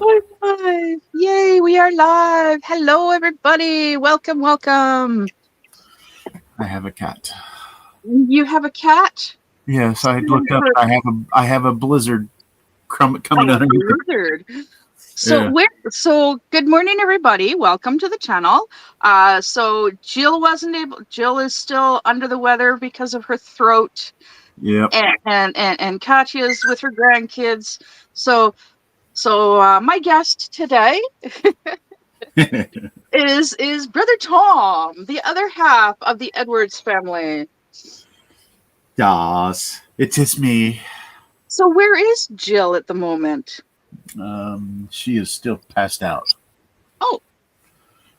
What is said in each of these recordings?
We're live. Yay, we are live. Hello, everybody. Welcome, welcome. I have a cat. You have a cat? Yes, I looked up. I have a blizzard coming Oh, a underneath. blizzard. Yeah. So good morning, everybody. Welcome to the channel. So Jill is still under the weather because of her throat, Yep. and Katya's with her grandkids. So my guest today is Brother Tom, the other half of the Edwards family. Yas. It is me. So where is Jill at the moment? She is still passed out. Oh,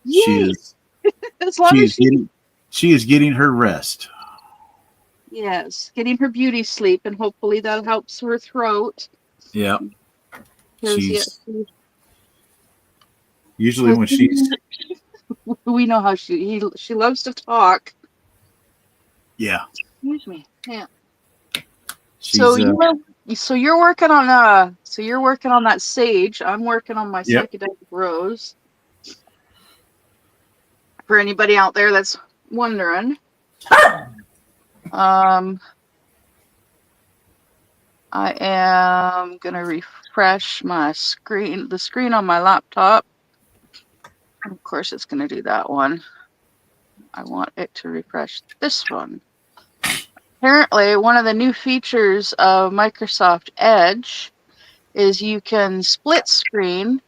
She yay! is. As She long as is she, getting. She is getting her rest. yes, getting her beauty sleep, and hopefully that helps her throat. Yep. Because yeah, She's usually when she's. we know how she loves to talk. Yeah. Excuse me. Yeah. So She's. you're working on that sage. I'm working on my Yep. psychedelic rose. For anybody out there that's wondering, I am gonna refresh my screen, the screen on my laptop. And of course, it's gonna do that one. I want it to refresh this one. Apparently, one of the new features of Microsoft Edge is you can split screen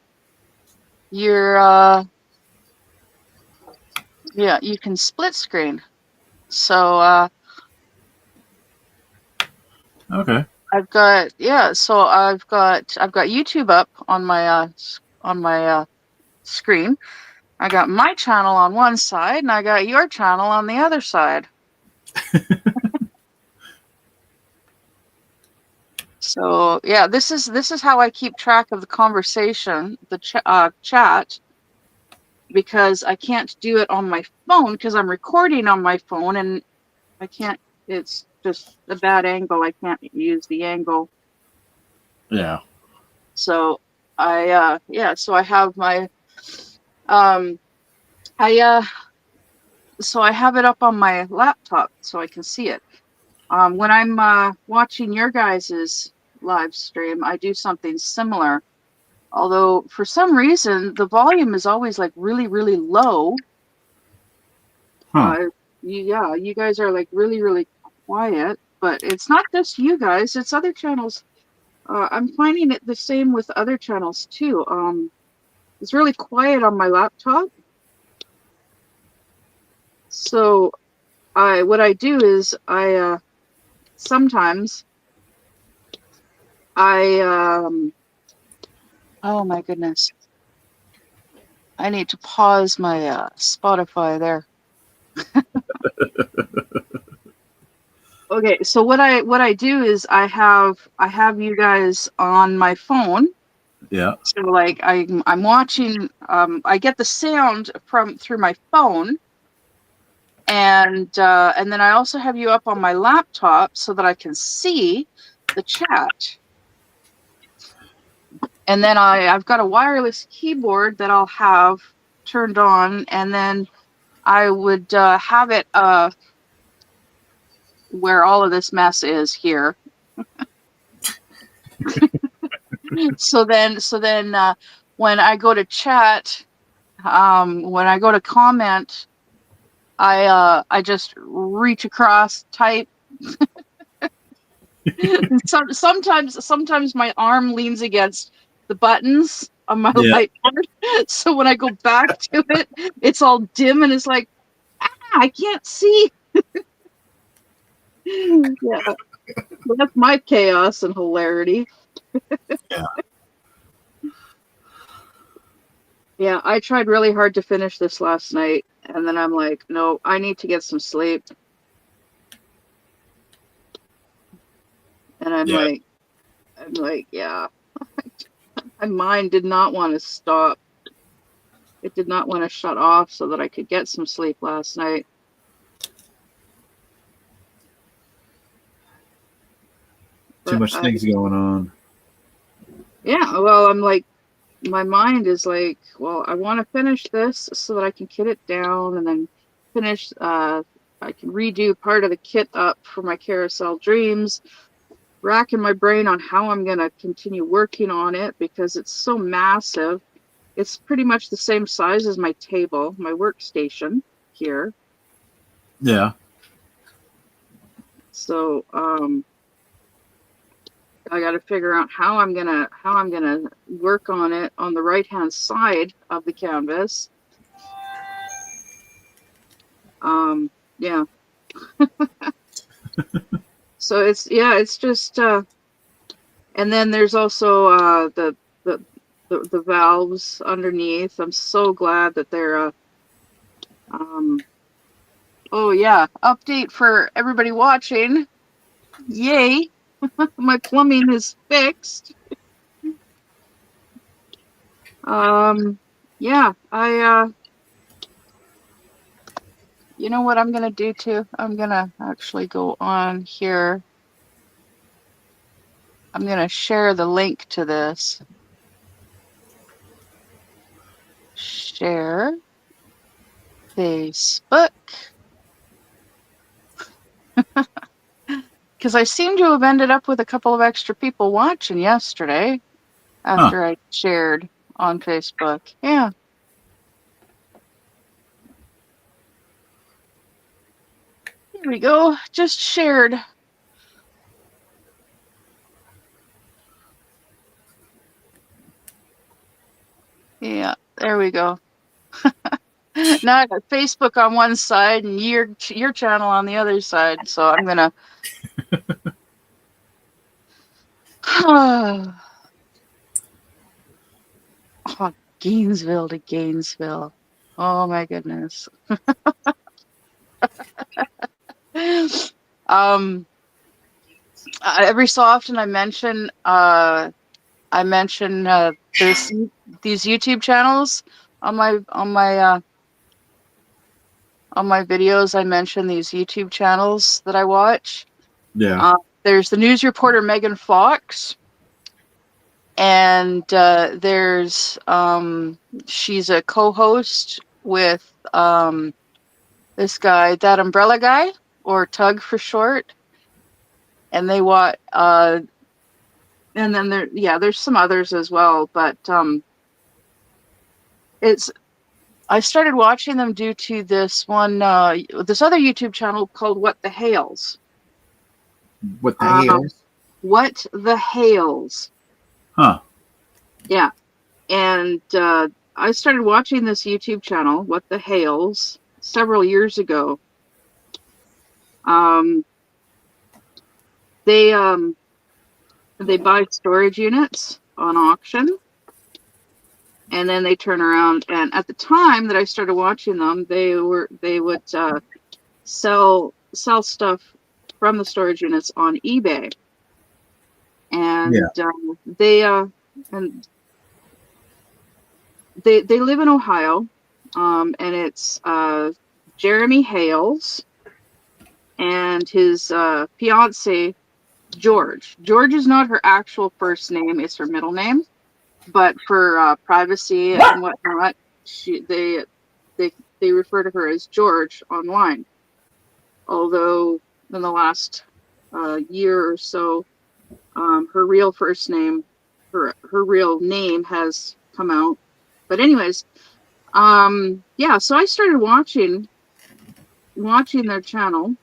your you can split screen. So Okay. I've got YouTube up on my screen. I got my channel on one side and I got your channel on the other side. So yeah, this is how I keep track of the conversation, the chat, because I can't do it on my phone because I'm recording on my phone and I can't. It's just a bad angle. I can't use the angle. Yeah. So so I have my um I so I have it up on my laptop so I can see it. When I'm watching your guys's live stream, I do something similar. Although for some reason the volume is always like really, really low. Huh. You guys are like really, really quiet, but it's not just you guys, it's other channels. I'm finding it the same with other channels too. It's really quiet on my laptop. So what I do is I sometimes I oh my goodness. I need to pause my Spotify there. Okay, so what I do is I have you guys on my phone. Yeah. So like I'm watching I get the sound through my phone, and then I also have you up on my laptop so that I can see the chat. And then I've got a wireless keyboard that I'll have turned on, and then I would have it where all of this mess is here. So then when I go to chat, when I go to comment, I just reach across, type. Sometimes my arm leans against the buttons on my Yeah. light board. So when I go back to it, it's all dim and it's like, I can't see. Yeah, so that's my chaos and hilarity. Yeah. Yeah, I tried really hard to finish this last night, and then I'm like, no, I need to get some sleep. And I'm Yeah. like, yeah. My mind did not want to stop. It did not want to shut off so that I could get some sleep last night. Too But much things going on. yeah, well, I'm like, my mind is like, well, I want to finish this so that I can kit it down and then finish. I can redo part of the kit up for my Carousel Dreams. Racking my brain on how I'm gonna continue working on it because it's so massive. It's pretty much the same size as my table, my workstation here. Yeah. So I got to figure out how I'm gonna work on it on the right hand side of the canvas. Yeah. So it's just and then there's also the the valves underneath. I'm so glad that they're um oh yeah, update for everybody watching. Yay, my plumbing is fixed. Yeah, you know what I'm gonna do too? I'm gonna actually go on here. I'm gonna share the link to this. Share Facebook. Because I seem to have ended up with a couple of extra people watching yesterday Huh. after I shared on Facebook. Yeah. Here we go. Just shared. Yeah, there we go. Now I got Facebook on one side and your channel on the other side. So I'm gonna oh, Gainesville to Gainesville. Oh my goodness. um every so often I mention these YouTube channels on my videos. I mention these YouTube channels that I watch. Yeah. There's the news reporter Megan Fox, and there's she's a co-host with this guy, that umbrella guy, or Tug for short, and they watch. And then there's some others as well, but it's I started watching them due to this this other YouTube channel called What the Hales. What the Um, hell? What the Hales? Huh. Yeah, and I started watching this YouTube channel, What the Hales, several years ago. Um, they buy storage units on auction, and then they turn around. And at the time that I started watching them, they would sell stuff from the storage units on eBay, Yeah. and and they live in Ohio, and it's Jeremy Hales and his fiance George. George is not her actual first name; it's her middle name. But for privacy and whatnot, they they refer to her as George online. Although in the last year or so, her real first name, her real name has come out. But anyways, yeah. So I started watching their channel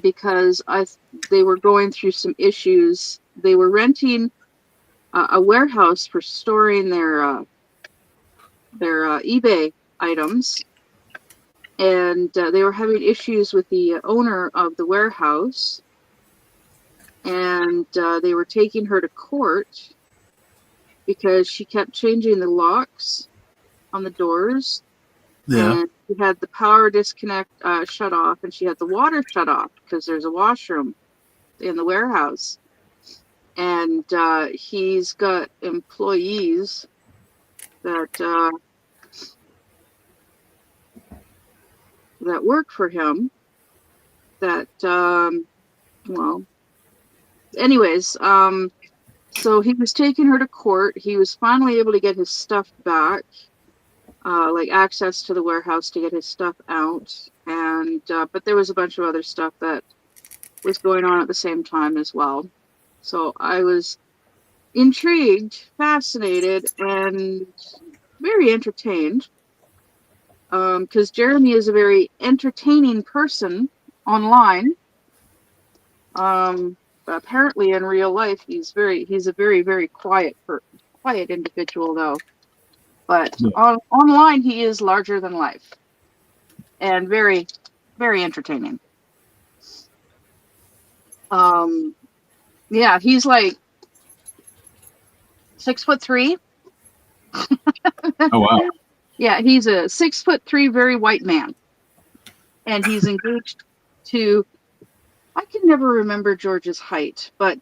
because they were going through some issues. They were renting a warehouse for storing their eBay items, and they were having issues with the owner of the warehouse, and they were taking her to court because she kept changing the locks on the doors, Yeah. and she had the power disconnect shut off, and she had the water shut off because there's a washroom in the warehouse, and he's got employees that that work for him that well anyways So he was taking her to court. He was finally able to get his stuff back, like access to the warehouse to get his stuff out. And but there was a bunch of other stuff that was going on at the same time as well. So I was intrigued, fascinated, and very entertained. Because Jeremy is a very entertaining person online. Apparently in real life he's a very, very quiet individual though. But Yeah. online he is larger than life and very, very entertaining. Yeah, he's like 6'3". Oh wow. Yeah, he's a 6'3" very white man. And he's engaged to, I can never remember George's height, but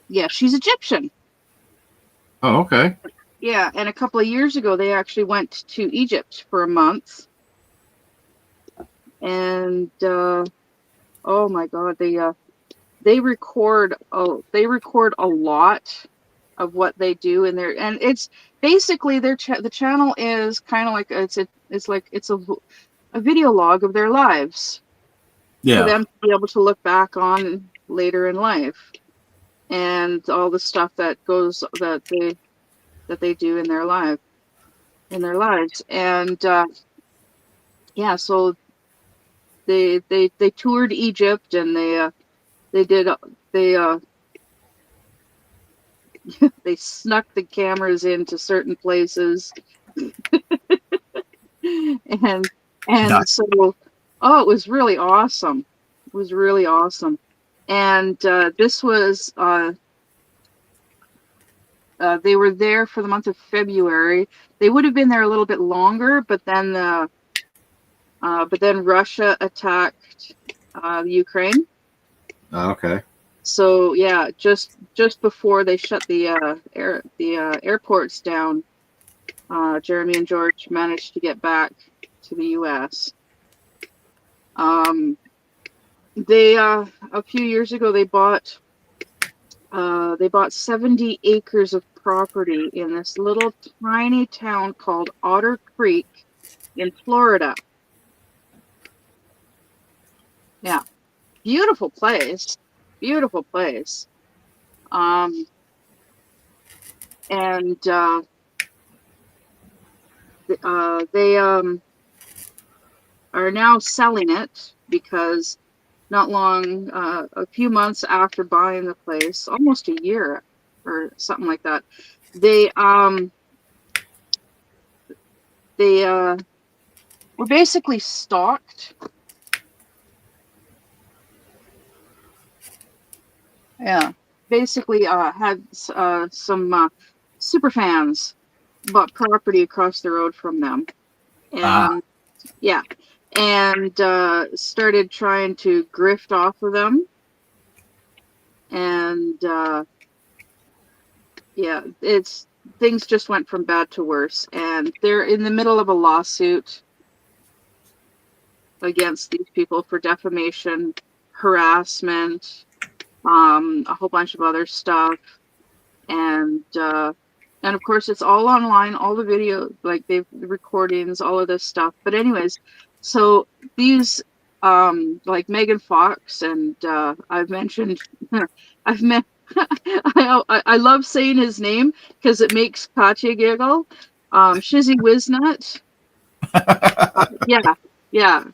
yeah, she's Egyptian. Oh, okay. Yeah, and a couple of years ago they actually went to Egypt for a month. And oh my God, they record a lot of what they do in there, and it's basically the channel is kind of like it's a video log of their lives for Yeah. them to be able to look back on later in life, and all the stuff that they do in their lives. And yeah, so they toured Egypt, and they did they they snuck the cameras into certain places. and Nice. and so, oh, it was really awesome. It was really awesome. And this was they were there for the month of February. They would have been there a little bit longer, but then Russia attacked Ukraine. Okay. So yeah, just before they shut the airports down, Jeremy and George managed to get back to the U.S. They a few years ago they bought 70 acres of property in this little tiny town called Otter Creek in Florida. Yeah, beautiful place, beautiful place. And they are now selling it because a few months after buying the place, almost a year or something like that, they were basically stalked. Yeah, basically had some super fans bought property across the road from them, Ah. and yeah, and started trying to grift off of them. And yeah, things just went from bad to worse, and they're in the middle of a lawsuit against these people for defamation, harassment, a whole bunch of other stuff. And of course it's all online, all the video, like the recordings, all of this stuff. But anyways, so these like Megan Fox, and I've mentioned I've met I love saying his name because it makes Katya giggle. Shizzy Wiznut. Yeah, yeah.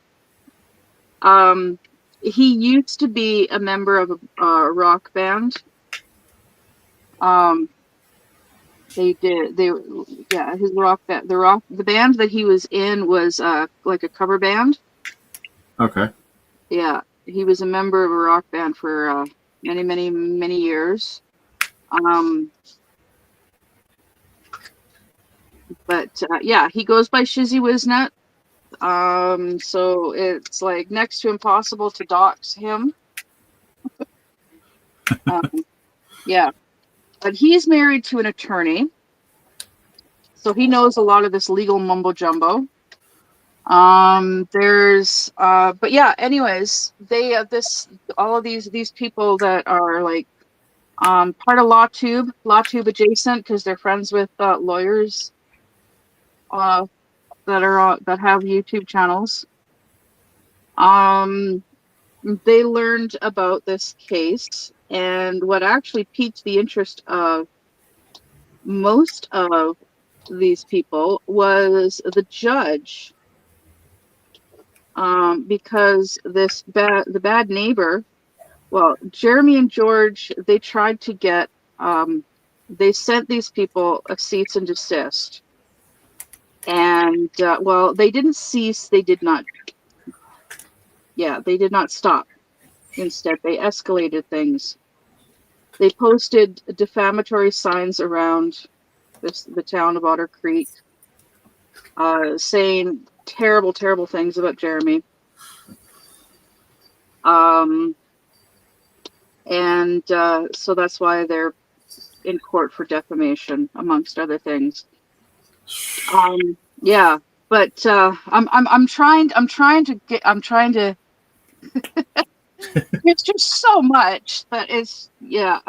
He used to be a member of a rock band. Um, yeah, his rock band, the band that he was in was like a cover band. Okay. Yeah, he was a member of a rock band for many, many, many years. But yeah, he goes by Shizzy Wiznut. So it's like next to impossible to dox him. Um, yeah, but he's married to an attorney, so he knows a lot of this legal mumbo jumbo. There's but yeah, anyways, they this all of these people that are like part of LawTube adjacent, because they're friends with lawyers uh that have YouTube channels. Um, they learned about this case, and what actually piqued the interest of most of these people was the judge, because the bad neighbor. Well, Jeremy and George, they tried to get, they sent these people a cease and desist. And, well, they didn't cease, they did not, yeah, they did not stop. Instead, they escalated things. They posted defamatory signs around the town of Otter Creek, saying terrible, terrible things about Jeremy. Um, and so that's why they're in court for defamation, amongst other things. Yeah, but I'm trying to. It's just so much that it's, yeah.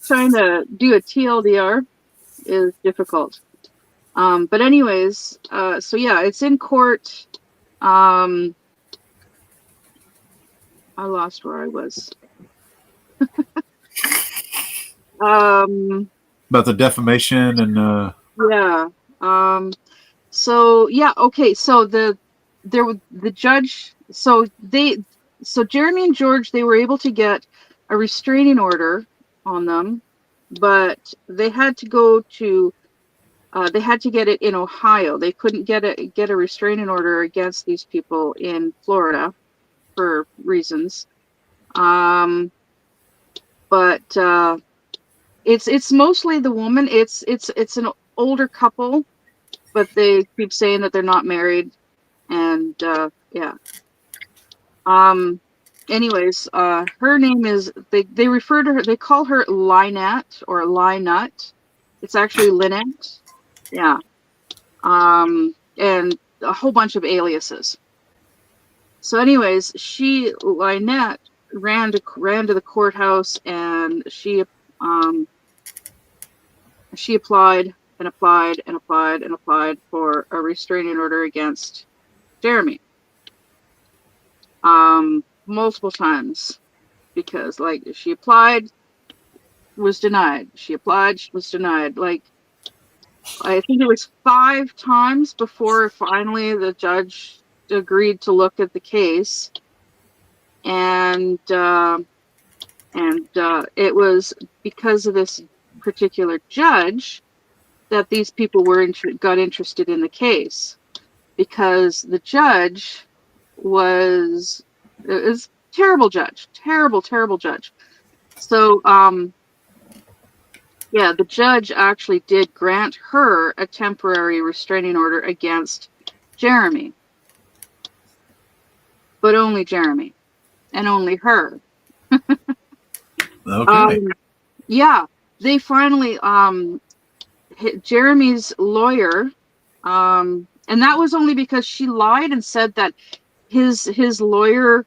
Trying to do a TLDR is difficult. But anyways, so yeah, it's in court. I lost where I was. About the defamation and Yeah. So yeah, okay. So the judge. So Jeremy and George, they were able to get a restraining order on them, but they had to go to they had to get it in Ohio. They couldn't get a restraining order against these people in Florida for reasons. But it's mostly the woman. It's an older couple, but they keep saying that they're not married, and yeah. Anyways, her name is, they refer to her, they call her Lynette or Lynut. It's actually Lynette. Yeah. And a whole bunch of aliases. So anyways, Lynette ran to the courthouse, and she applied and applied and applied and applied for a restraining order against Jeremy. Multiple times, because like she applied, was denied. She applied, was denied. Like, I think it was 5 times before finally the judge agreed to look at the case. And it was because of this particular judge that these people got interested in the case, because the judge was terrible judge, terrible judge. So yeah, the judge actually did grant her a temporary restraining order against Jeremy, but only Jeremy and only her. okay. Yeah, they finally Jeremy's lawyer, and that was only because she lied and said that his lawyer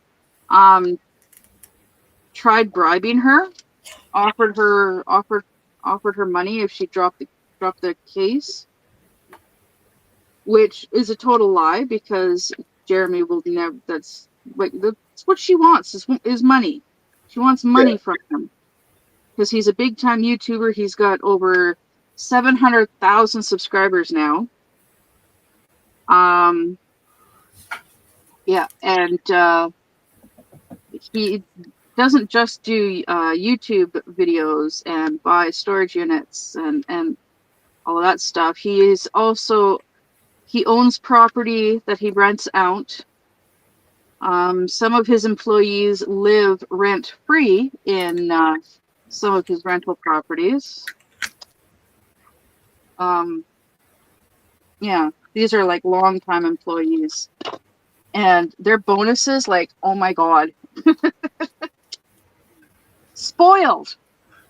tried bribing her, offered her money if she dropped the case, which is a total lie, because Jeremy will never. That's what she wants is money. She wants money from him, because he's a big time YouTuber. He's got over 700,000 subscribers now. Yeah, and he doesn't just do YouTube videos and buy storage units and all of that stuff. He owns property that he rents out. Some of his employees live rent-free in some of his rental properties. Yeah, these are like long-time employees. And their bonuses, like, oh my God. Spoiled.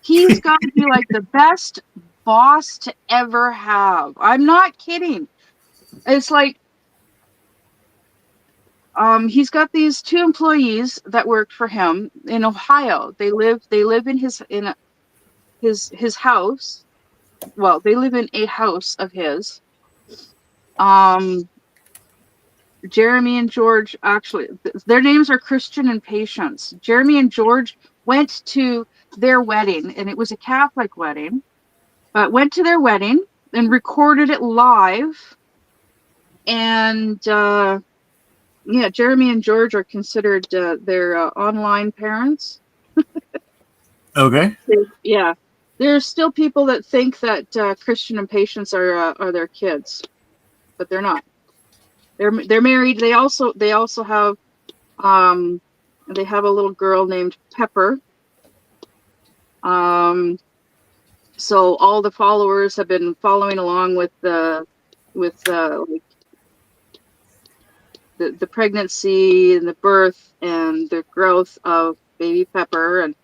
He's got to be like the best boss to ever have. I'm not kidding. It's like, he's got these two employees that work for him in Ohio. They live in his house. Well, they live in a house of his. Jeremy and George, actually, their names are Christian and Patience. Jeremy and George went to their wedding, and it was a Catholic wedding, but went to their wedding and recorded it live. And yeah, Jeremy and George are considered their online parents. Okay. Yeah, there's still people that think that Christian and Patience are their kids, but they're not. They're married. They also have they have a little girl named Pepper. So all the followers have been following along with like the pregnancy and the birth and the growth of baby Pepper. And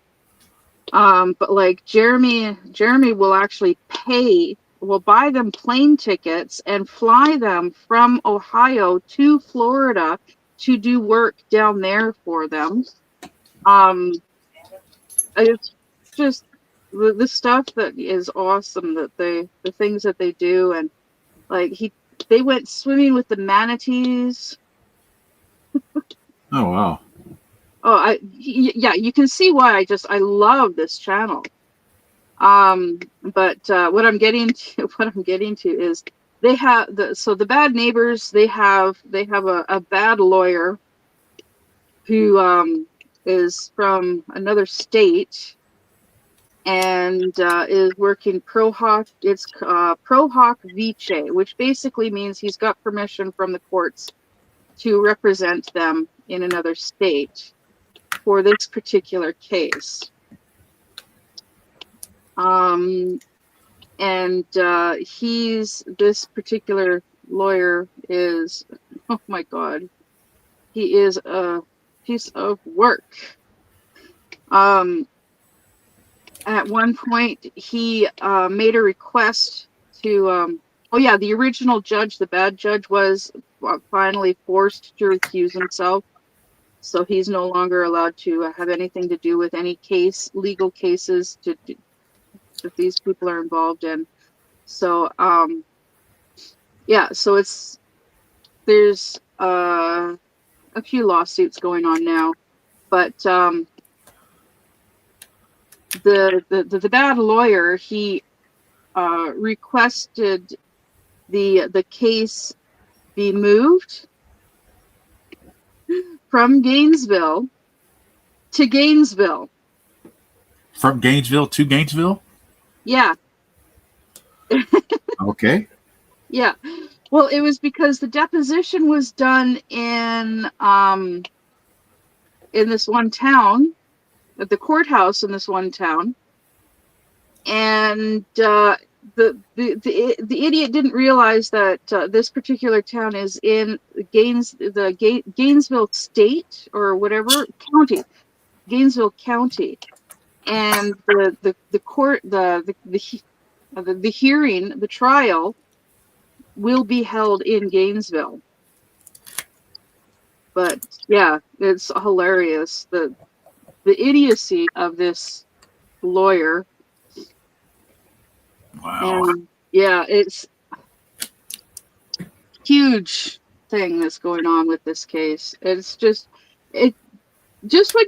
but like Jeremy will actually will buy them plane tickets and fly them from Ohio to Florida to do work down there for them. um it's just the stuff that is awesome, that the things that they do. And like they went swimming with the manatees. Oh wow. Oh, yeah, you can see why I love this channel. But what I'm getting to is they have the bad neighbors. They have a bad lawyer who is from another state and is working pro hoc. It's pro hoc vice, which basically means he's got permission from the courts to represent them in another state for this particular case. And this particular lawyer is, oh my God, he is a piece of work. At one point, he made a request to, oh yeah, the original judge, the bad judge, was finally forced to recuse himself. So he's no longer allowed to have anything to do with any legal cases that these people are involved in. So, yeah, so there's a few lawsuits going on now, but the bad lawyer, he requested the case be moved from Gainesville to Gainesville. From Gainesville to Gainesville? Yeah. Okay. Yeah. Well, it was because the deposition was done in this one town, at the courthouse in this one town, and the idiot didn't realize that this particular town is in Gainesville State or whatever county, Gainesville County, and the court the hearing, the trial, will be held in Gainesville. But yeah, it's hilarious, the idiocy of this lawyer. Wow. And yeah, it's huge thing that's going on with this case. It's just when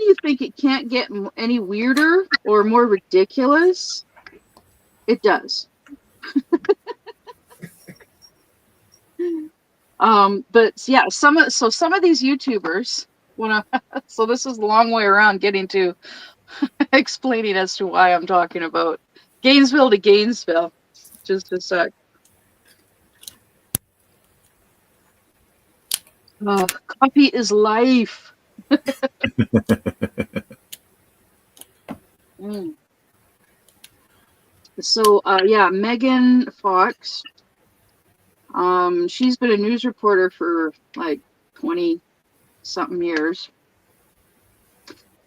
you think it can't get any weirder or more ridiculous, it does. But yeah, some of these YouTubers so this is the long way around getting to explaining as to why I'm talking about Gainesville to Gainesville. Just a sec. Oh, coffee is life. So yeah, Megan Fox. She's been a news reporter for like 20 something years.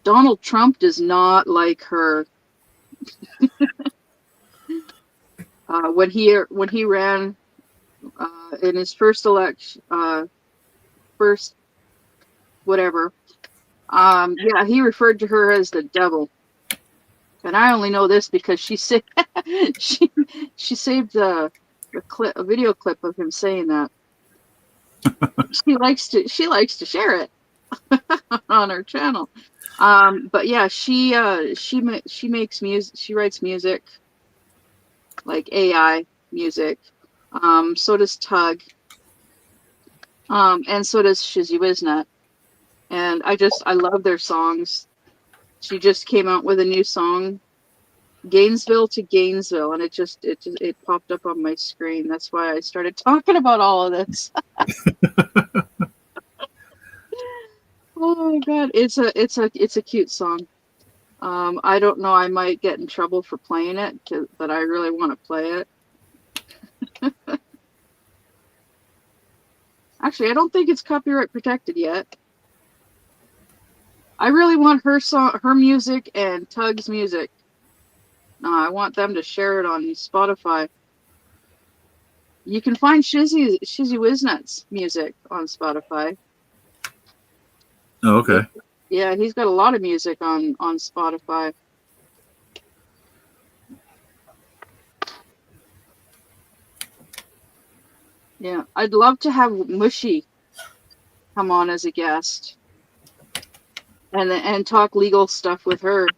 Donald Trump does not like her. When he ran in his first election, whatever. Yeah, he referred to her as the devil. And I only know this because she said she she saved a video clip of him saying that. She likes to share it on her channel. But yeah, she makes music. She writes music, like AI music. So does Tug. And so does Shizzy Wisnut. And I love their songs. She just came out with a new song, Gainesville to Gainesville, and it popped up on my screen. That's why I started talking about all of this. Oh my god, it's a cute song. I don't know, I might get in trouble for playing it, but I really want to play it. Actually, I don't think it's copyright protected yet. I really want her music and Tug's music. I want them to share it on Spotify. You can find Shizzy Wisnut's music on Spotify. Oh, okay. Yeah, he's got a lot of music on Spotify. Yeah, I'd love to have Mushy come on as a guest and talk legal stuff with her.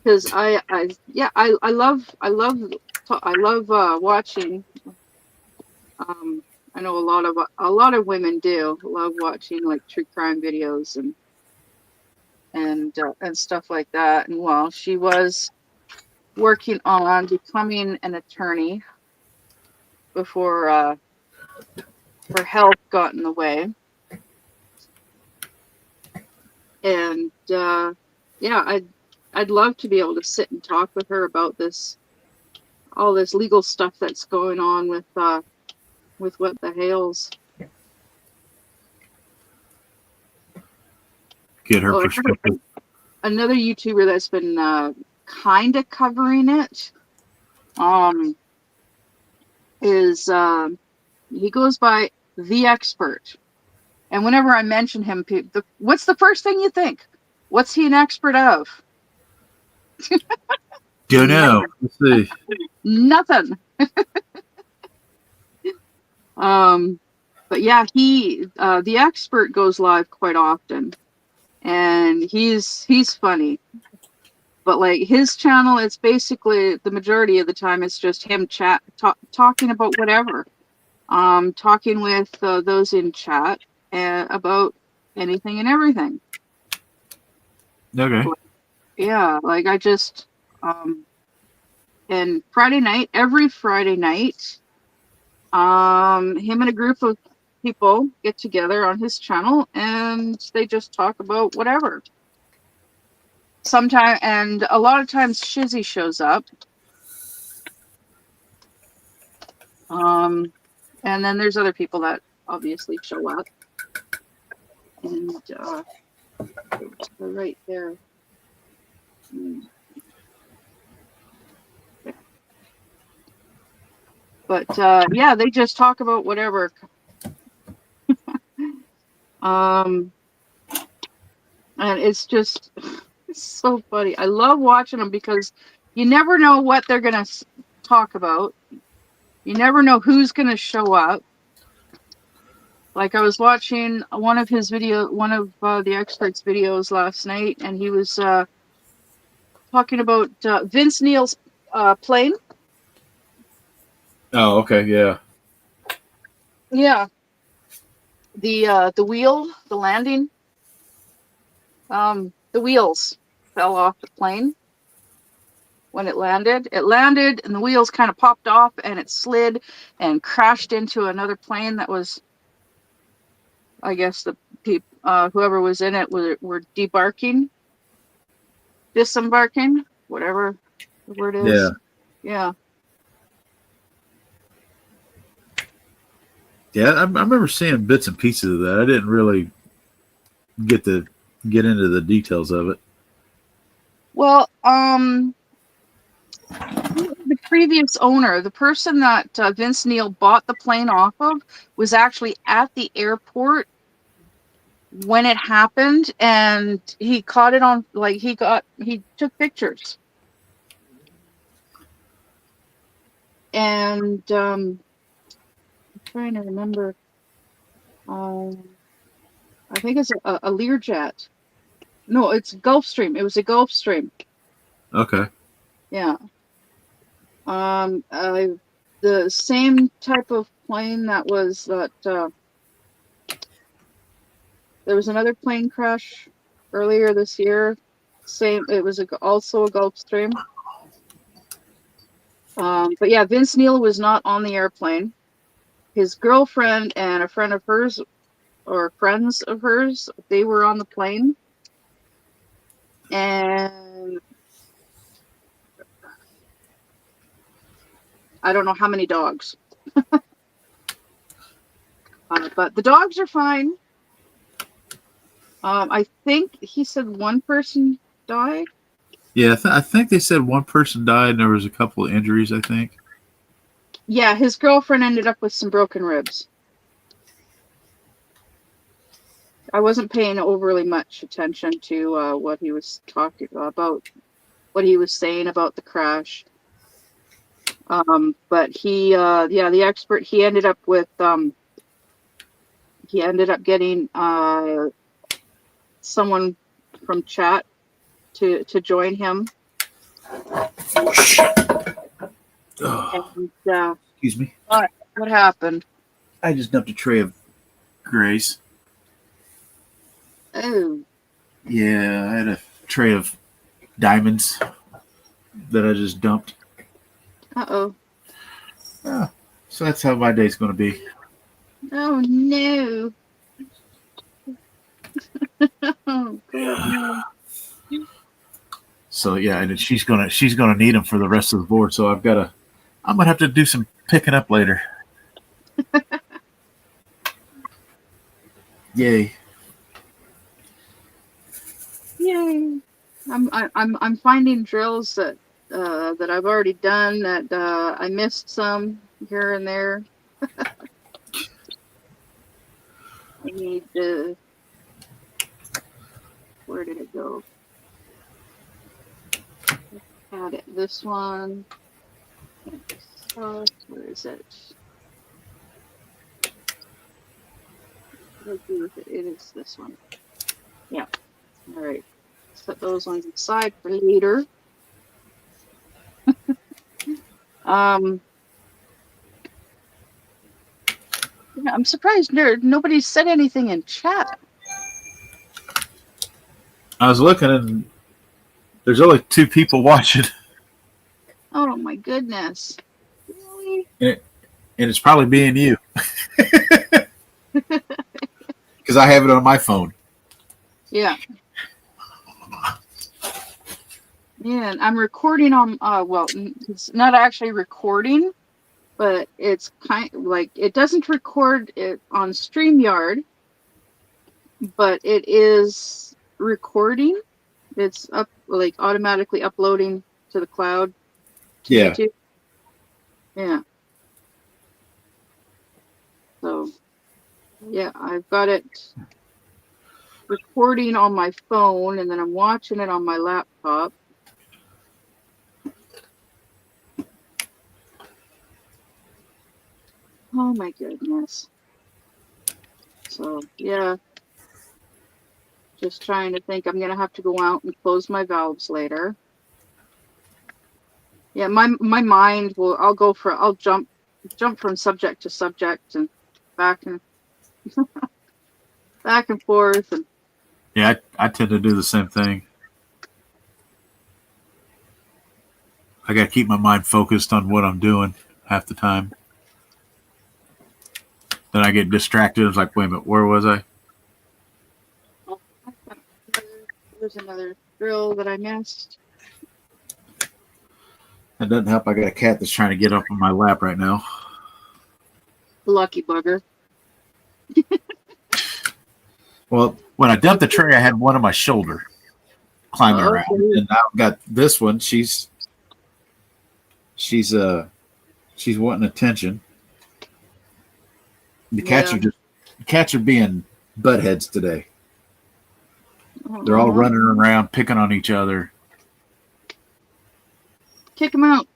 Because I love watching. I know a lot of women do love watching like true crime videos and stuff like that. And while she was working on becoming an attorney before her health got in the way, and yeah, I'd love to be able to sit and talk with her about all this legal stuff that's going on with What the Hales. Get her perspective. Another YouTuber that's been kind of covering it is he goes by The Expert. And whenever I mention him, what's the first thing you think? What's he an expert of? Don't know. Let's see. Nothing. But yeah, The Expert goes live quite often, and he's funny. But like his channel, it's basically the majority of the time it's just him talking about whatever. Talking with those in chat about anything and everything. Okay. Yeah, like I just and every Friday night, him and a group of people get together on his channel and they just talk about whatever. Sometimes, and a lot of times Shizzy shows up. And then there's other people that obviously show up. And right there. But yeah, they just talk about whatever. And it's so funny. I love watching them because you never know what they're gonna talk about. You never know who's gonna show up. Like I was watching one of the experts' videos last night, and he was talking about Vince Neil's plane. Oh, okay, yeah. Yeah. The landing. The wheels fell off the plane when it landed. It landed, and the wheels kind of popped off, and it slid and crashed into another plane that was, I guess, whoever was in it were disembarking, whatever the word is. Yeah. Yeah, I remember seeing bits and pieces of that. I didn't really get into the details of it. Well, previous owner, the person that Vince Neil bought the plane off of, was actually at the airport when it happened, and he caught it on, like, he took pictures. And I'm trying to remember. I think it's a Learjet. No, it's Gulfstream. It was a Gulfstream. Okay. Yeah. The same type of plane that was that. There was another plane crash earlier this year. Same. It was also a Gulfstream. But yeah, Vince Neil was not on the airplane. His girlfriend and a friend of hers, or friends of hers, they were on the plane. And I don't know how many dogs. But the dogs are fine. I think he said one person died. Yeah, I think they said one person died and there was a couple of injuries, I think. Yeah, his girlfriend ended up with some broken ribs. I wasn't paying overly much attention to what he was talking about, what he was saying about the crash. But the expert, he ended up getting someone from chat to join him. And, Excuse me. what happened? I just dumped a tray of grays. Oh. Yeah, I had a tray of diamonds that I just dumped. Uh-oh. So that's how my day's going to be. Oh, no. Oh, God, no. So yeah, and she's gonna need them for the rest of the board. So I'm gonna have to do some picking up later. Yay! Yay! I'm finding drills that I've already done that I missed some here and there. I need to. Where did it go? Had it. This one. Where is it? What do I do with it? It is this one. Yeah. All right. Set those ones aside for later. Yeah, I'm surprised nobody said anything in chat. I was looking, and there's only 2 people watching. Oh my goodness! Really? And it's probably being you, because I have it on my phone. Yeah. Yeah, and I'm recording on. Well, it's not actually recording, but it's kind like it doesn't record it on StreamYard, but it is recording. It's up, like, automatically uploading to the cloud to Yeah. YouTube. Yeah. So, yeah, I've got it recording on my phone, and then I'm watching it on my laptop. Oh my goodness. So, yeah. Just trying to think. I'm going to have to go out and close my valves later. Yeah, my mind will, I'll jump from subject to subject and back and back and forth. And Yeah, I tend to do the same thing. I got to keep my mind focused on what I'm doing half the time. Then I get distracted. It's like, wait a minute, where was I? there's another drill that I missed. That doesn't help. I got a cat that's trying to get up on my lap right now. Lucky bugger. Well, when I dumped the tray, I had one on my shoulder climbing around, and now I've got this one. She's she's wanting attention. The cats Yeah. are just the cats are being buttheads today. They're all Uh-huh. running around picking on each other. Kick him out.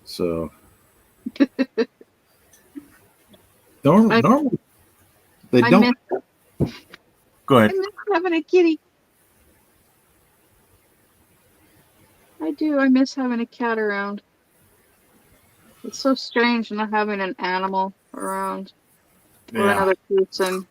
So I normally they I don't. miss Go I ahead. miss having a kitty. I do. I miss having a cat around. It's so strange not having an animal around or Yeah. another person.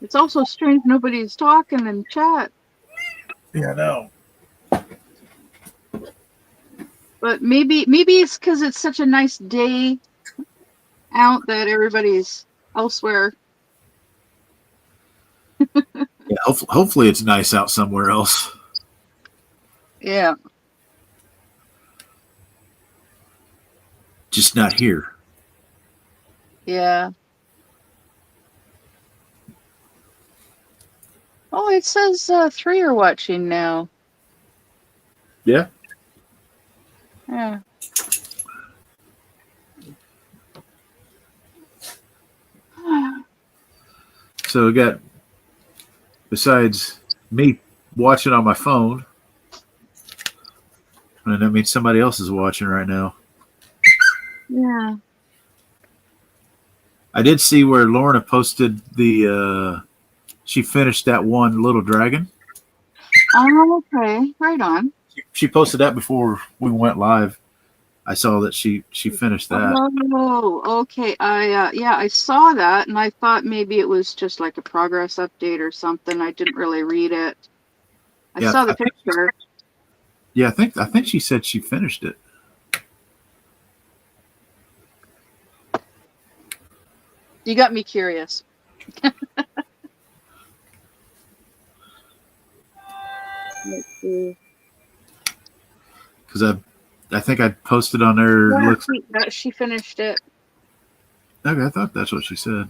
It's also strange nobody's talking in chat. Yeah, I know. But maybe it's because it's such a nice day out that everybody's elsewhere. Yeah, hopefully it's nice out somewhere else. Yeah. Just not here. Yeah. Oh, it says 3 are watching now. Yeah. Yeah. So we got, besides me watching on my phone, and that means somebody else is watching right now. Yeah. I did see where Lorna posted she finished that one Little Dragon. Oh, okay. Right on. She posted that before we went live. I saw that she finished that. Oh, okay. Yeah, I saw that and I thought maybe it was just like a progress update or something. I didn't really read it. I Yeah, saw the picture. I think she said she finished it. You got me curious. Let's see. Because I think I posted on there. Yeah, Looks she finished it. okay. I thought that's what she said.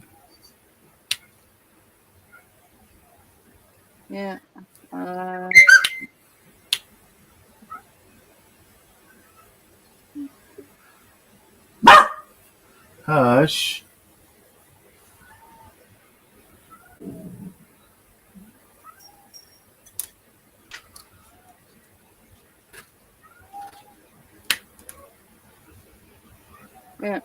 Yeah. Uh, Hush. yeah.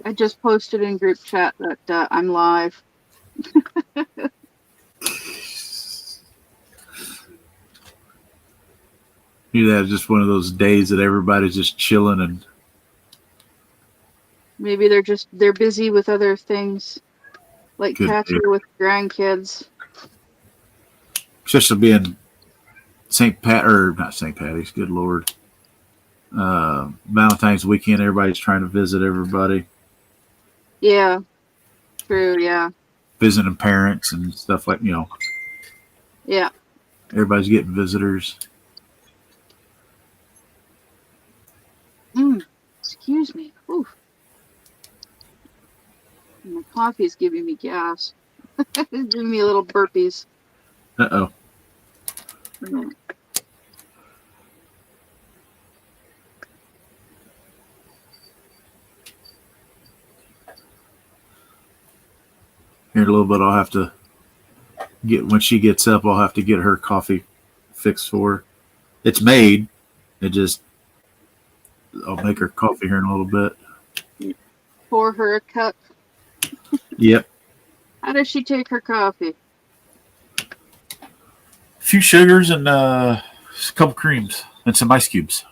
I just posted in group chat that I'm live. You know, just one of those days that everybody's just chilling and Maybe they're busy with other things, like could Katya be. with grandkids. Especially being St. Pat or not St. Patty's. Good Lord. Valentine's weekend. Everybody's trying to visit everybody, Yeah, true. Yeah, visiting parents and stuff yeah. everybody's getting visitors. Excuse me. Oof. My coffee is giving me gas. It's giving me little burpees. Uh-oh. Mm. Here in a little bit, I'll have to when she gets up, I'll have to get her coffee fixed for her. It's made. It just, I'll make her coffee here in a little bit. Pour her a cup. Yep. How does she take her coffee? A few sugars and a couple creams and some ice cubes.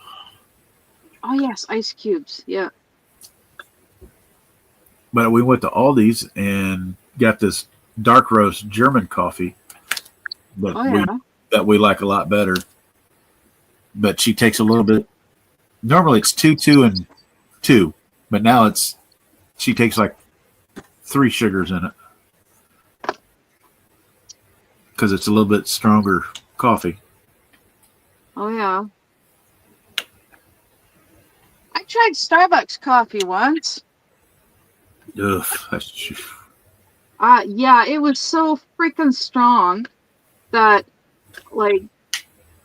Oh yes, ice cubes. Yeah. But we went to Aldi's and got this dark roast German coffee Oh yeah. that we like a lot better. But she takes a little bit. Normally it's two, and 2, but now she takes like 3 sugars in it because it's a little bit stronger coffee. Oh yeah. tried Starbucks coffee once. Ugh, Yeah, it was so freaking strong that like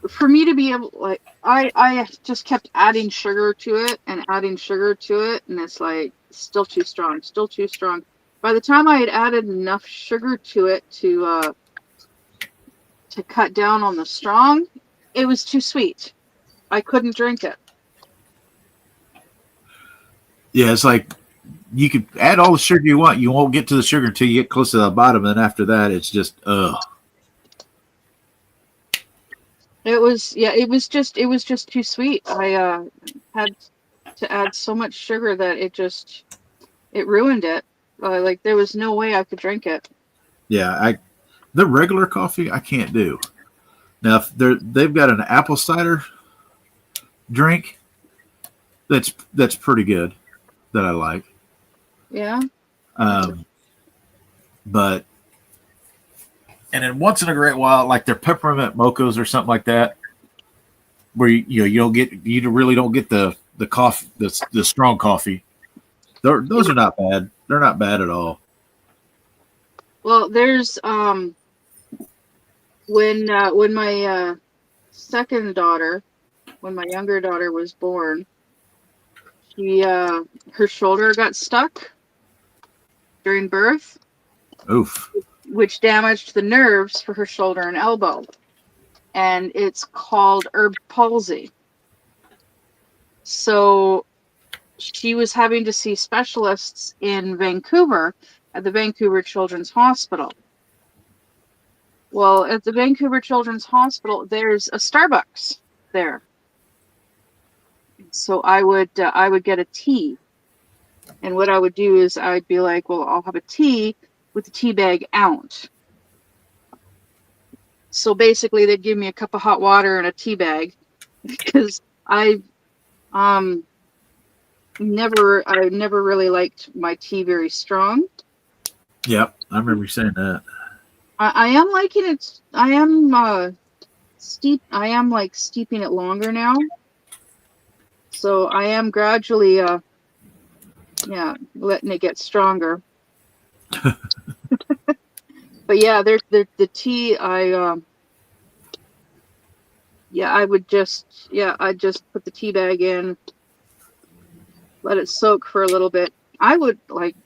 for me to be able like I just kept adding sugar to it and adding sugar to it, and it's like still too strong, still too strong. By the time I had added enough sugar to it to cut down on the strong, it was too sweet. I couldn't drink it. yeah, it's like you could add all the sugar you want. You won't get to the sugar until you get close to the bottom, and after that, it's just ugh. It was yeah, it was just too sweet. I had to add so much sugar that it ruined it. Like there was no way I could drink it. Yeah, the regular coffee I can't do. Now if they've got an apple cider drink that's pretty good that I like. Yeah. Um, but and then once in a great while, like their peppermint mochas or something like that, where you don't get you really don't get the coffee the strong coffee. Those are not bad. They're not bad at all. Well, there's when my second daughter, when my younger daughter was born, she her shoulder got stuck during birth, Oof. which damaged the nerves for her shoulder and elbow, and it's called herb palsy. So she was having to see specialists in Vancouver at the Vancouver Children's Hospital. Well, at the Vancouver Children's Hospital, there's a Starbucks there. So I would get a tea. And what I would do is I'd be like, well, I'll have a tea with the tea bag out. So basically they'd give me a cup of hot water and a tea bag because um I never really liked my tea very strong. Yep, I remember you saying that. I am liking it. I am like steeping it longer now. So I am gradually yeah, letting it get stronger. But yeah, there's the tea yeah, I'd just put the tea bag in, let it soak for a little bit. I would like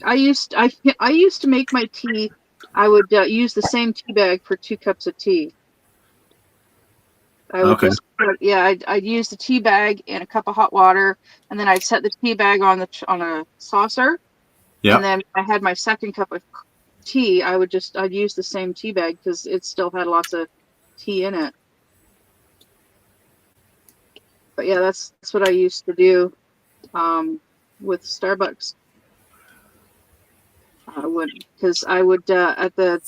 I used to make my tea. I would use the same tea bag for 2 cups of tea. I would Okay. just yeah, I'd use the tea bag and a cup of hot water, and then I'd set the tea bag on on a saucer, and Yep. then I had my second cup of tea. I'd use the same tea bag because it still had lots of tea in it. But yeah, that's what I used to do with Starbucks. I would because I would at the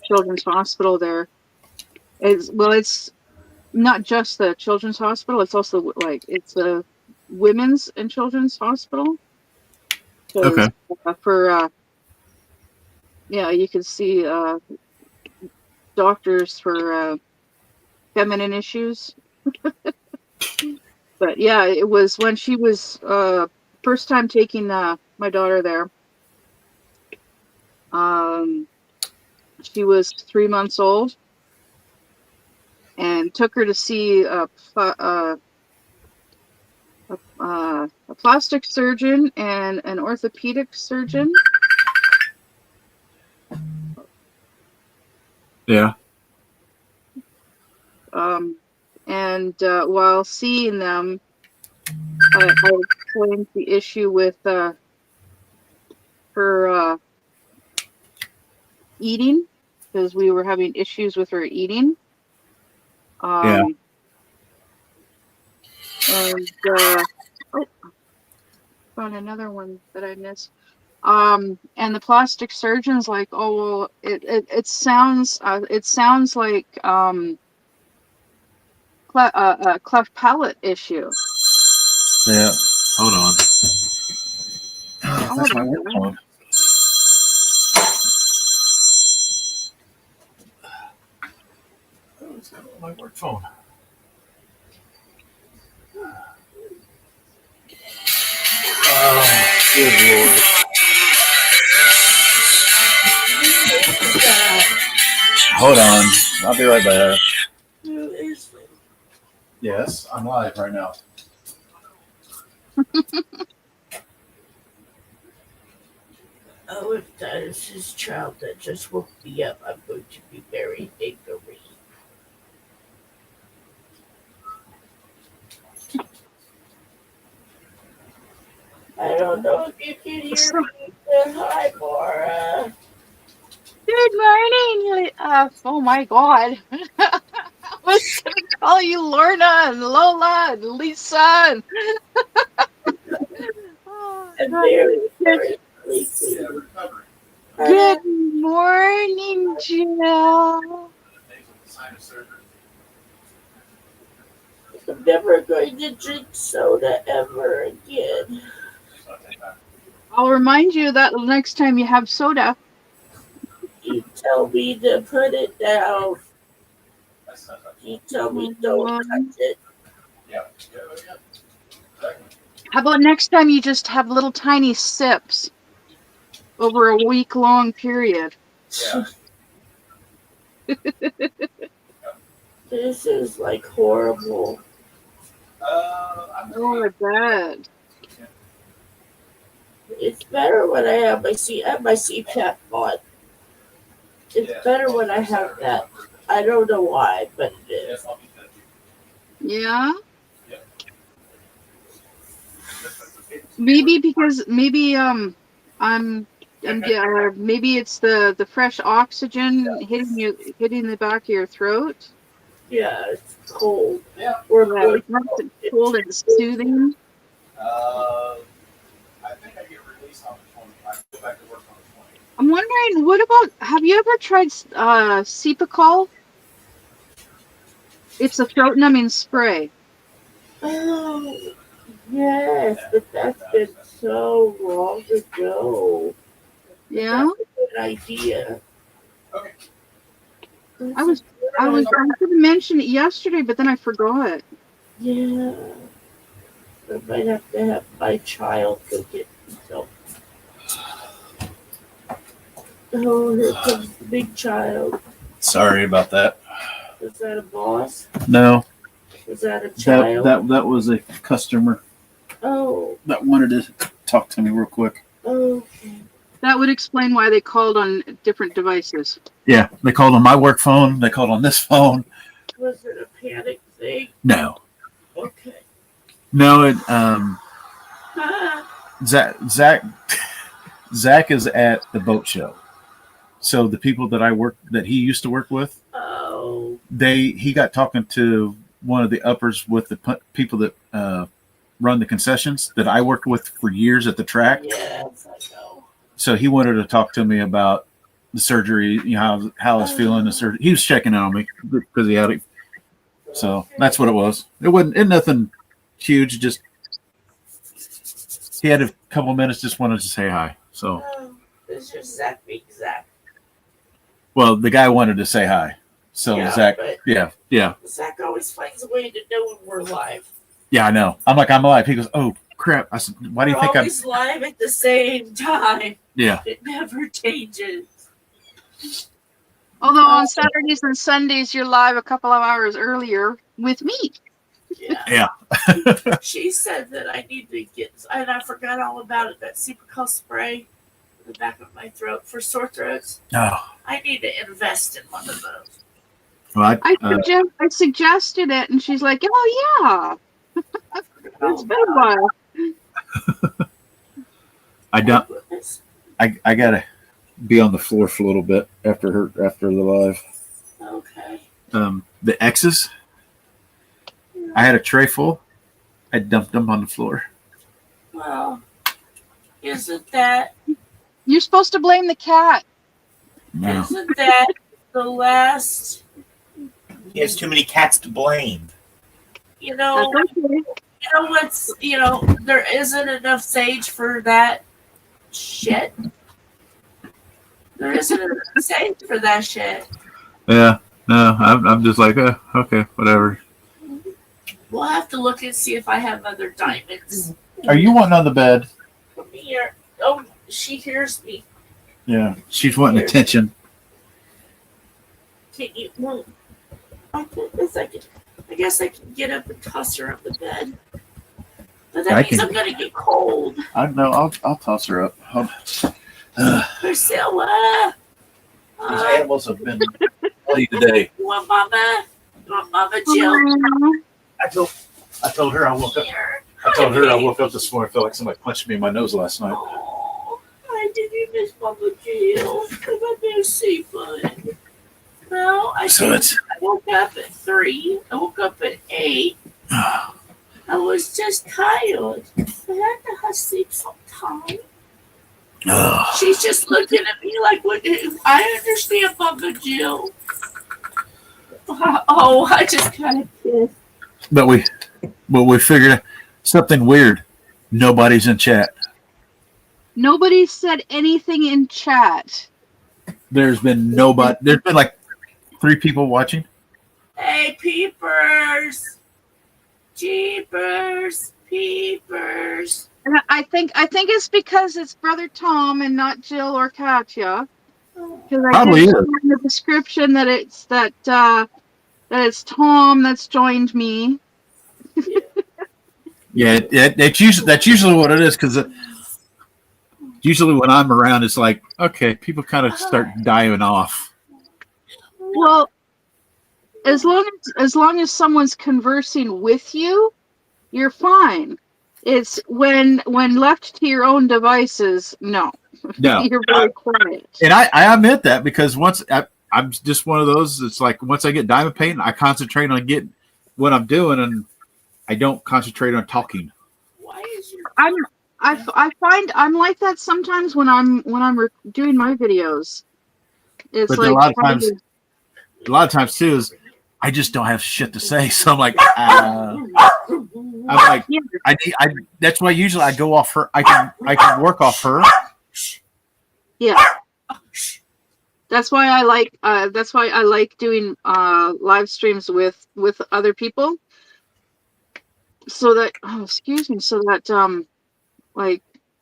children's hospital there. It's not just the children's hospital. It's also like it's a women's and children's hospital. Because Okay. for yeah, you can see doctors for feminine issues. But yeah, it was when she was first time taking my daughter there. Um, she was 3 months old, and took her to see a plastic surgeon and an orthopedic surgeon. Yeah. Um, and while seeing them, I explained the issue with her eating because we were having issues with her eating. Yeah. And oh, found another one that I missed. And the plastic surgeon's like, oh well, it sounds like a cleft palate issue. Yeah. Hold on. Oh, That's my my work God. phone. Oh, it's got my work phone. Good Lord. Hold on. I'll be right back. Who is it? Yes, I'm live right now. Oh, if that is his child that just woke me up, I'm going to be very angry. I don't know if you can hear me, but hi, Laura. Good morning. Oh my God. I was gonna call you Lorna and Lola and Lisa. And... oh, I'm God. very, Good, very sleepy. good morning, Jill. I'm never going to drink soda ever again. I'll remind you that the next time you have soda. You tell me to put it down. You tell me don't touch it. How about next time you just have little tiny sips over a week-long period? This is like horrible. Oh, I bet. It's better when I have my CPAP on. It's better when I have that. I don't know why, but it is. Yeah. Maybe because maybe it's the fresh oxygen hitting the back of your throat. Yeah, it's cold. Or it makes it cold and soothing. I think I get released on the 20th. I go back to work on the 20th. I'm wondering, what about, have you ever tried Cepacol? It's a throat numbing spray. Oh, yes, but that's been so long ago. Yeah, That's a good idea. Okay. I was going to mention it yesterday, but then I forgot. Yeah. I might have to have my child go get himself. Oh, here comes the big child. Sorry about that. Was that a boss? No, Was that a child? that was a customer Oh, that wanted to talk to me real quick. okay. That would explain why they called on different devices. Yeah, they called on my work phone. They called on this phone. Was it a panic thing? No, Okay. no. It Ah, Zach is at the boat show. So the people that he used to work with, oh, he got talking to one of the uppers with the people that run the concessions that I worked with for years at the track. yes, I know. So he wanted to talk to me about the surgery, you know, how I was feeling. The surgery. He was checking on me because he had it. So that's what it was. It nothing huge. Just he had a couple of minutes. Just wanted to say hi. So, Oh, this is Zach being Zach. well, the guy wanted to say hi. So Yeah, Zach, but yeah, Zach always finds a way to know when we're live. yeah. I know. I'm like, I'm alive. He goes, oh crap. I said, why do you We're think I'm? always live at the same time. Yeah. It never changes. Although on Saturdays and Sundays you're live a couple of hours earlier with me. Yeah. Yeah. She said that I need to get, and I forgot all about it, that Cepacol spray in the back of my throat for sore throats. Oh. I need to invest in one of those. Well, I suggested it, and she's like, "Oh yeah, it's been a while." I don't. I gotta be on the floor for a little bit after the live. Okay. The X's. I had a tray full. I dumped them on the floor. Well, isn't that You're supposed to blame the cat. No. isn't that the last? He has too many cats to blame. You know, what's there isn't enough sage for that shit. There isn't enough sage for that shit. Yeah. No. I'm just like, okay, whatever. We'll have to look and see if I have other diamonds. Are you wanting on the bed? Come here. Oh, she hears me. Yeah, she's wanting attention. Can you move? I guess I can get up and toss her up the bed. But that means I'm gonna get cold. I know. I'll toss her up. Priscilla. These animals have been funny today. You want Mama? You want Mama Jill? I told her I woke up. Here. I told her I woke up this morning. I felt like somebody punched me in my nose last night. Oh, I didn't miss Mama Jill because I miss seafood. No, I woke up at 3. I woke up at 8. I was just tired. I had to have sleep sometime. She's just looking at me like, "What? I understand, Mama Jill." Oh, I just kind of kissed. But we figured out something weird. Nobody's in chat. Nobody said anything in chat. There's been nobody. There's been like 3 people watching. Hey, peepers! Jeepers, peepers! And I think it's because it's Brother Tom and not Jill or Katya. Because I Probably did is. in the description that it's Tom that's joined me. Yeah, that's usually what it is. Because usually when I'm around, it's like, okay, people kind of start dying off. Well, as long as someone's conversing with you, you're fine. It's when left to your own devices, no. You're very quiet. And I admit that because once I'm just one of those. It's like once I get diamond painting, I concentrate on getting what I'm doing, and I don't concentrate on talking. Why is your I find I'm like that sometimes when I'm doing my videos. It's But like a lot of times too is I just don't have shit to say, so I'm like, that's why usually I go off her. I can work off her. Yeah. That's why I like doing live streams with other people. So that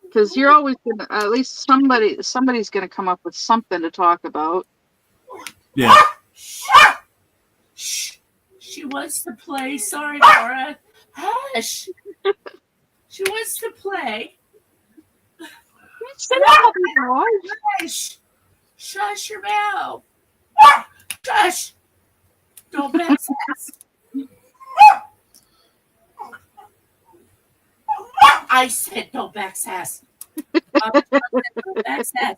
because you're always gonna, at least somebody's gonna come up with something to talk about. Yeah. Shh. She wants to play. Sorry, Laura. Hush. She wants to play. Hush. Shush your mouth. Shush. Don't mess us. I said don't backsass. Don't backsass.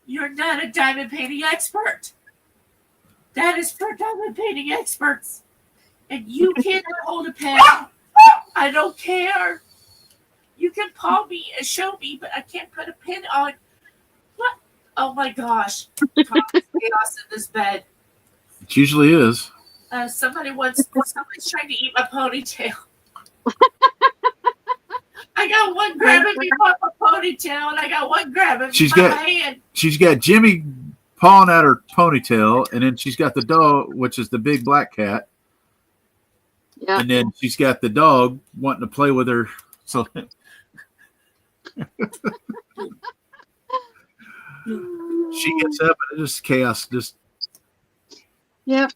You're not a diamond painting expert. That is for diamond painting experts. And you cannot hold a pen. I don't care. You can palm me and show me, but I can't put a pin on. What? Oh my gosh. Chaos in this bed. It usually is. Somebody's trying to eat my ponytail. I got one grabbing me by my ponytail, and I got one grabbing me by my hand. She's got Jimmy pawing at her ponytail, and then she's got the dog, which is the big black cat. Yeah. And then she's got the dog wanting to play with her. So she gets up, and it's just chaos. Yep.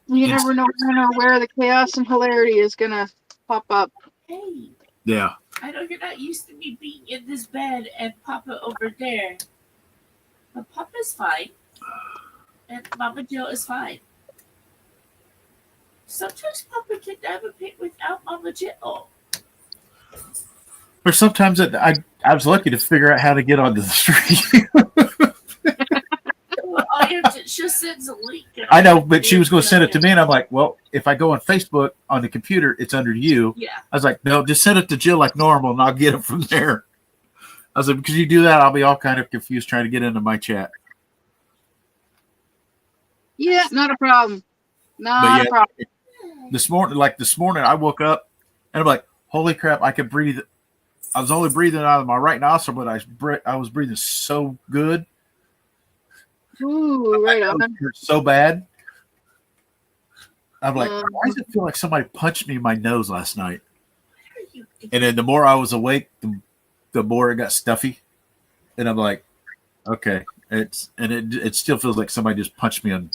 You never know where the chaos and hilarity is gonna pop up. Hey. Yeah. I know you're not used to me being in this bed and Papa over there. But Papa's fine. And Mama Jill is fine. Sometimes Papa can never paint without Mama Jill. Or sometimes I was lucky to figure out how to get onto the stream. She sends a link. I know, but she was going to send it to me, and I'm like, well, if I go on Facebook on the computer, it's under you. Yeah. I was like, no, just send it to Jill like normal, and I'll get it from there. I was like, because you do that, I'll be all kind of confused trying to get into my chat. Yeah, not a problem. Not a problem. This morning, I woke up, and I'm like, holy crap, I could breathe. I was only breathing out of my right nostril, but I was breathing so good. Ooh, right on. Hurt so bad. I'm like, why does it feel like somebody punched me in my nose last night? What are you And then the more I was awake, the more it got stuffy. And I'm like, okay. It still feels like somebody just punched me in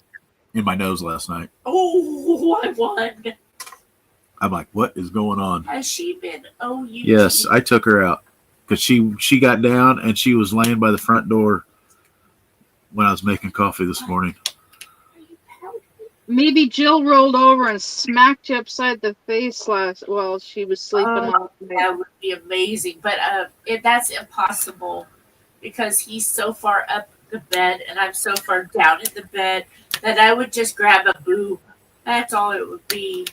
my nose last night. Oh, I won. I'm like, what is going on? Has she been OUT? Yes, I took her out because she got down and she was laying by the front door when I was making coffee this morning. Maybe Jill rolled over and smacked you upside the face while she was sleeping. That would be amazing, but that's impossible because he's so far up the bed and I'm so far down in the bed that I would just grab a boob. That's all it would be.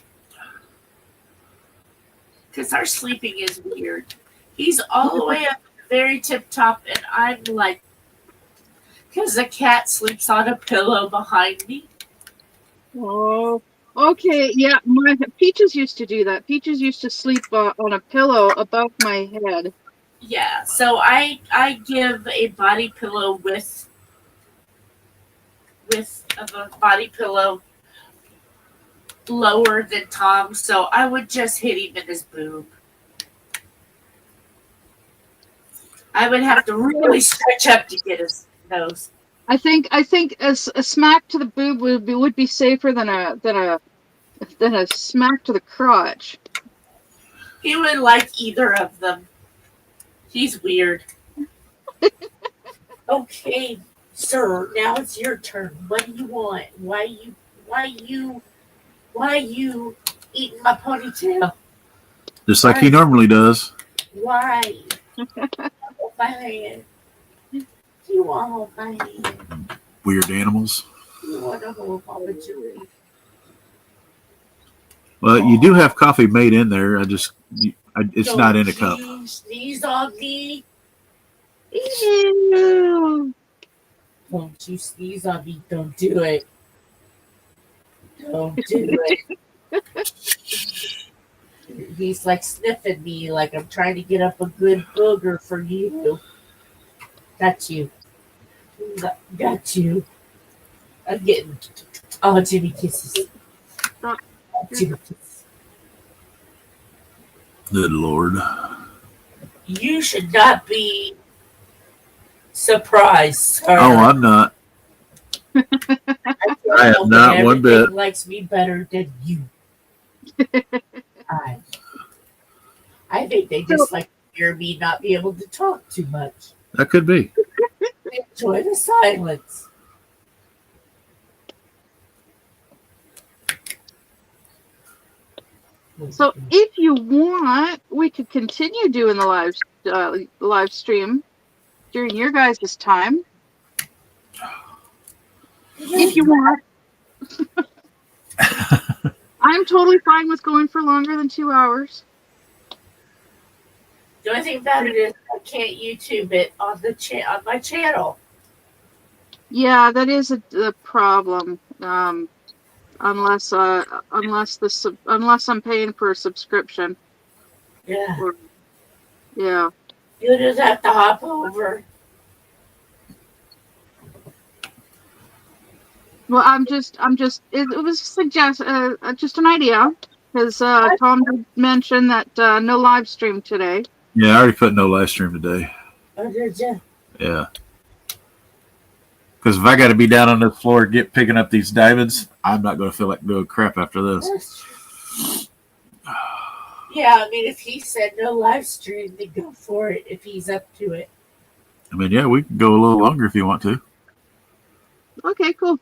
Because our sleeping is weird. He's all the way up the very tip top, and I'm like, because the cat sleeps on a pillow behind me. Oh, okay. Yeah, my Peaches used to do that. Peaches used to sleep on a pillow above my head. Yeah, so I give a body pillow with a body pillow lower than Tom, so I would just hit him in his boob. I would have to really stretch up to get his nose. I think a smack to the boob would be safer than a smack to the crotch. He would like either of them. He's weird. Okay, sir, now it's your turn. What do you want? Why you eating my ponytail? Just like he normally does. Why? Hold my hand. You want to hold my hand? Weird animals. You want to hold Papa Julie? Well, you do have coffee made in there. It's not in a cup. Sneeze on me. Ew. Don't you sneeze on me. Don't do it. Don't do it. He's like sniffing me like I'm trying to get up a good booger for you. Got you. Got you. I'm getting all Jimmy kisses. Jimmy kisses. Good Lord. You should not be surprised, sir. Oh, I'm not. I am not one bit. Likes me better than you. I think they just like to hear me not be able to talk too much. That could be. Enjoy the silence. So if you want, we could continue doing the live stream during your guys' time. If you want. I'm totally fine with going for longer than 2 hours. The only thing about it is I can't YouTube it on on my channel. Yeah, that is a problem. Unless I'm paying for a subscription. Yeah. Yeah. You just have to hop over. Well, it was just an idea because Tom did mention that no live stream today. Yeah, I already put no live stream today. Oh, did you? Yeah. Because if I got to be down on the floor picking up these diamonds, I'm not going to feel like doing crap after this. Yeah, I mean, if he said no live stream, then go for it if he's up to it. I mean, yeah, we can go a little longer if you want to. Okay, cool.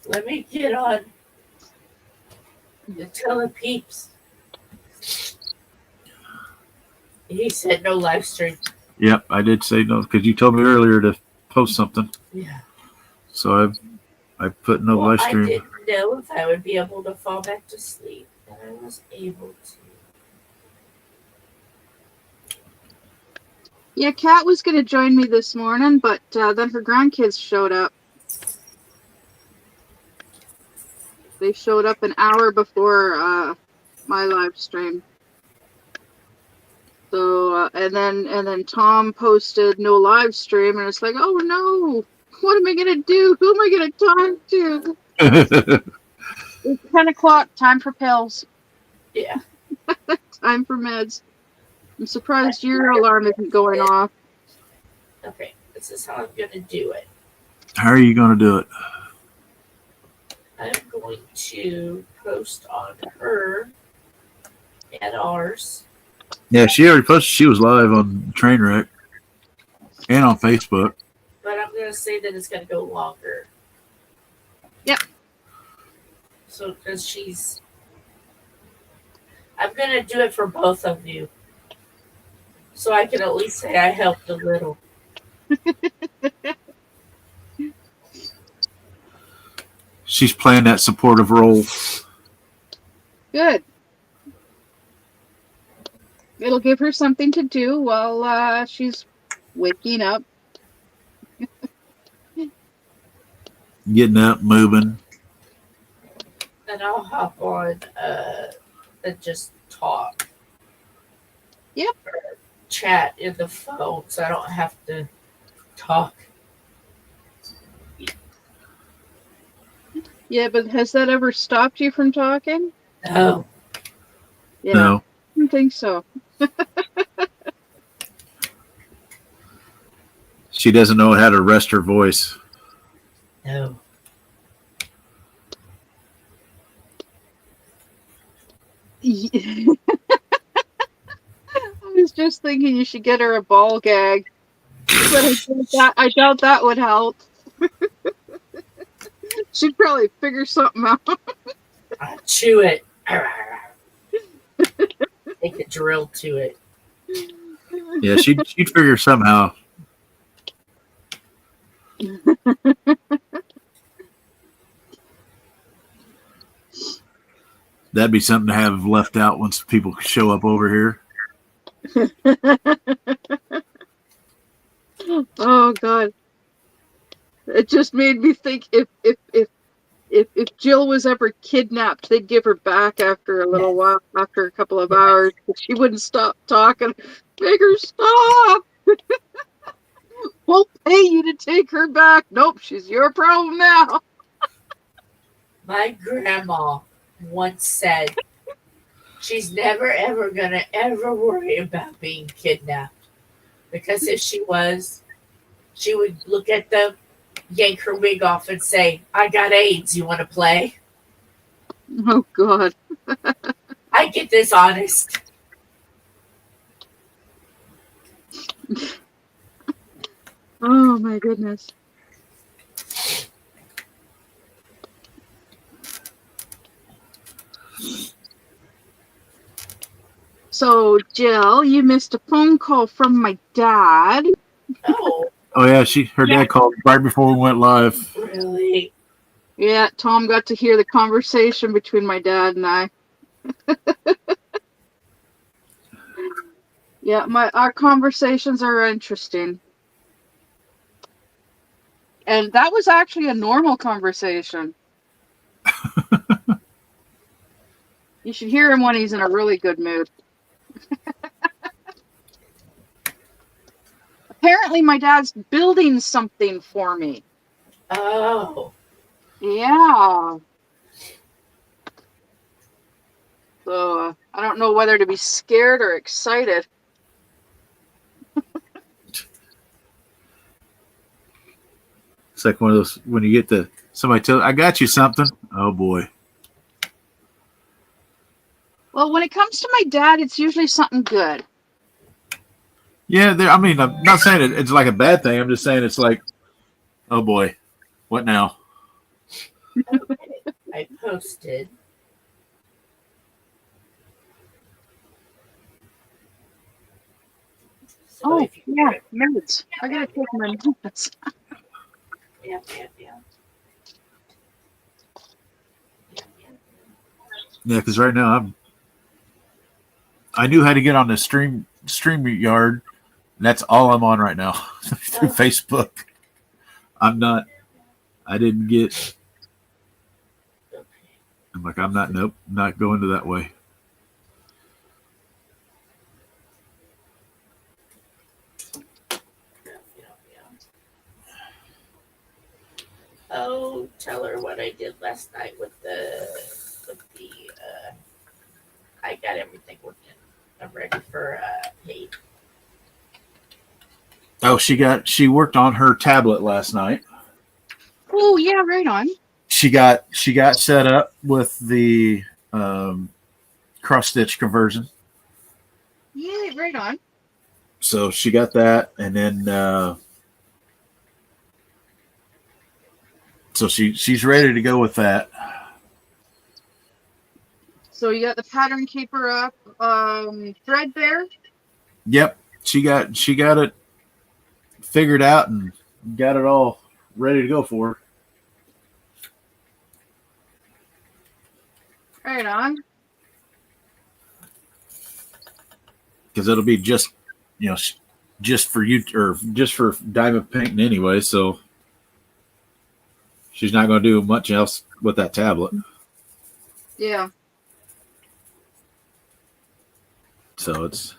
Let me get on the telepeeps. He said no live stream. Yep, I did say no because you told me earlier to post something. Yeah. So I put no live stream. I didn't know if I would be able to fall back to sleep, and I was able to. Yeah, Kat was going to join me this morning, but then her grandkids showed up. They showed up an hour before my live stream. So and then Tom posted no live stream, and it's like, oh no, what am I gonna do? Who am I gonna talk to? It's 10 o'clock. Time for pills. Yeah. Time for meds. I'm surprised your alarm isn't going off. Okay, this is how I'm gonna do it. How are you going to do it? I'm going to post on her and ours. Yeah, she already posted she was live on Trainwreck and on Facebook. But I'm gonna say that it's gonna go longer. Yep. So because I'm gonna do it for both of you, so I can at least say I helped a little. She's playing that supportive role. Good. It'll give her something to do while she's waking up. Getting up, moving. And I'll hop on and just talk. Yep. Or chat in the phone, so I don't have to talk. Yeah, but has that ever stopped you from talking? No. Yeah, No. I don't think so. She doesn't know how to rest her voice. No. I was just thinking you should get her a ball gag, but I doubt that would help. She'd probably figure something out. I chew it. Take a drill to it. Yeah, she'd figure somehow. That'd be something to have left out once people show up over here. Oh God! It just made me think if Jill was ever kidnapped, they'd give her back after a little while, after a couple of hours, but she wouldn't stop talking. Make her stop! We'll pay you to take her back. Nope, she's your problem now. My grandma once said she's never ever gonna ever worry about being kidnapped. Because if she was, she would look at them, yank her wig off, and say, I got AIDS, you wanna play? Oh God. I get this honest. Oh my goodness. So, Jill, you missed a phone call from my dad. Oh, Oh yeah, her dad called right before we went live. really? Yeah, Tom got to hear the conversation between my dad and I. Yeah, our conversations are interesting. And that was actually a normal conversation. You should hear him when he's in a really good mood. Apparently, my dad's building something for me. Oh. Yeah. So, I don't know whether to be scared or excited. It's like one of those when you get somebody tell I got you something. Oh boy. Well, when it comes to my dad, it's usually something good. Yeah, I mean, I'm not saying it's like a bad thing. I'm just saying it's like, oh boy, what now? Okay. I posted. So if you notes. I gotta take my notes. Yeah. Yeah, because right now I knew how to get on the StreamYard. That's all I'm on right now through Facebook. I didn't get. I'm like, nope, not going to that way. Oh, tell her what I did last night with the I got everything worked I'm ready for hate. Oh, she worked on her tablet last night. Oh yeah, right on. She got set up with the cross stitch conversion. Yeah, right on. So she got that, and then so she's ready to go with that. So you got the pattern keeper up, threadbare. Yep, she got it figured out and got it all ready to go for her. Right on. Because it'll be just just for you or just for diamond painting anyway. So she's not going to do much else with that tablet. Yeah. So it's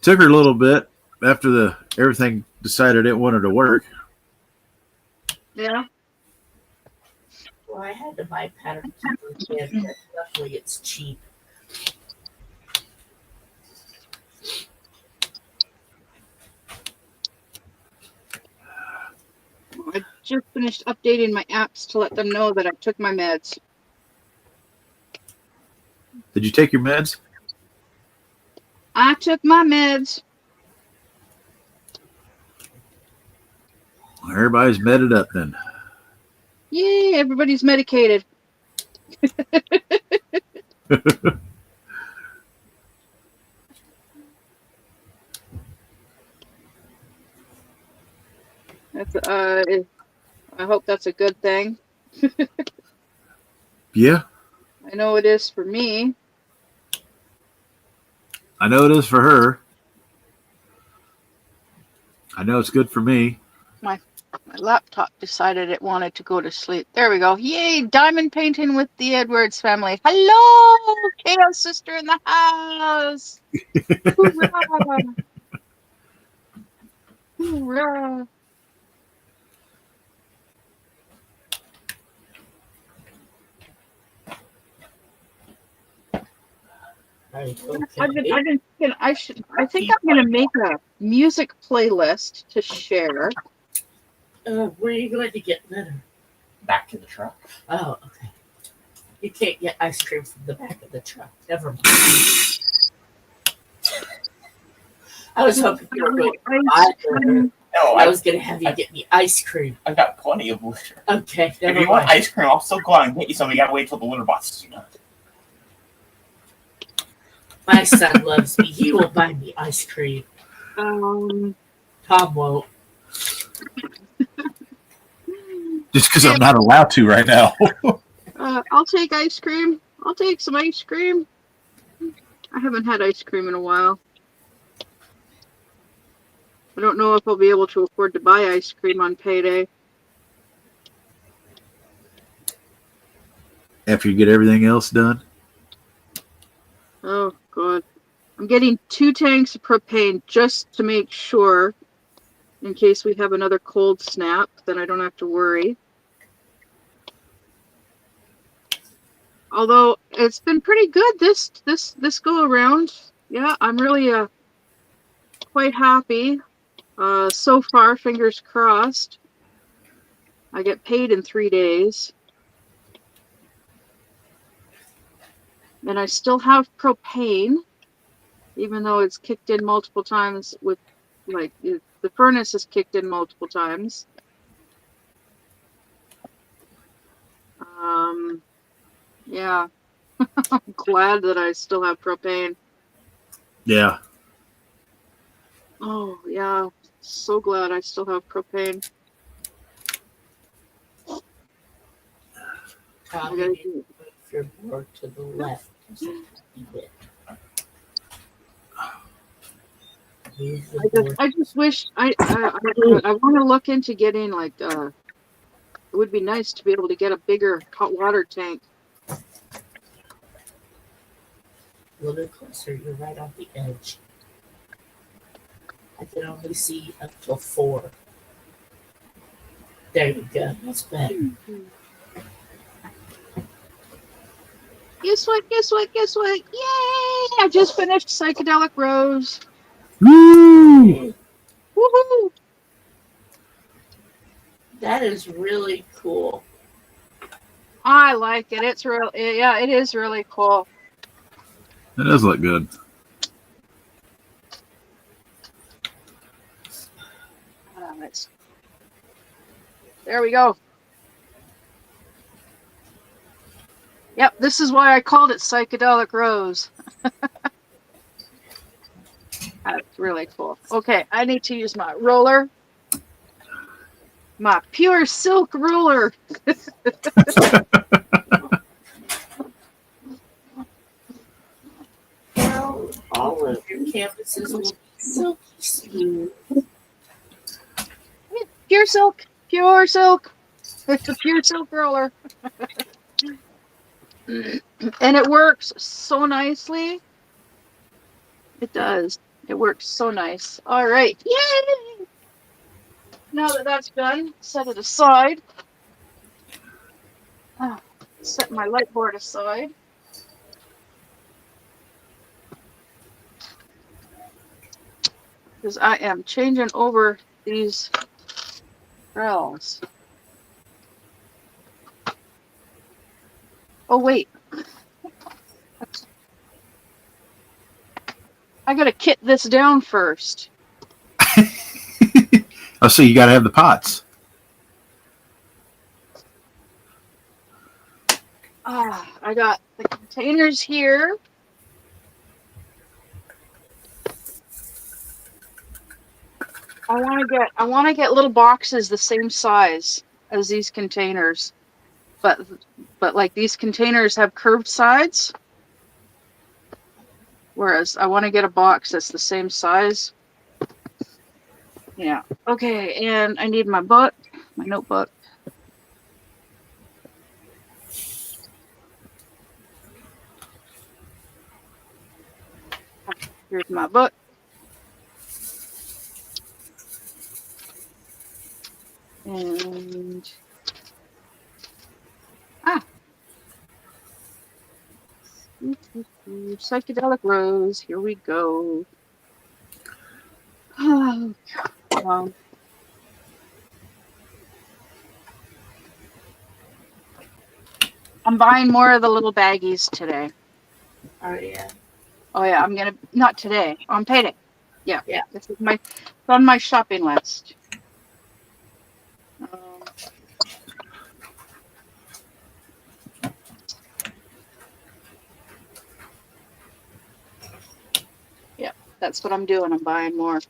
took her a little bit after everything decided it wanted to work. Yeah. Well, I had to buy pattern keeper again, but luckily it's cheap. I just finished updating my apps to let them know that I took my meds. Did you take your meds? I took my meds. Well, everybody's medded up then. Yay, everybody's medicated. That's I hope that's a good thing. Yeah, I know it is for me. I know it is for her. I know it's good for me. My laptop decided it wanted to go to sleep. There we go. Yay, diamond painting with the Edwards family. Hello, Chaos Sister in the house. Hoorah. Hoorah. Okay. I've been thinking I think I'm gonna make a music playlist to share. Where are you going to get dinner? Back to the truck. Oh, okay. You can't get ice cream from the back of the truck. Never mind. I was hoping you were going to buy dinner. No, I was going to have you get me ice cream. I've got plenty of litter. Okay, If never you want mind. ice cream, I'll still go out and get you some. You gotta wait till the litter box is done. My son loves me. He will buy me ice cream. Tom won't. Just because I'm not allowed to right now. I'll take ice cream. I'll take some ice cream. I haven't had ice cream in a while. I don't know if I'll be able to afford to buy ice cream on payday. After you get everything else done. Oh, God. I'm getting 2 tanks of propane just to make sure, in case we have another cold snap, then I don't have to worry. Although it's been pretty good this go around. Yeah, I'm really quite happy. So far, fingers crossed. I get paid in 3 days. And I still have propane, even though it's kicked in multiple times with, like, the furnace is kicked in multiple times. Yeah. I'm glad that I still have propane. Yeah. Oh, yeah. So glad I still have propane. Probably move your board to the left. Just a tiny bit. Move the board. I just wish I want to look into getting like it would be nice to be able to get a bigger hot water tank. A little bit closer. You're right on the edge. I can only see up till 4. There you go. That's better. Guess what? Guess what? Guess what? Yay! I just finished Psychedelic Rose. Woo! Woohoo! That is really cool. I like it. It's real. Yeah, it is really cool. That does look good. There we go. Yep, this is why I called it Psychedelic Rose. That's really cool. Okay, I need to use my roller. My pure silk ruler. Well, all of your canvases will be silky smooth. Pure silk. Pure silk. It's a pure silk roller. And it works so nicely. It does. It works so nice. All right. Yay! Now that that's done, set it aside. Set my light board aside. Because I am changing over these rails. Oh, wait. I gotta kit this down first. Oh, so you got to have the pots. I got the containers here. I want to get little boxes the same size as these containers. But like these containers have curved sides. Whereas I want to get a box that's the same size. Yeah. Okay, and I need my book, my notebook. Here's my book. And Psychedelic Rose. Here we go. Oh, come I'm buying more of the little baggies today. Oh, yeah. Oh yeah, I'm gonna not today on payday. Yeah, Yeah. This is it's on my shopping list. Yeah, that's what I'm doing. I'm buying more.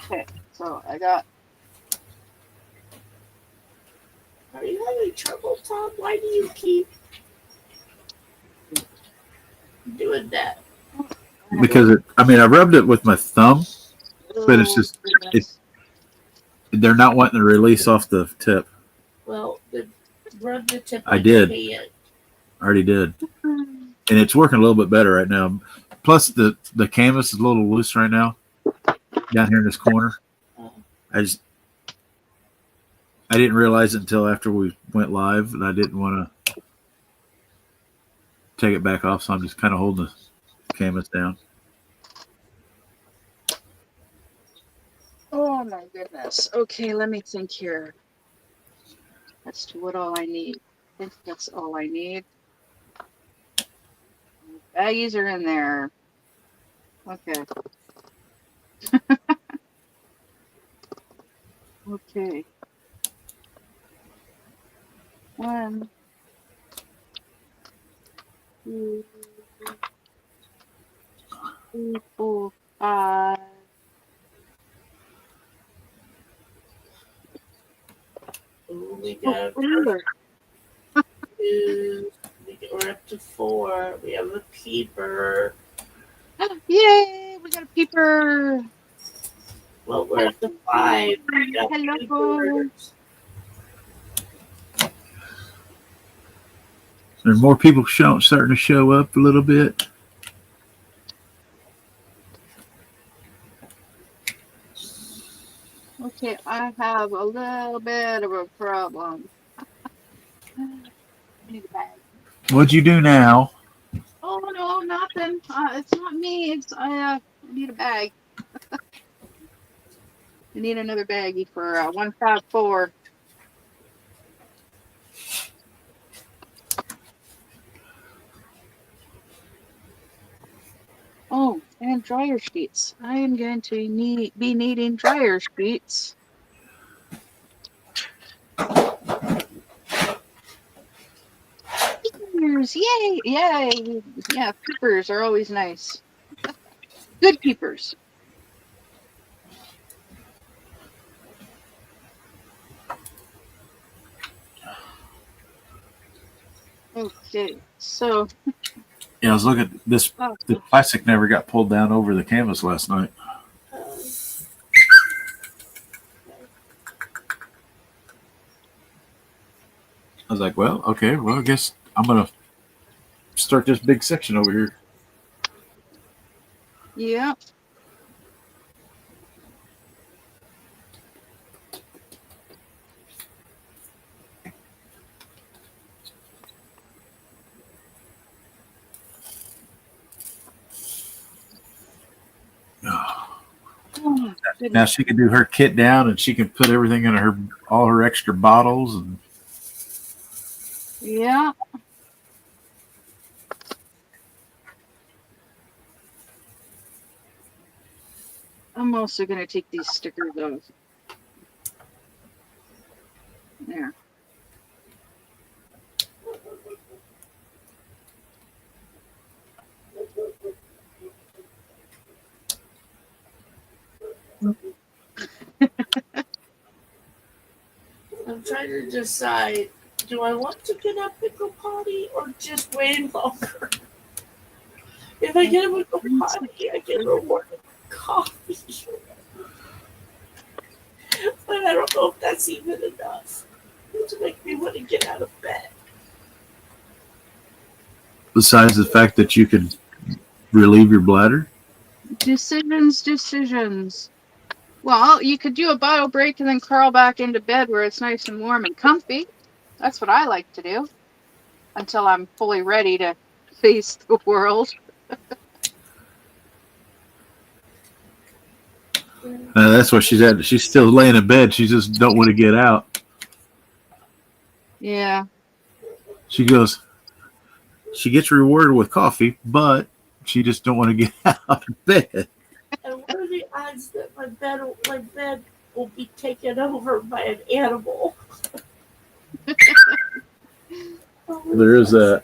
Okay, so I got. Are you having trouble, Tom? Why do you keep doing that? Because I rubbed it with my thumb, but it's just they're not wanting to release off the tip. Well, rub the tip. I did. I already did, and it's working a little bit better right now. Plus, the canvas is a little loose right now down here in this corner. I didn't realize it until after we went live, and I didn't want to take it back off, so I'm just kind of holding the canvas down. Oh my goodness. Okay, let me think here. As to what all I need. I think that's all I need. Baggies are in there. Okay. Okay. 1, 2, 3, 4, 5. We got we're up to 4. We have a peeper. Yay! We got a peeper. Well, we're up to 5. We got Hello. peepers. There's more people starting to show up a little bit. Okay, I have a little bit of a problem. I need a bag. What'd you do now? Oh no, nothing. It's not me. It's I need a bag. I need another baggie for 154. Oh, and dryer sheets. I am going to be needing dryer sheets. Peepers, yay, yay. Yeah, peepers are always nice. Good peepers. Okay, so Yeah, I was looking at this. The plastic never got pulled down over the canvas last night. I was like, well, okay, well, I guess I'm gonna start this big section over here. yeah. Oh, Now she can do her kit down, and she can put everything in her all her extra bottles and. yeah. I'm also going to take these stickers off. There. I'm trying to decide, do I want to get a pickle potty or just wait longer? If I get a pickle potty, I get rewarded coffee. But I don't know if that's even enough to make me want to get out of bed. Besides the fact that you can relieve your bladder. Decisions. Well, you could do a bottle break and then curl back into bed where it's nice and warm and comfy. That's what I like to do until I'm fully ready to face the world. That's what she's at. She's still laying in bed. She just don't want to get out. Yeah. She goes. She gets rewarded with coffee, but she just don't want to get out of bed. And what are the odds that my bed will be taken over by an animal? There is that.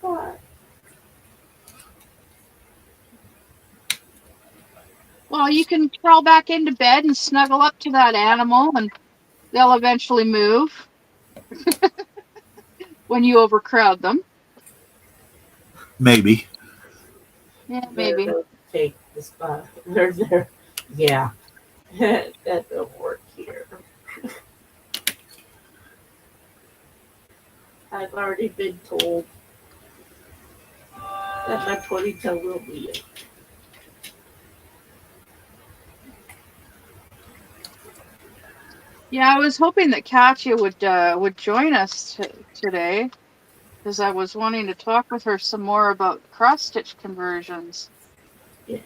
Well, you can crawl back into bed and snuggle up to that animal, and they'll eventually move when you overcrowd them. Maybe. Yeah, maybe. Take the spot. They're there. Yeah. That don't work here. I've already been told that my ponytail will be in. Yeah, I was hoping that Katya would join us today, because I was wanting to talk with her some more about cross stitch conversions. Yeah.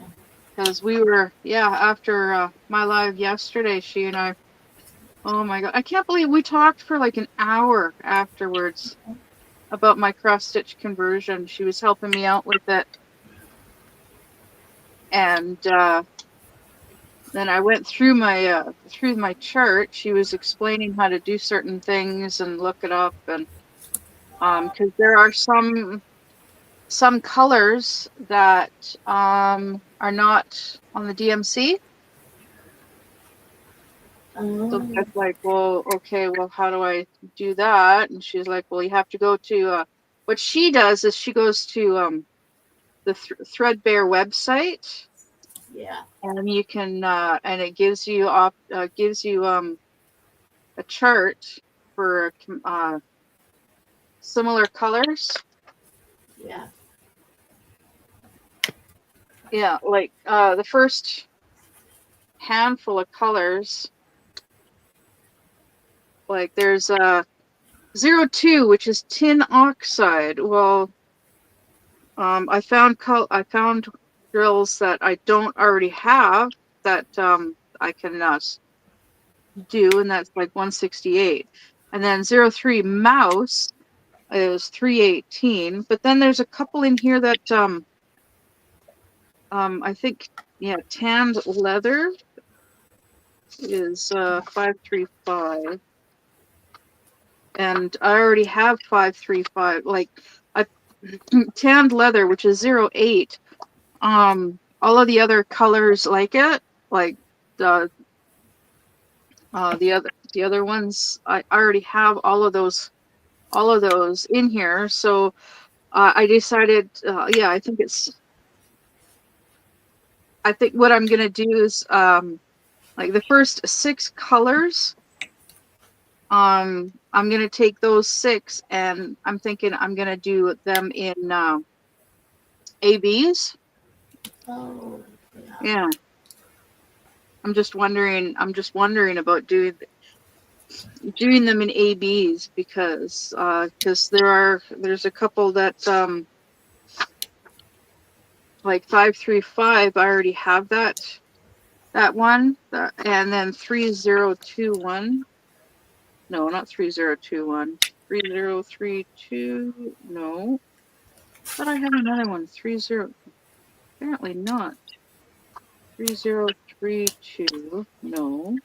Because we were, after my live yesterday, she and I, oh my God, I can't believe we talked for like an hour afterwards about my cross stitch conversion. She was helping me out with it. And then I went through my chart. She was explaining how to do certain things and look it up, and because there are some colors that are not on the DMC. So that's like, well, okay, well, how do I do that? And she's like, well, you have to go to what she does is she goes to the Threadbare website. Yeah. And you can and it gives you a chart for similar colors. Yeah. Yeah, like the first handful of colors. Like there's 02, which is tin oxide. Well, I found drills that I don't already have that I can do, and that's like 168. And then 03 mouse is 318. But then there's a couple in here that I think, yeah, tanned leather is 535. And I already have 535. Like, I tanned leather, which is 08. All of the other colors like it, like the the other ones, I already have all of those in here. So I decided, yeah, I think what I'm gonna do is like the first 6 colors. I'm gonna take those 6, and I'm thinking I'm gonna do them in ABs. Oh, Yeah. I'm just wondering about doing them in ABs because there's a couple that like 535. I already have that one, and then 3021. No, not 3021. 3032. No, but I have another one. 30. Apparently not. 3032. No.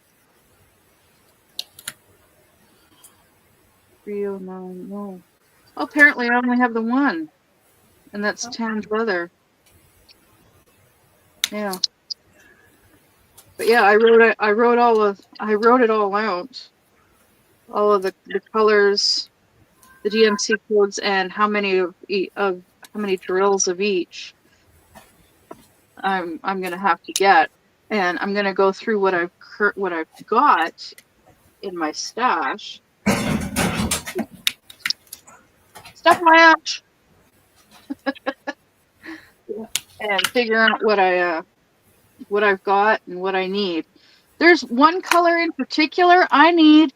309. No. Apparently, I only have the one, and that's tanned leather. Yeah. But yeah, I wrote it all out. All of the colors, the DMC codes, and how many drills of each I'm gonna have to get, and I'm gonna go through what I've got in my stash. Stuff my ash. And figure out what I've got and what I need. There's one color in particular I need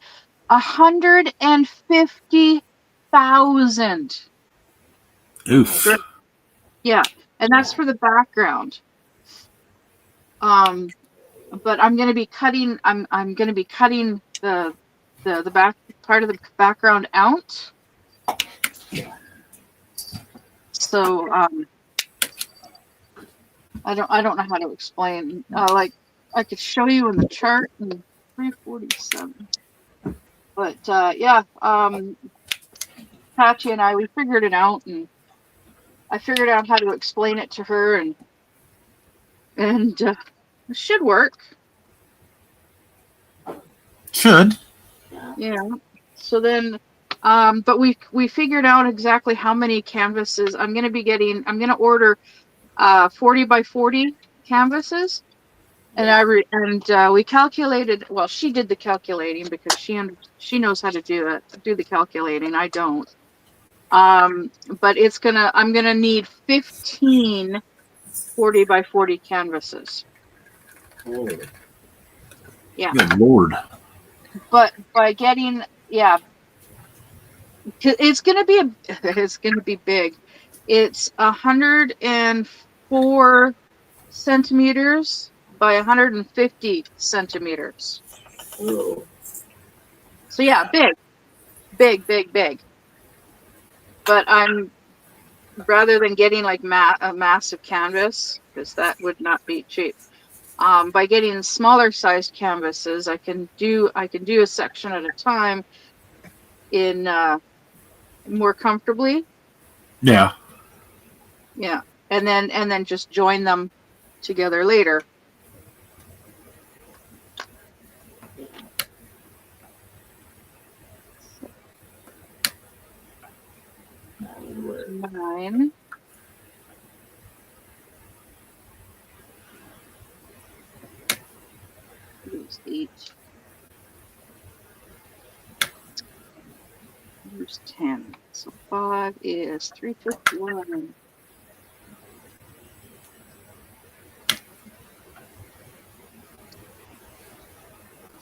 150,000. Oof. Yeah, and that's for the background. But I'm gonna be cutting. I'm gonna be cutting the back part of the background out. So I don't know how to explain. Like I could show you in the chart in 347. But yeah, Katya and we figured it out, and I figured out how to explain it to her, and it should work. Should. Yeah. So then, but we figured out exactly how many canvases I'm gonna be getting. I'm gonna order 40 by 40 canvases, and we calculated. Well, she did the calculating because she knows how to do the calculating. I don't. But I'm gonna need 15 40 by 40 canvases. Yeah. Good Lord. But by getting, yeah, it's gonna be big. It's 104 centimeters by 150 centimeters. Ooh. So yeah, big. But I'm rather than getting like a massive canvas, because that would not be cheap. By getting smaller sized canvases, I can do a section at a time in more comfortably. Yeah. Yeah, and then just join them together later. Nine. Use 8. Use 10. So 5 is 351.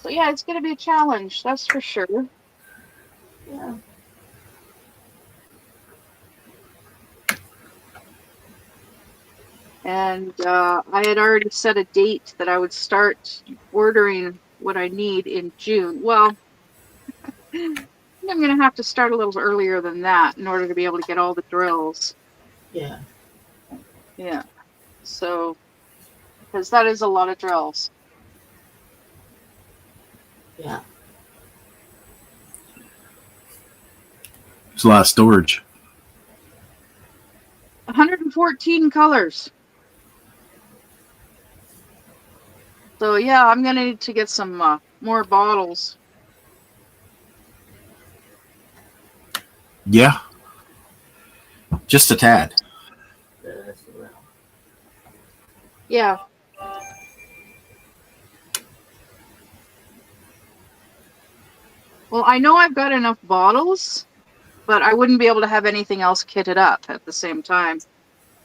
So yeah, it's gonna be a challenge, that's for sure. Yeah. And I had already set a date that I would start ordering what I need in June. Well, I'm going to have to start a little earlier than that in order to be able to get all the drills. Yeah. Yeah. So, because that is a lot of drills. Yeah. It's a lot of storage. 114 colors. So yeah, I'm gonna need to get some more bottles. Yeah. Just a tad. That's well. Yeah. Well, I know I've got enough bottles, but I wouldn't be able to have anything else kitted up at the same time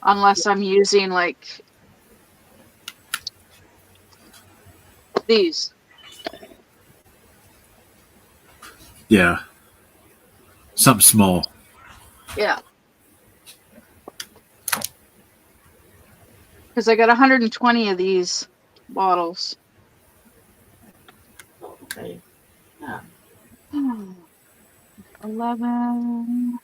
unless I'm using like these. Yeah. Something small. Yeah. Because I got 120 of these bottles. Okay. Yeah. 11.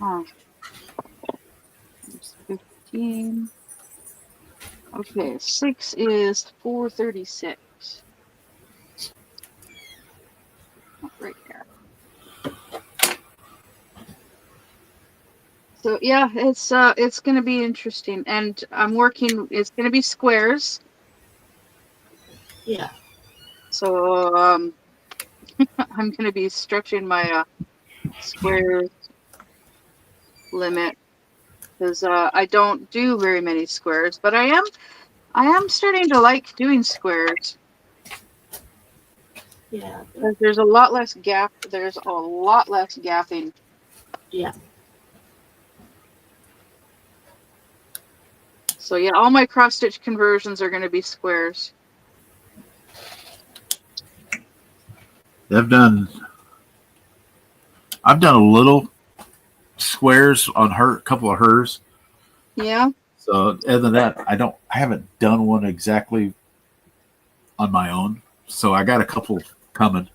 Oh, there's 15. Okay, 6 is 436. Oh, right there. So yeah, it's gonna be interesting, and I'm working. It's gonna be squares. Yeah. So I'm gonna be stretching my square limit because I don't do very many squares, but I am starting to like doing squares. Yeah. 'Cause there's a lot less gap. There's a lot less gapping. Yeah. So yeah, all my cross stitch conversions are going to be squares. I've done a little squares on her, a couple of hers. Yeah. So other than that, I haven't done one exactly on my own. So I got a couple coming.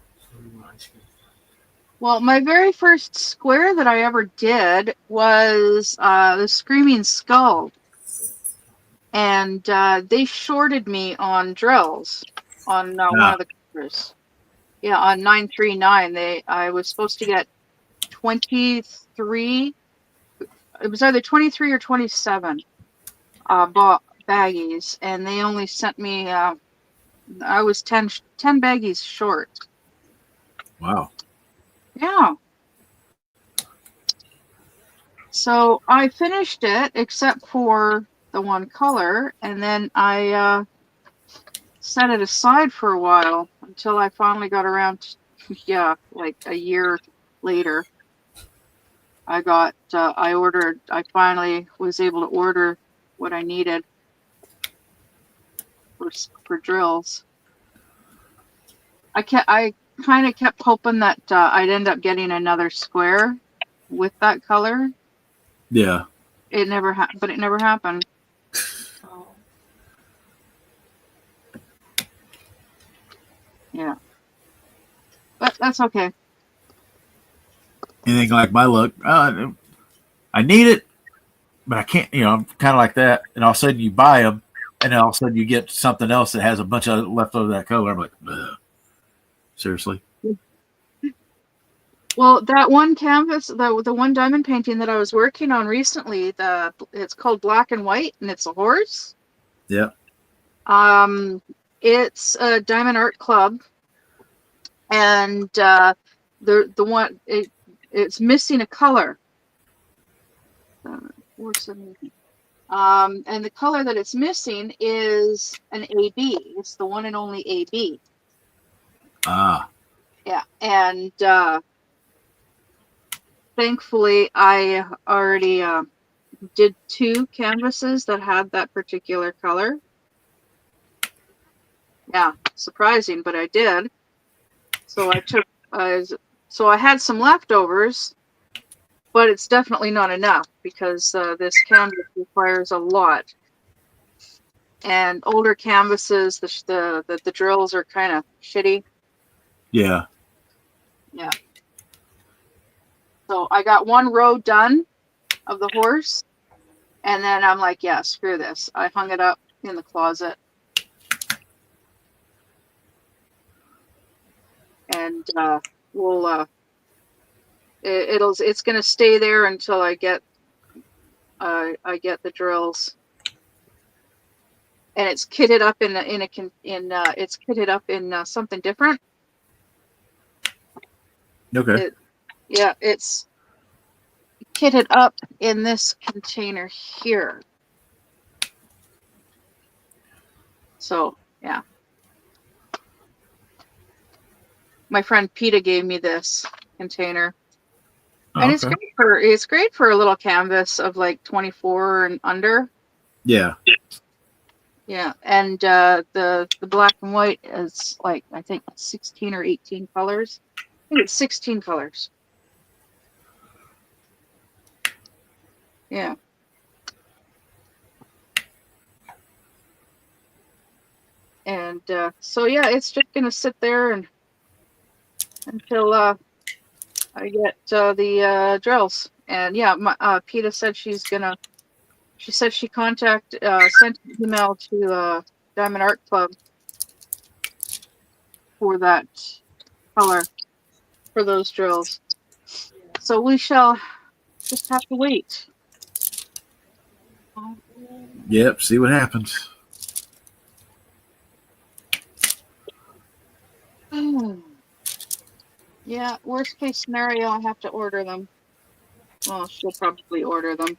Well, my very first square that I ever did was the Screaming Skull. And they shorted me on drills on one of the covers. Yeah, on 939. I was supposed to get 23. It was either 23 or 27 baggies, and they only sent me, I was 10 baggies short. Wow. Yeah. So I finished it except for the one color, and then I set it aside for a while until I finally got around to, yeah, like a year later. I finally was able to order what I needed for drills. I kind of kept hoping that I'd end up getting another square with that color. Yeah. But it never happened. Oh. Yeah. But that's okay. Anything like my luck, I need it, but I can't. I'm kind of like that. And all of a sudden you buy them, and then all of a sudden you get something else that has a bunch of left over that color. I'm like, ugh. Seriously. Well, that one canvas, the one diamond painting that I was working on recently, it's called Black and White, and it's a horse. Yeah. It's a Diamond Art Club, and the one it's missing a color. 470. And the color that it's missing is an AB. It's the one and only AB. Ah. Yeah, and thankfully, I already did 2 canvases that had that particular color. Yeah, surprising, but I did. So I took, so I had some leftovers, but it's definitely not enough because this canvas requires a lot. And older canvases, the drills are kind of shitty. Yeah. Yeah. So I got 1 row done of the horse, and then I'm like, yeah, screw this. I hung it up in the closet. And it's gonna stay there until I get the drills. And it's kitted up it's kitted up in something different. Okay. It's kitted up in this container here. So yeah, my friend Peta gave me this container, and Okay. it's great for a little canvas of like 24 and under. Yeah. Yeah, and the black and white is like, I think 16 or 18 colors. I think it's 16 colors. Yeah. And so yeah, it's just gonna sit there and until I get the drills. And yeah, Peta said she said she sent an email to Diamond Art Club for that color, for those drills. So we shall just have to wait. Yep. See what happens. Yeah, worst case scenario, I have to order them. Well, she'll probably order them.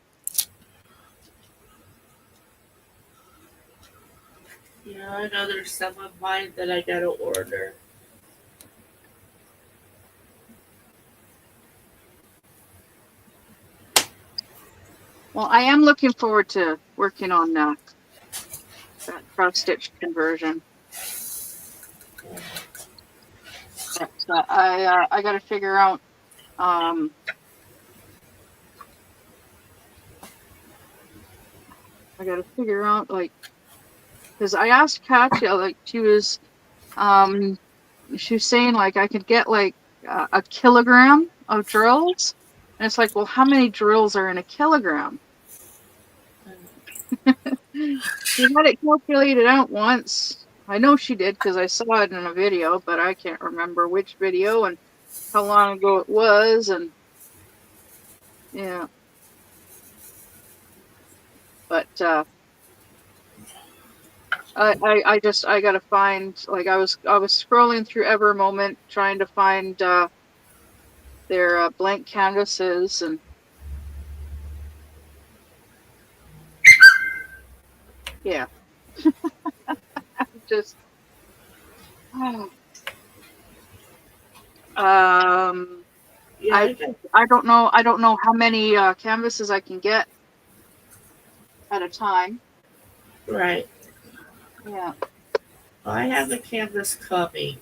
Yeah, I know there's some of mine that I gotta order. Well, I am looking forward to working on that cross-stitch conversion. But I got to figure out I got to figure out, like, because I asked Katya, like, she was saying like I could get like a kilogram of drills, and it's like, well, how many drills are in a kilogram? She had it calculated out once. I know she did because I saw it in a video, but I can't remember which video and how long ago it was, and yeah. But I gotta find, like, I was scrolling through Evermoment trying to find their blank canvases, and yeah. Just Yeah, I don't know how many canvases I can get at a time. right. Yeah. I have the canvas coming,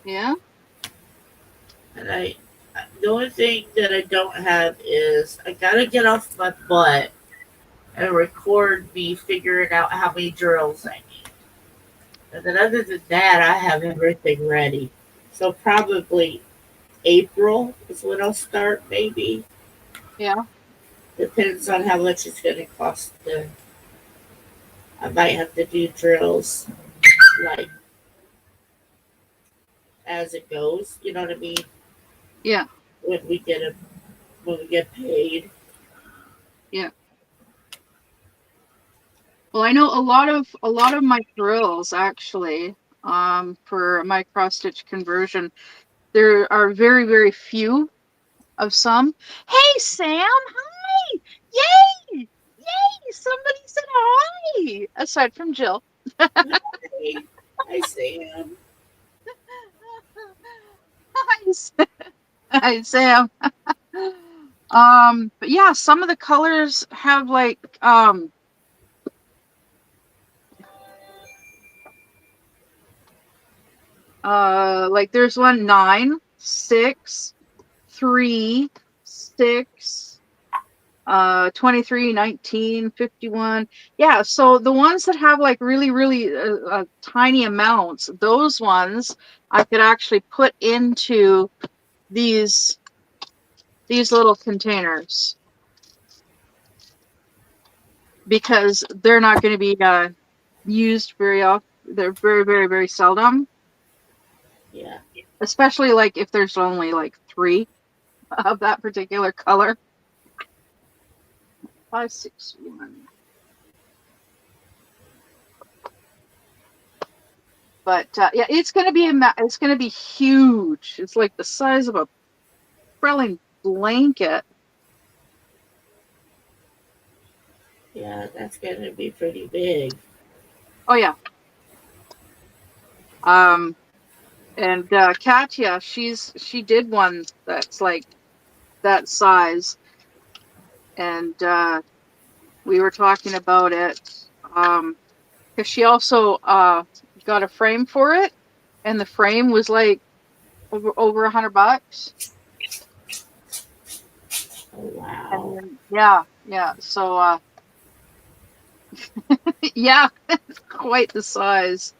Yeah. and the only thing that I don't have is I gotta get off my butt and record me figuring out how many drills I need. And then other than that, I have everything ready. So probably April is when I'll start, maybe. Yeah. Depends on how much it's going to cost. I might have to do drills like as it goes. You know what I mean? Yeah. When we get paid. Yeah. Well, I know a lot of my drills actually, for my cross stitch conversion, there are very, very few of some. Hey, Sam! Hi! Yay! Yay! Somebody said hi! Aside from Jill. Hey, I Sam. Hi, Hi, Sam. But yeah, some of the colors have like there's one 9, 6, 3, 6, 23, 19, 51. Yeah, so the ones that have like really, really tiny amounts, those ones I could actually put into these little containers because they're not going to be used very often. They're very, very, very seldom. Yeah. Especially like if there's only like 3 of that particular color. 5, 6, 1. But yeah, it's gonna be huge. It's like the size of a Krelling blanket. Yeah, that's gonna be pretty big. Oh yeah. And Katya, she did one that's like that size, and we were talking about it. Because she also got a frame for it, and the frame was like over $100. Oh wow. And yeah. So yeah, quite the size.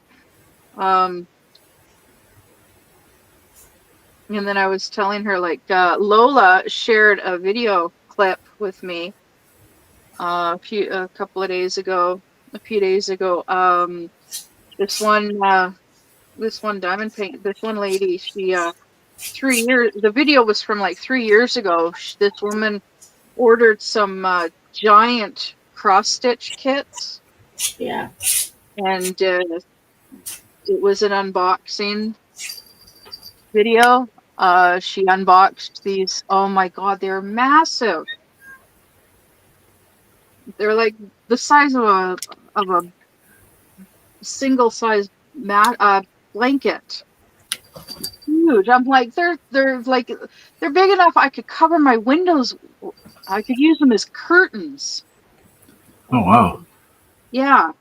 And then I was telling her like Lola shared a video clip with me a couple of days ago, a few days ago. This one diamond paint, this one lady, she 3 years. The video was from like 3 years ago. This woman ordered some giant cross stitch kits, Yeah. and it was an unboxing video. She unboxed these. Oh my god, they're massive. They're like the size of a single size blanket. Huge. I'm like they're big enough I could cover my windows. I could use them as curtains. Oh wow. Yeah.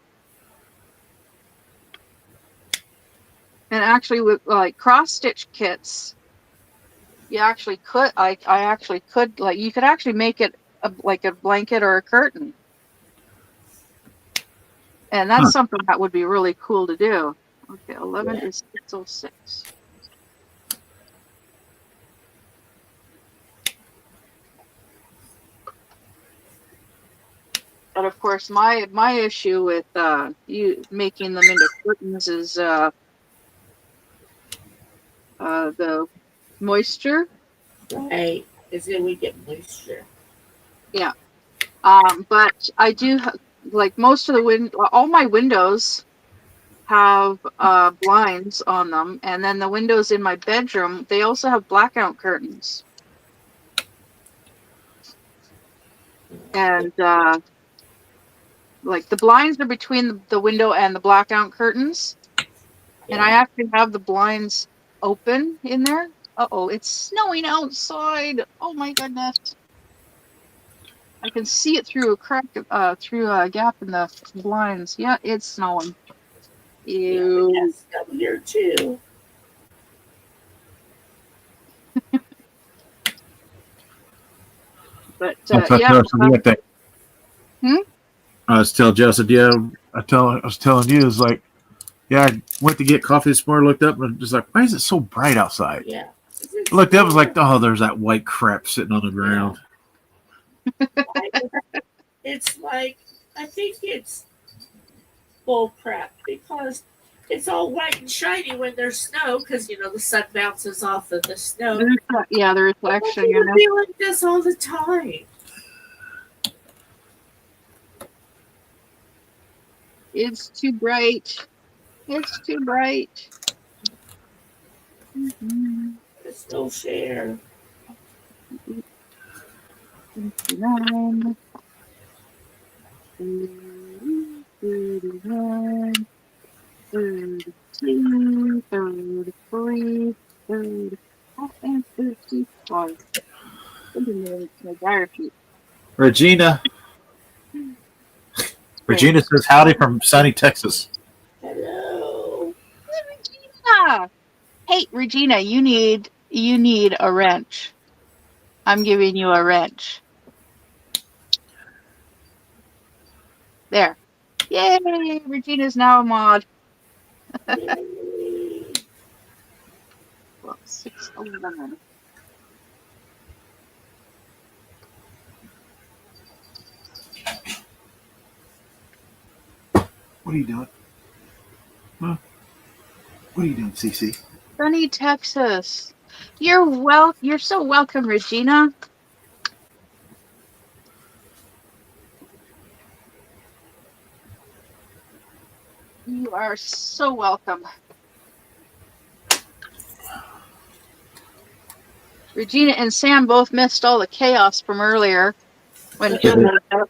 And actually with like cross stitch kits, you actually could I actually could like you could actually make it like a blanket or a curtain. And that's something that would be really cool to do. Okay, 11 is 606. But of course, my issue with you making them into curtains is the moisture. Right. Is it we get moisture. Yeah. But I do like most of all my windows have blinds on them, and then the windows in my bedroom, they also have blackout curtains. And like the blinds are between the window and the blackout curtains, and I actually have the blinds open in there. Uh-oh, it's snowing outside. Oh my goodness. I can see it through a crack, through a gap in the blinds. Yeah, it's snowing. Ew. Yeah, yes, I'm here too. But I was telling Joseph, I was telling you, it's like, yeah, I went to get coffee this morning, looked up, and just like, why is it so bright outside? Yeah. I looked up, I was like, oh, there's that white crap sitting on the ground. It's like, I think it's bull crap because it's all white and shiny when there's snow because, the sun bounces off of the snow. The reflection. It would be like this all the time. It's too bright. It's too bright. Mm-hmm. It's no share. 29, 31, 32, 33, 34, and 35. My dryer sheet. Regina. Regina says howdy from sunny Texas. Hello. Regina. Hey, Regina, you need a wrench. I'm giving you a wrench. There. Yay! Regina's now a mod. Well, 6:11. What are you doing? Huh? What are you doing, Cece? Sunny Texas. You're so welcome, Regina. You are so welcome. Regina and Sam both missed all the chaos from earlier when Jill woke up.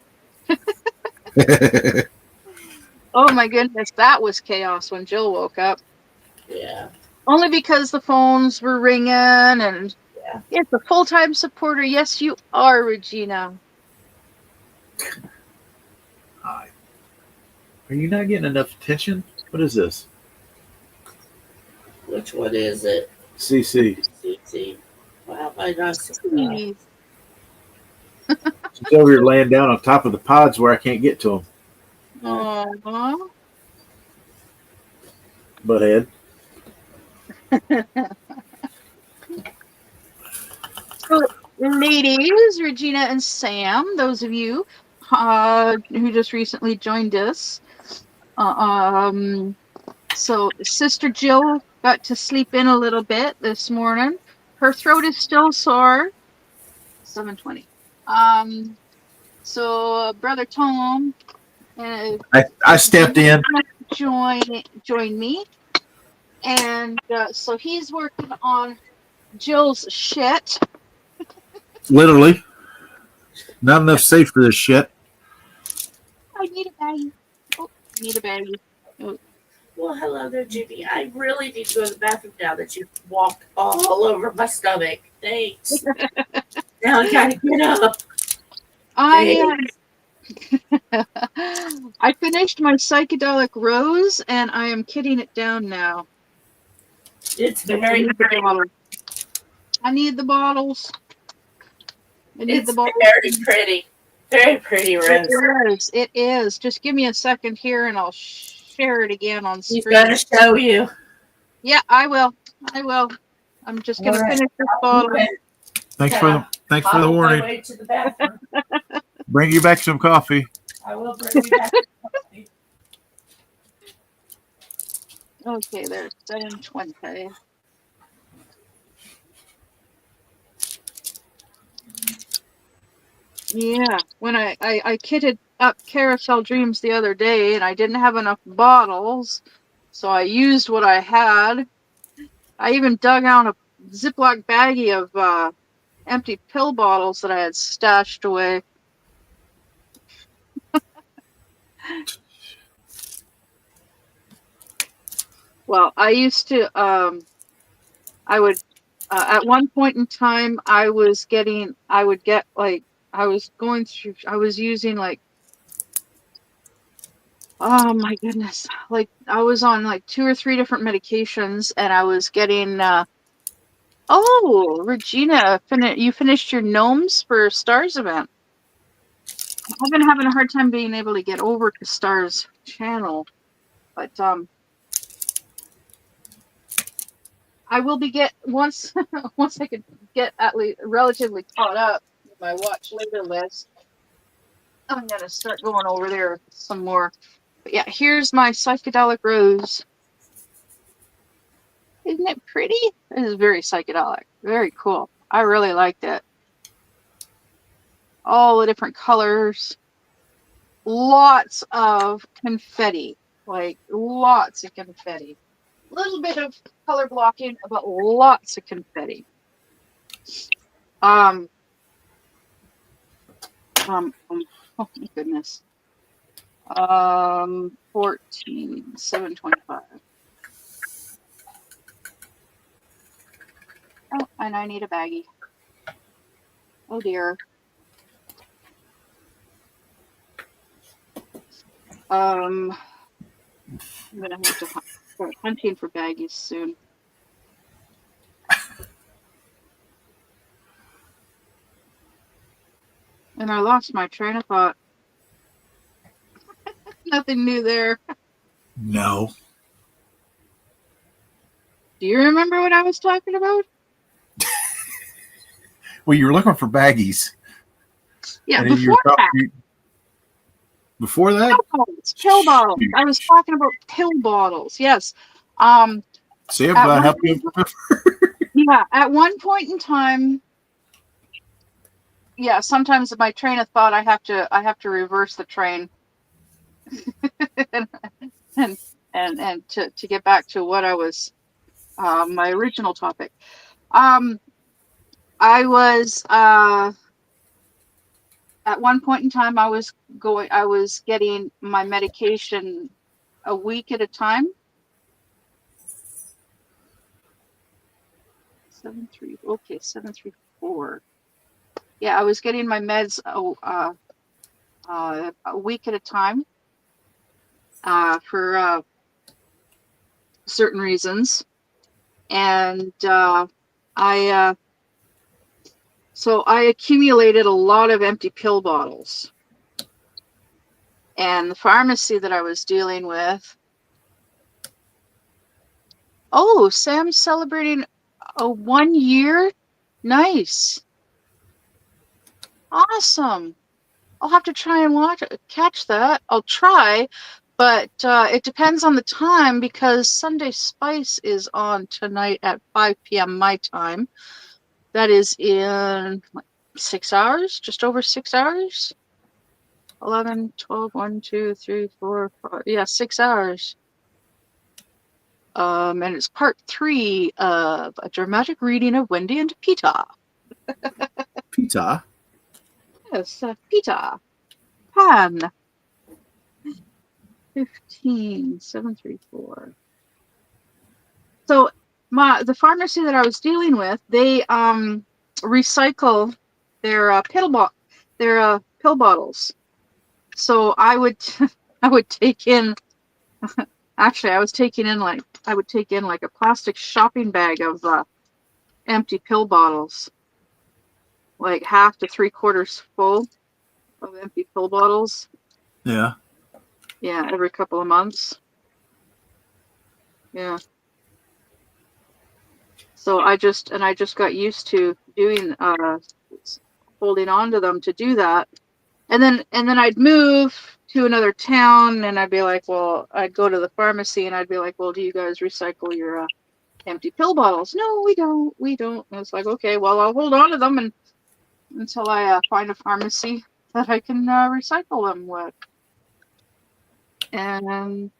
Oh my goodness, that was chaos when Jill woke up. Yeah. Only because the phones were ringing and Yeah. it's a full-time supporter. Yes, you are, Regina. Hi. Are you not getting enough attention? What is this? Which one is it? CC. CT. Wow, my gosh. Please. She's over here laying down on top of the pods where I can't get to them. Aww. Butthead. So, ladies, Regina and Sam, those of you who just recently joined us. So Sister Jill got to sleep in a little bit this morning. Her throat is still sore. 7:20. So Brother Tom I stepped in. join me, and so he's working on Jill's shit. Literally. Not enough safe for this shit. I need a baggie. Oh, I need a baggie. Oh. Well, hello there, Jimmy. I really need to go to the bathroom now that you've walked all over my stomach. Thanks. Now I gotta get up. I finished my psychedelic rose, and I am kitting it down now. It's very pretty. I need the bottles. It's very pretty. Very pretty, Rose. It is. Just give me a second here, and I'll share it again on screen. He's gonna show you. Yeah, I will. I'm just gonna finish this bottle. Thanks for the warning. Way to the bathroom. Bring you back some coffee. I will bring you back some coffee. Okay, there's 7:20. Yeah, when I kitted up Carousel Dreams the other day, and I didn't have enough bottles, so I used what I had. I even dug out a Ziploc baggie of empty pill bottles that I had stashed away. Well, I used to, I would, at one point in time, I was using like, oh my goodness, like I was on like 2 or 3 different medications, and I was getting, oh, Regina, you finished your Gnomes for Stars event. I've been having a hard time being able to get over to Stars channel, but I will be once I could get at least relatively caught up with my watch later list. I'm gonna start going over there some more. But yeah, here's my psychedelic rose. Isn't it pretty? It is very psychedelic. Very cool. I really liked it. All the different colors. Lots of confetti. Like lots of confetti. A little bit of color blocking, but lots of confetti. Oh my goodness. 7:25. Oh, and I need a baggie. Oh dear. I'm gonna have to start hunting for baggies soon. And I lost my train of thought. Nothing new there. No. Do you remember what I was talking about? Well, you were looking for baggies. Yeah, And then before that. Before that? Pill bottles. Shoot. I was talking about pill bottles. Yes. See, I'm At glad I one helped you remember. Yeah, at one point in time, yeah, sometimes my train of thought I have to reverse the train and to get back to what I was my original topic. I was at one point in time I was getting my medication a week at a time. 734. Yeah, I was getting my meds a week at a time for certain reasons, and so I accumulated a lot of empty pill bottles, and the pharmacy that I was dealing with. Oh, Sam's celebrating a 1 year. Nice, awesome. I'll have to try and catch that. I'll try, but it depends on the time because Sunday Spice is on tonight at 5 p.m. my time. That is in 6 hours, just over 6 hours. 11, 12, 1, 2, 3, 4, 5. Yeah, 6 hours. And it's part 3 of a dramatic reading of Wendy and Peter. Pizza. Yes, Peter Pan. 15, 734. So the pharmacy that I was dealing with, they recycle their pill bottles. So I would I would take in actually I would take in like a plastic shopping bag of empty pill bottles, like half to 3/4 full of empty pill bottles. Yeah. Yeah, every couple of months. Yeah. So I just got used to doing holding on to them to do that. And then I'd move to another town and I'd be like, well, I'd go to the pharmacy and I'd be like, well, do you guys recycle your empty pill bottles? No, we don't. And it's like, okay, well, I'll hold on to them until I find a pharmacy that I can recycle them with. And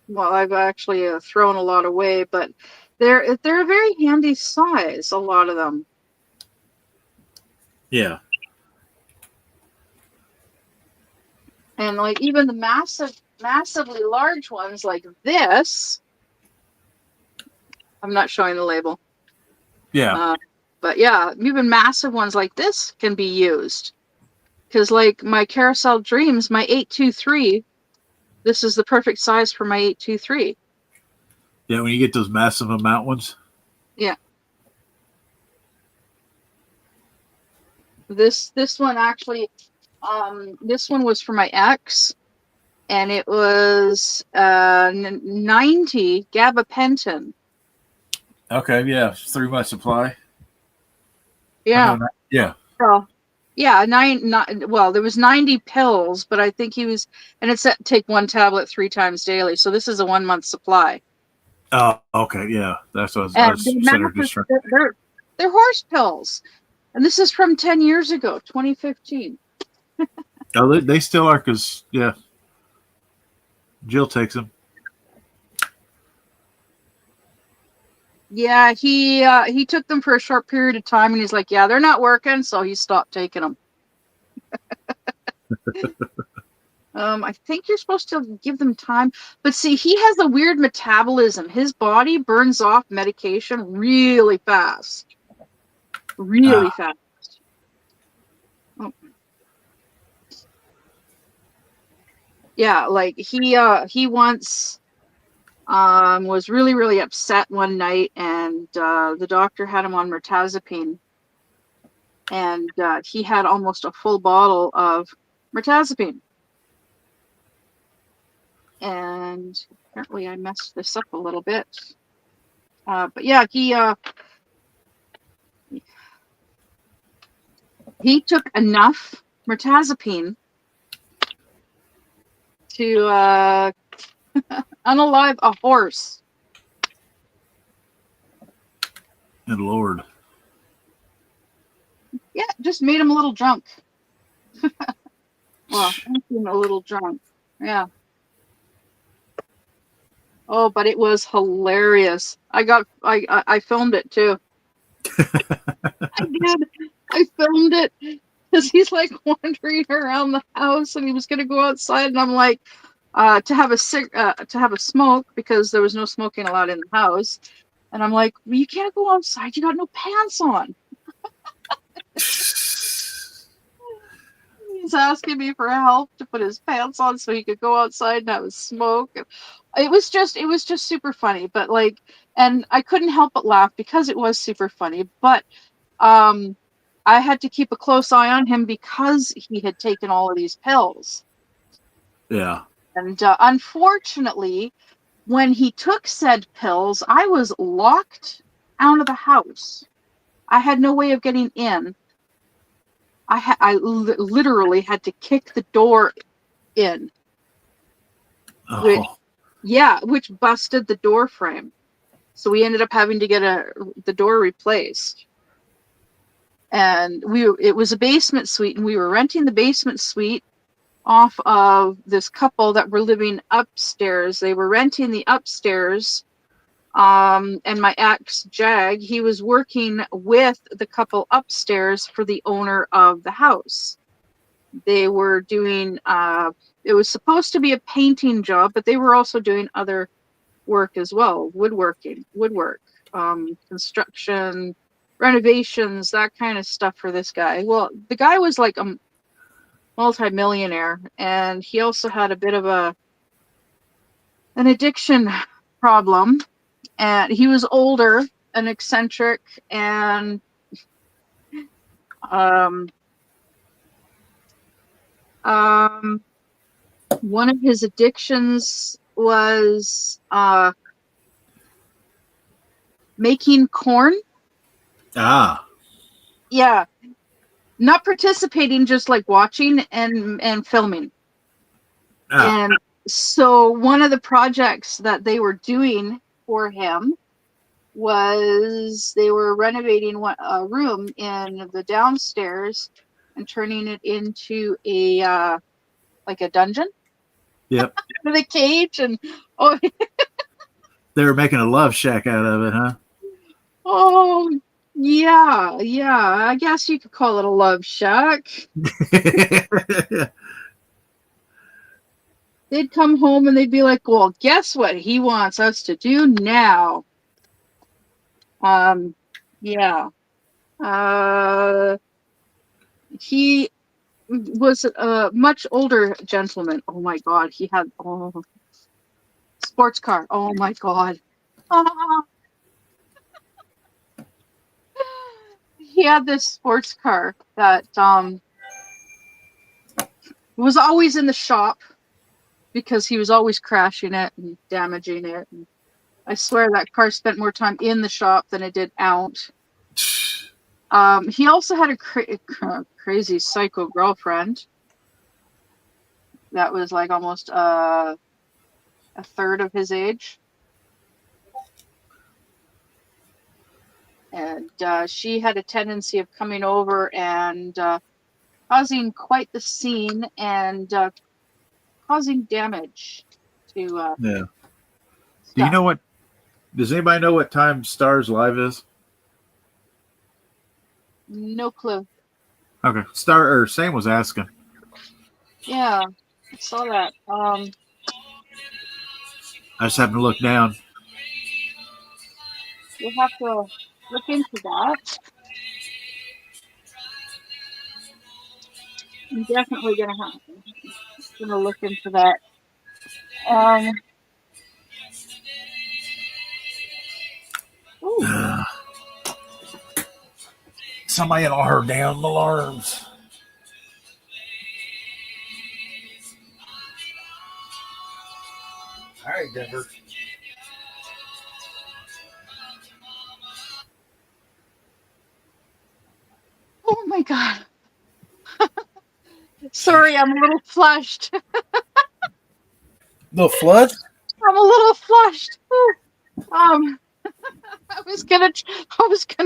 well, I've actually thrown a lot away, but they're a very handy size, a lot of them. Yeah. And like even the massively large ones like this, I'm not showing the label. Yeah. But yeah, even massive ones like this can be used. Because like my Carousel Dreams, my 823, this is the perfect size for my 823. Yeah, when you get those massive amount ones. Yeah. This one actually, this one was for my ex, and it was 90 gabapentin. Okay, yeah, 3-month supply. Yeah. Yeah. So, yeah, well, there was 90 pills, but I think he was, and it said take 1 tablet 3 times daily. So this is a 1-month supply. Oh, okay, yeah, that's what And I was they're horse pills, and this is from 10 years ago, 2015. Oh, they still are, because yeah, Jill takes them. Yeah, he took them for a short period of time, and he's like, yeah, they're not working, so he stopped taking them. I think you're supposed to give them time, but see, he has a weird metabolism. His body burns off medication really fast. really fast. Oh. Yeah, like he once was really upset one night, and the doctor had him on mirtazapine, and he had almost a full bottle of mirtazapine. And apparently I messed this up a little bit. But yeah, he took enough mirtazapine to unalive a horse. Good Lord. Yeah, just made him a little drunk. Well, I'm a little drunk. Yeah. Oh, but it was hilarious. I filmed it too. I did. I filmed it because he's like wandering around the house, and he was gonna go outside, and I'm like, to have a smoke, because there was no smoking allowed in the house, and I'm like, well, you can't go outside. You got no pants on. He's asking me for help to put his pants on so he could go outside and have a smoke. It was just super funny, but like, and I couldn't help but laugh because it was super funny. But I had to keep a close eye on him because he had taken all of these pills. Yeah. And unfortunately, when he took said pills, I was locked out of the house. I had no way of getting in. I literally had to kick the door in. Oh. Which busted the door frame. So we ended up having to get the door replaced. And it was a basement suite, and we were renting the basement suite off of this couple that were living upstairs. They were renting the upstairs. And my ex, Jag, he was working with the couple upstairs for the owner of the house. They were doing, it was supposed to be a painting job, but they were also doing other work as well. Woodwork, construction, renovations, that kind of stuff for this guy. Well, the guy was like a multi-millionaire, and he also had a bit of an addiction problem. And he was older and eccentric, and one of his addictions was making corn. Ah. Yeah. Not participating, just like watching and filming. Ah. And so one of the projects that they were doing for him was they were renovating a room in the downstairs and turning it into a like a dungeon. Yep. With a cage, and They were making a love shack out of it, huh? oh yeah, I guess you could call it a love shack. They'd come home and they'd be like, well, guess what he wants us to do now? Yeah. He was a much older gentleman. Oh my God, he had sports car. Oh my God. He had this sports car that was always in the shop because he was always crashing it and damaging it. And I swear that car spent more time in the shop than it did out. He also had a crazy psycho girlfriend that was like almost a third of his age. And she had a tendency of coming over and causing quite the scene and causing damage to Yeah. stuff. Do you know what? Does anybody know what time Stars Live is? No clue. Okay. Sam was asking. Yeah, I saw that. I just happened to look down. You'll have to look into that. I'm definitely gonna look into that. Um. Ooh. Somebody all her damn alarms. All right, Denver. Oh my god. Sorry, I'm a little flushed. The flood? I'm a little flushed. Ooh. I was gonna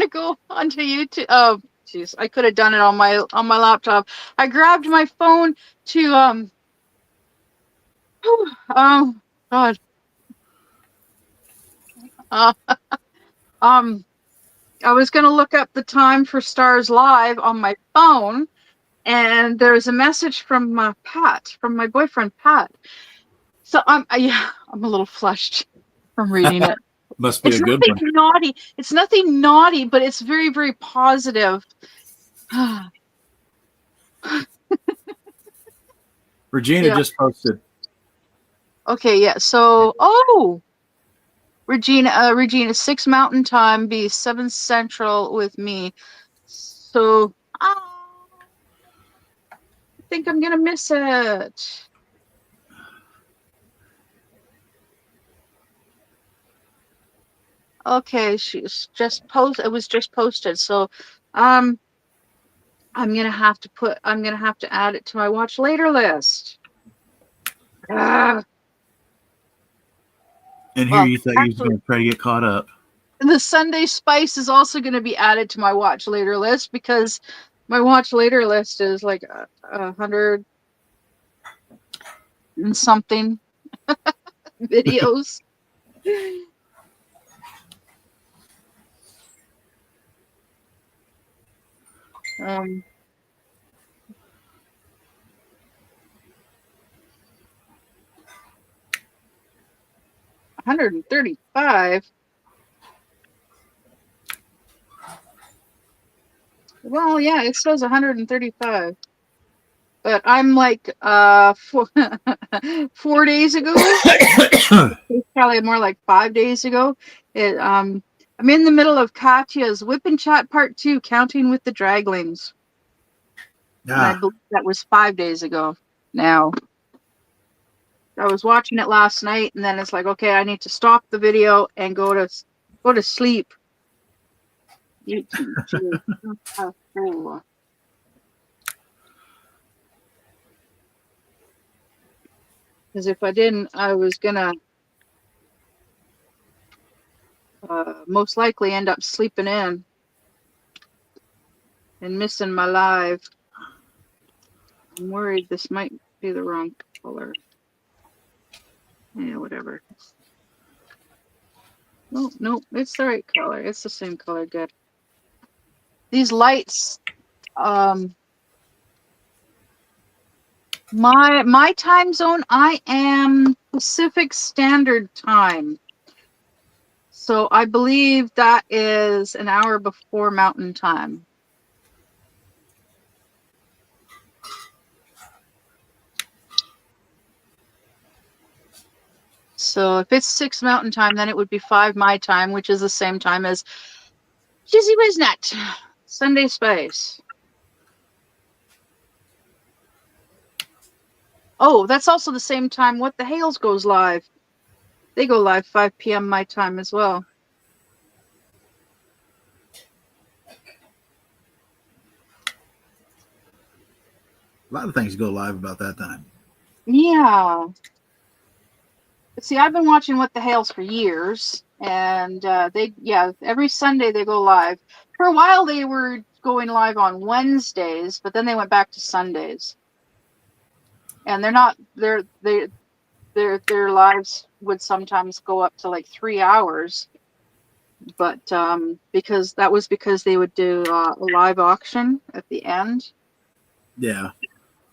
go onto YouTube. Oh, jeez, I could have done it on my laptop. I grabbed my phone to God. Uh, um, I was gonna look up the time for Stars Live on my phone, and there's a message from Pat, from my boyfriend Pat. So yeah, I'm a little flushed from reading it. Must be It's a good nothing one. naughty. It's nothing naughty, but it's very, very positive. Regina Yeah. just posted. Okay, yeah. So, Regina, 6 Mountain Time, be 7 Central with me. So, I think I'm gonna miss it. Okay, she's just post. It was just posted. So, um, I'm gonna have to add it to my watch later list. Ah, And here well, you thought you was actually, going to try to get caught up. the Sunday Spice is also going to be added to my watch later list because my watch later list is like 100 and something videos. Um, 135. Well, yeah, it says 135. But I'm like 4 days ago. It's probably more like 5 days ago. I'm in the middle of Katya's Whip and Chat Part 2, Counting with the Draglings. And I believe that was 5 days ago now. I was watching it last night, and then it's like, okay, I need to stop the video and go to sleep. Because if I didn't, I was gonna most likely end up sleeping in and missing my live. I'm worried this might be the wrong color. Yeah, whatever. No, it's the right color. It's the same color. Good. These lights, my time zone, I am Pacific Standard Time. So I believe that is an hour before Mountain Time. So if it's 6 Mountain Time, then it would be 5 my time, which is the same time as Jizzy Wisnet, Sunday Spice. Oh, that's also the same time What the Hales goes live. They go live 5 p.m. my time as well. A lot of things go live about that time. Yeah. See, I've been watching What the Hales for years, and every Sunday they go live. For a while they were going live on Wednesdays, but then they went back to Sundays. And their lives would sometimes go up to like 3 hours. But because they would do a live auction at the end. Yeah.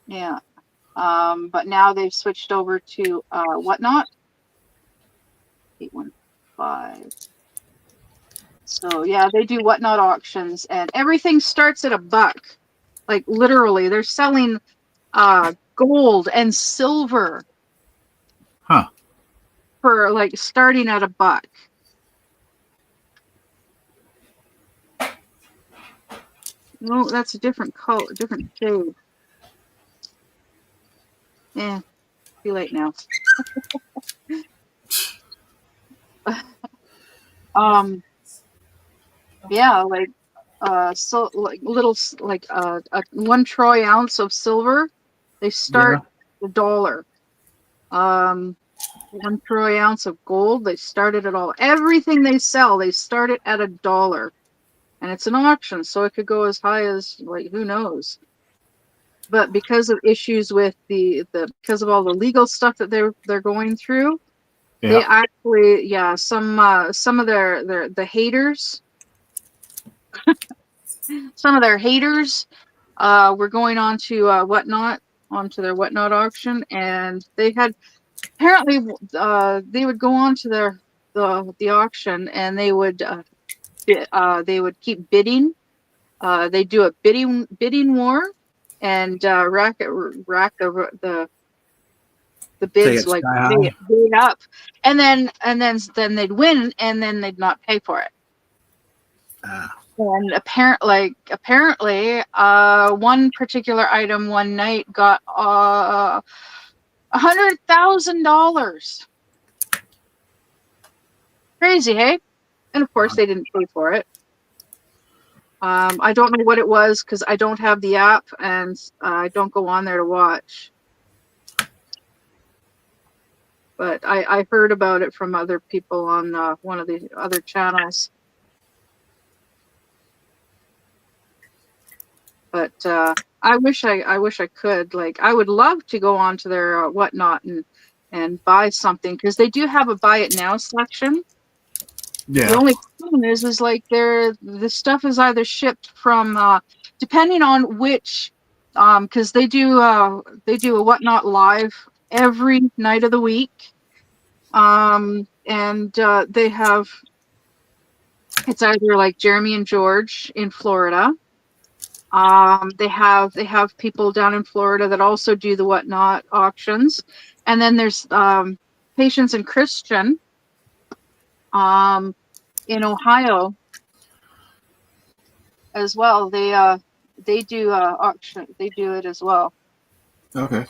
Yeah. But now they've switched over to Whatnot. 815. So yeah, they do Whatnot auctions, and everything starts at $1. Like literally, they're selling gold and silver. Huh. For like starting at $1. No, that's a different color, different shade. Yeah, too late now. Yeah, like so like little like 1 troy ounce of silver, they start $1. 1 troy ounce of gold, they started at all. Everything they sell, they start it at $1. And it's an auction, so it could go as high as, like, who knows. But because of issues with because of all the legal stuff that they're going through, they actually, some of the haters, some of their haters were going on to onto their Whatnot auction, and they had apparently they would go on to the auction, and they would keep bidding. They do a bidding war, and rack the bids, like way up, and then they'd win, and then they'd not pay for it. And apparently, one particular item one night got $100,000. Crazy, hey? And of course, they didn't pay for it. I don't know what it was because I don't have the app, and I don't go on there to watch. But I heard about it from other people on one of the other channels. But I wish I could. Like, I would love to go on to their Whatnot and buy something, because they do have a buy it now section. Yeah. The only problem is like the stuff is either shipped from depending on which, because they do a Whatnot live every night of the week, and they have, it's either like Jeremy and George in Florida. They have people down in Florida that also do the Whatnot auctions, and then there's Patience and Christian in Ohio as well. They do auction. They do it as well. Okay.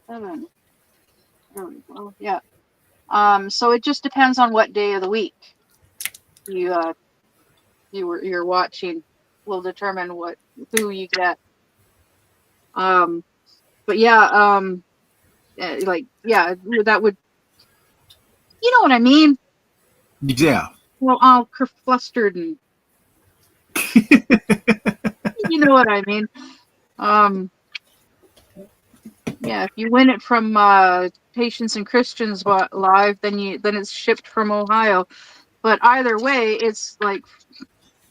7. There we go. Yeah. So it just depends on what day of the week you're watching will determine who you get. But yeah, like, yeah, that would, you know what I mean? Yeah. Well, all flustered and you know what I mean. Yeah, if you win it from Patience and Christians live, then it's shipped from Ohio. But either way, it's like,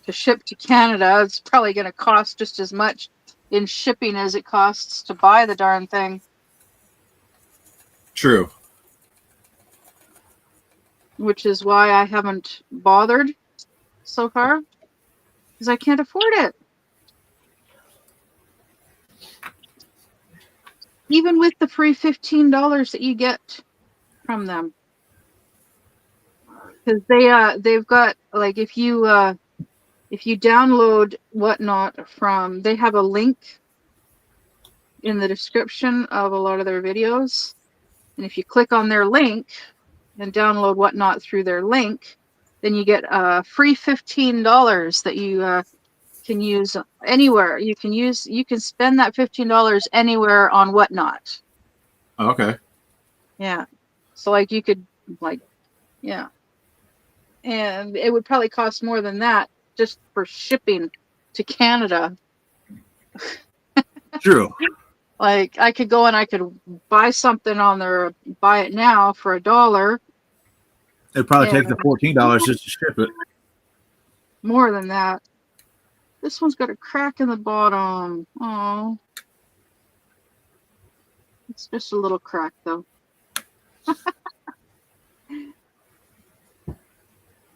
to ship to Canada, it's probably going to cost just as much in shipping as it costs to buy the darn thing. True. Which is why I haven't bothered so far, because I can't afford it. Even with the free $15 that you get from them, because they've got, like, if you download Whatnot from, they have a link in the description of a lot of their videos, and if you click on their link and download Whatnot through their link, then you get free $15 that you can use anywhere. You can spend that $15 anywhere on Whatnot. Okay. Yeah. So, like, you could, like, yeah. And it would probably cost more than that just for shipping to Canada. True. Like, I could go and I could buy something on their buy it now for $1. It'd probably take the $14 just to ship it. More than that. This one's got a crack in the bottom. Oh. It's just a little crack, though.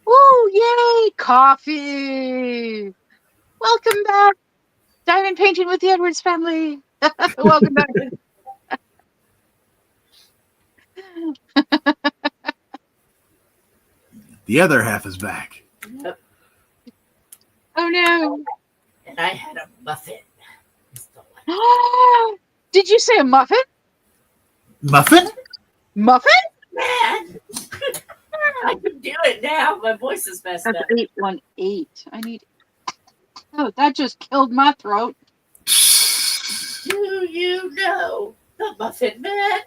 Woo! Yay! Coffee! Welcome back! Diamond Painting with the Edwards family. Welcome back. The other half is back. Yep. Oh no. And I had a muffin. It's delicious. Did you say a muffin? Muffin? Muffin? Man, I can do it now. My voice is messed That's up. 818. I need. Oh, that just killed my throat. Do you know the Muffin Man?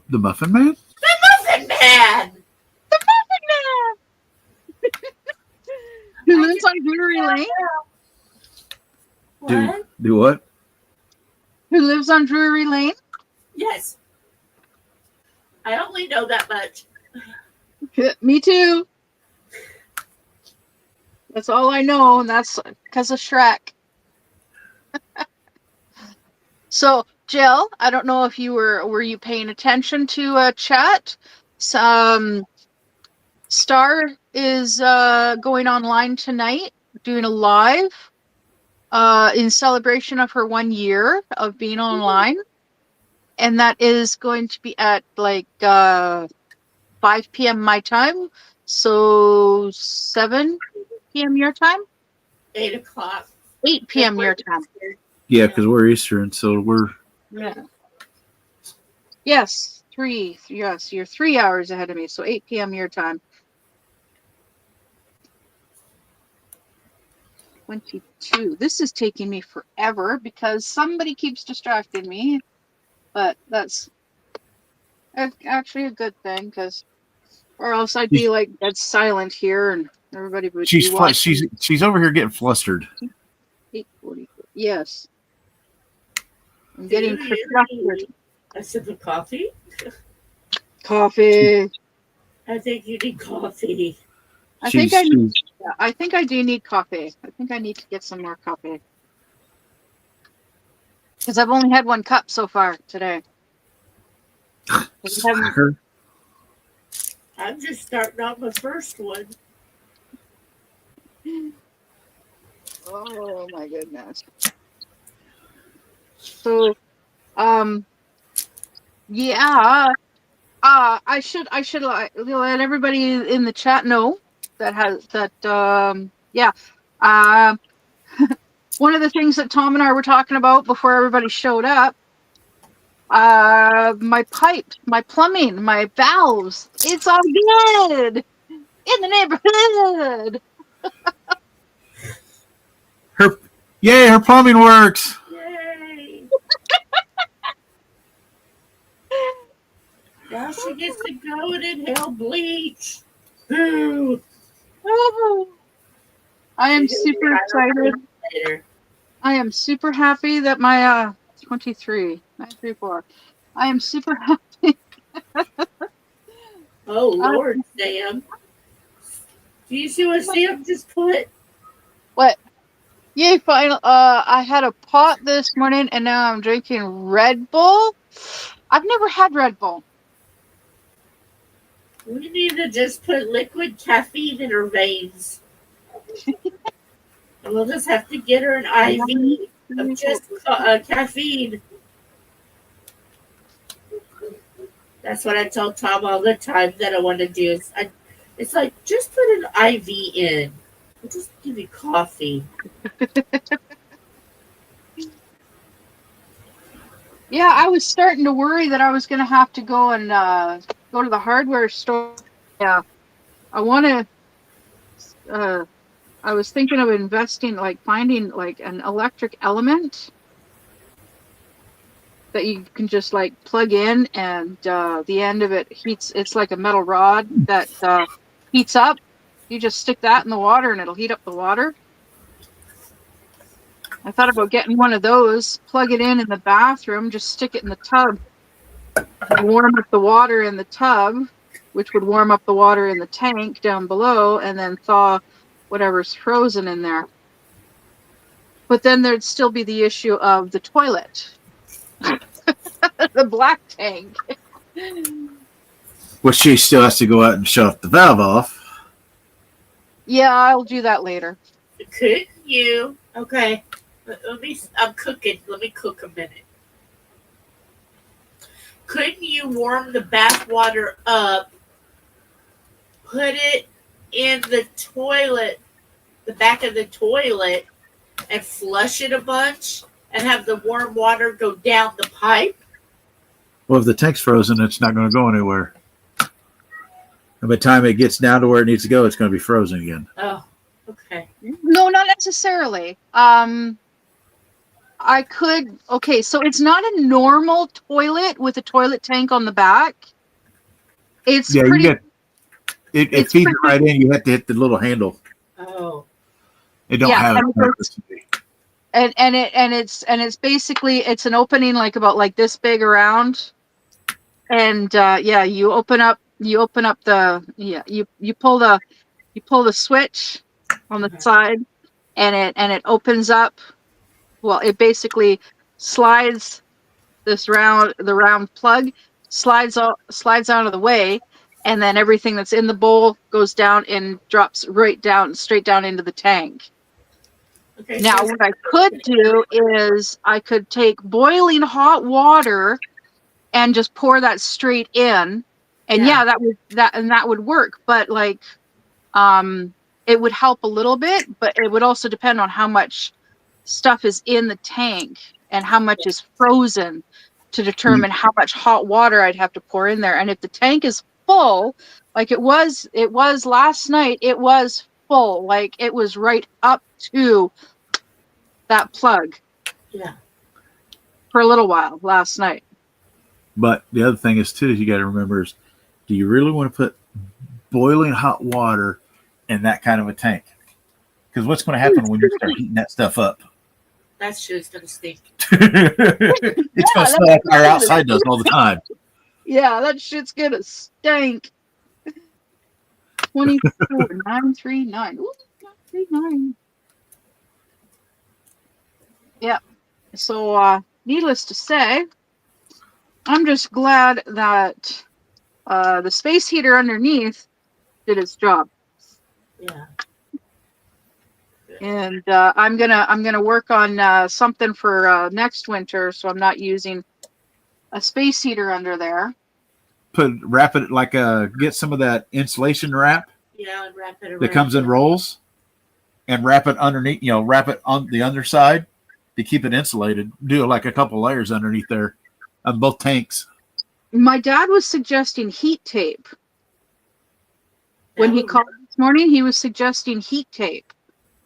The Muffin Man? Muffin Man! Who lives on Drury Lane? What? Do what? Who lives on Drury Lane? Yes. I only know that much. Me too. That's all I know, and that's because of Shrek. So, Jill, I don't know if you were you paying attention to chat? Star is going online tonight, doing a live in celebration of her 1 year of being online, and that is going to be at like 5 p.m. my time, so 7 p.m. your time, 8 o'clock. 8 p.m. your time. Yeah, because we're Eastern, so we're. Yeah. Yes, 3. Yes, you're 3 hours ahead of me, so 8 p.m. your time. 22. This is taking me forever because somebody keeps distracting me, but that's actually a good thing, because or else I'd be like dead silent here and everybody would be watching. She's over here getting flustered. 8:40. Yes. I'm getting distracted. A sip of coffee? Coffee. I think you need coffee. I think I do need coffee. I think I need to get some more coffee. Because I've only had 1 cup so far today. Slacker. I'm just starting out my first one. Oh my goodness. So, yeah. I should let everybody in the chat know yeah. One of the things that Tom and I were talking about before everybody showed up, my pipe, my plumbing, my valves, it's all good in the neighborhood. Her plumbing works. Yay! Now she gets to go and inhale bleach. Boo! I am super excited. Later. I am super happy that my 23, 934. I am super happy. Oh Lord, Sam. Do you see what Sam just put? What? Yay, final. I had a pot this morning and now I'm drinking Red Bull. I've never had Red Bull. We need to just put liquid caffeine in her veins. And we'll just have to get her an IV of just caffeine. That's what I tell Tom all the time that I want to do. It's like, just put an IV in. We'll just give you coffee. Yeah, I was starting to worry that I was going to have to go and go to the hardware store. Yeah, I want to. I was thinking of investing, like finding like an electric element that you can just like plug in, and the end of it heats. It's like a metal rod that heats up. You just stick that in the water, and it'll heat up the water. I thought about getting one of those, plug it in the bathroom, just stick it in the tub, warm up the water in the tub, which would warm up the water in the tank down below, and then thaw whatever's frozen in there. But then there'd still be the issue of the toilet, the black tank. Well, she still has to go out and shut the valve off. Yeah, I'll do that later. Could you? Okay. I'm cooking. Let me cook a minute. Couldn't you warm the bath water up, put it in the toilet, the back of the toilet, and flush it a bunch, and have the warm water go down the pipe? Well, if the tank's frozen, it's not going to go anywhere. And by the time it gets down to where it needs to go, it's going to be frozen again. Oh, okay. No, not necessarily. I could. Okay, so it's not a normal toilet with a toilet tank on the back. It's Yeah, pretty. you get it. It It's feeds it pretty- right in. You have to hit the little handle. Oh, It don't Yeah, have and electricity. it's basically it's an opening like about like this big around, and yeah, you open up the you pull the switch on the side, and it opens up. Well, it basically slides the round plug slides out of the way, and then everything that's in the bowl goes down and drops straight down into the tank. okay. Now, so- what I could do is I could take boiling hot water and just pour that straight in, and Yeah. that would work. But like, it would help a little bit, but it would also depend on how much stuff is in the tank and how much is frozen to determine how much hot water I'd have to pour in there. And if the tank is full, like it was last night, it was full, like it was right up to that plug Yeah. for a little while last night. But the other thing is too, you got to remember is, do you really want to put boiling hot water in that kind of a tank? Because what's going to happen when you start heating that stuff up? That shit's gonna stink. It's going to smell like our outside does all the time. Yeah, that shit's gonna stink. 24939. Ooh, 939. Yeah. So needless to say, I'm just glad that the space heater underneath did its job. Yeah. And I'm gonna work on something for next winter, so I'm not using a space heater under there. Wrap it like get some of that insulation wrap Yeah, and wrap it around. that comes in rolls, and wrap it underneath. Wrap it on the underside to keep it insulated. Do like a couple layers underneath there on both tanks. My dad was suggesting heat tape. When he called this morning, he was suggesting heat tape.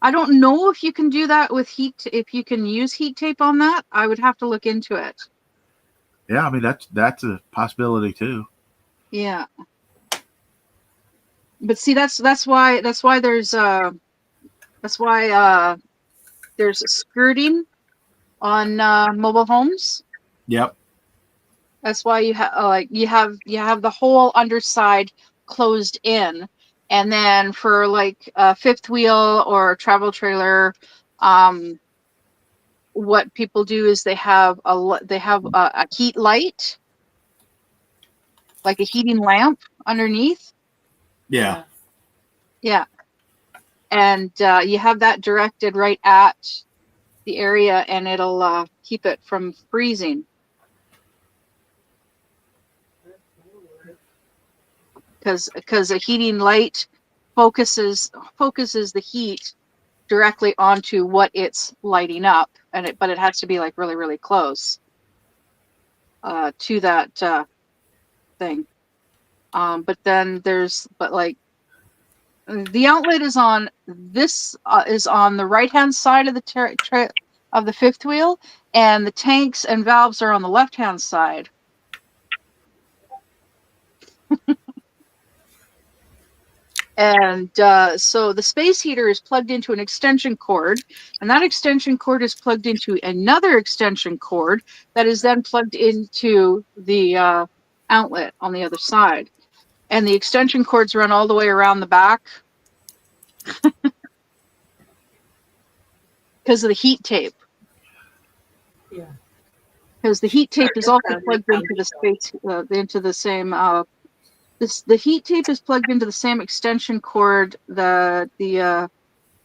I don't know if you can do that with if you can use heat tape on that. I would have to look into it. Yeah, I mean that's a possibility too. Yeah. But see, that's why there's skirting on mobile homes. Yep. That's why you have you have the whole underside closed in, and then for like a fifth wheel or a travel trailer, what people do is they have a heat light, like a heating lamp underneath. Yeah. Yeah, and you have that directed right at the area, and it'll keep it from freezing. Because a heating light focuses the heat directly onto what it's lighting up, but it has to be like really, really close to that thing. But then the outlet is on the right hand side of the of the fifth wheel, and the tanks and valves are on the left hand side. And so the space heater is plugged into an extension cord, and that extension cord is plugged into another extension cord that is then plugged into the outlet on the other side. And the extension cords run all the way around the back because of the heat tape. Yeah. Because the heat tape is also plugged into the space, into the same. The heat tape is plugged into the same extension cord that the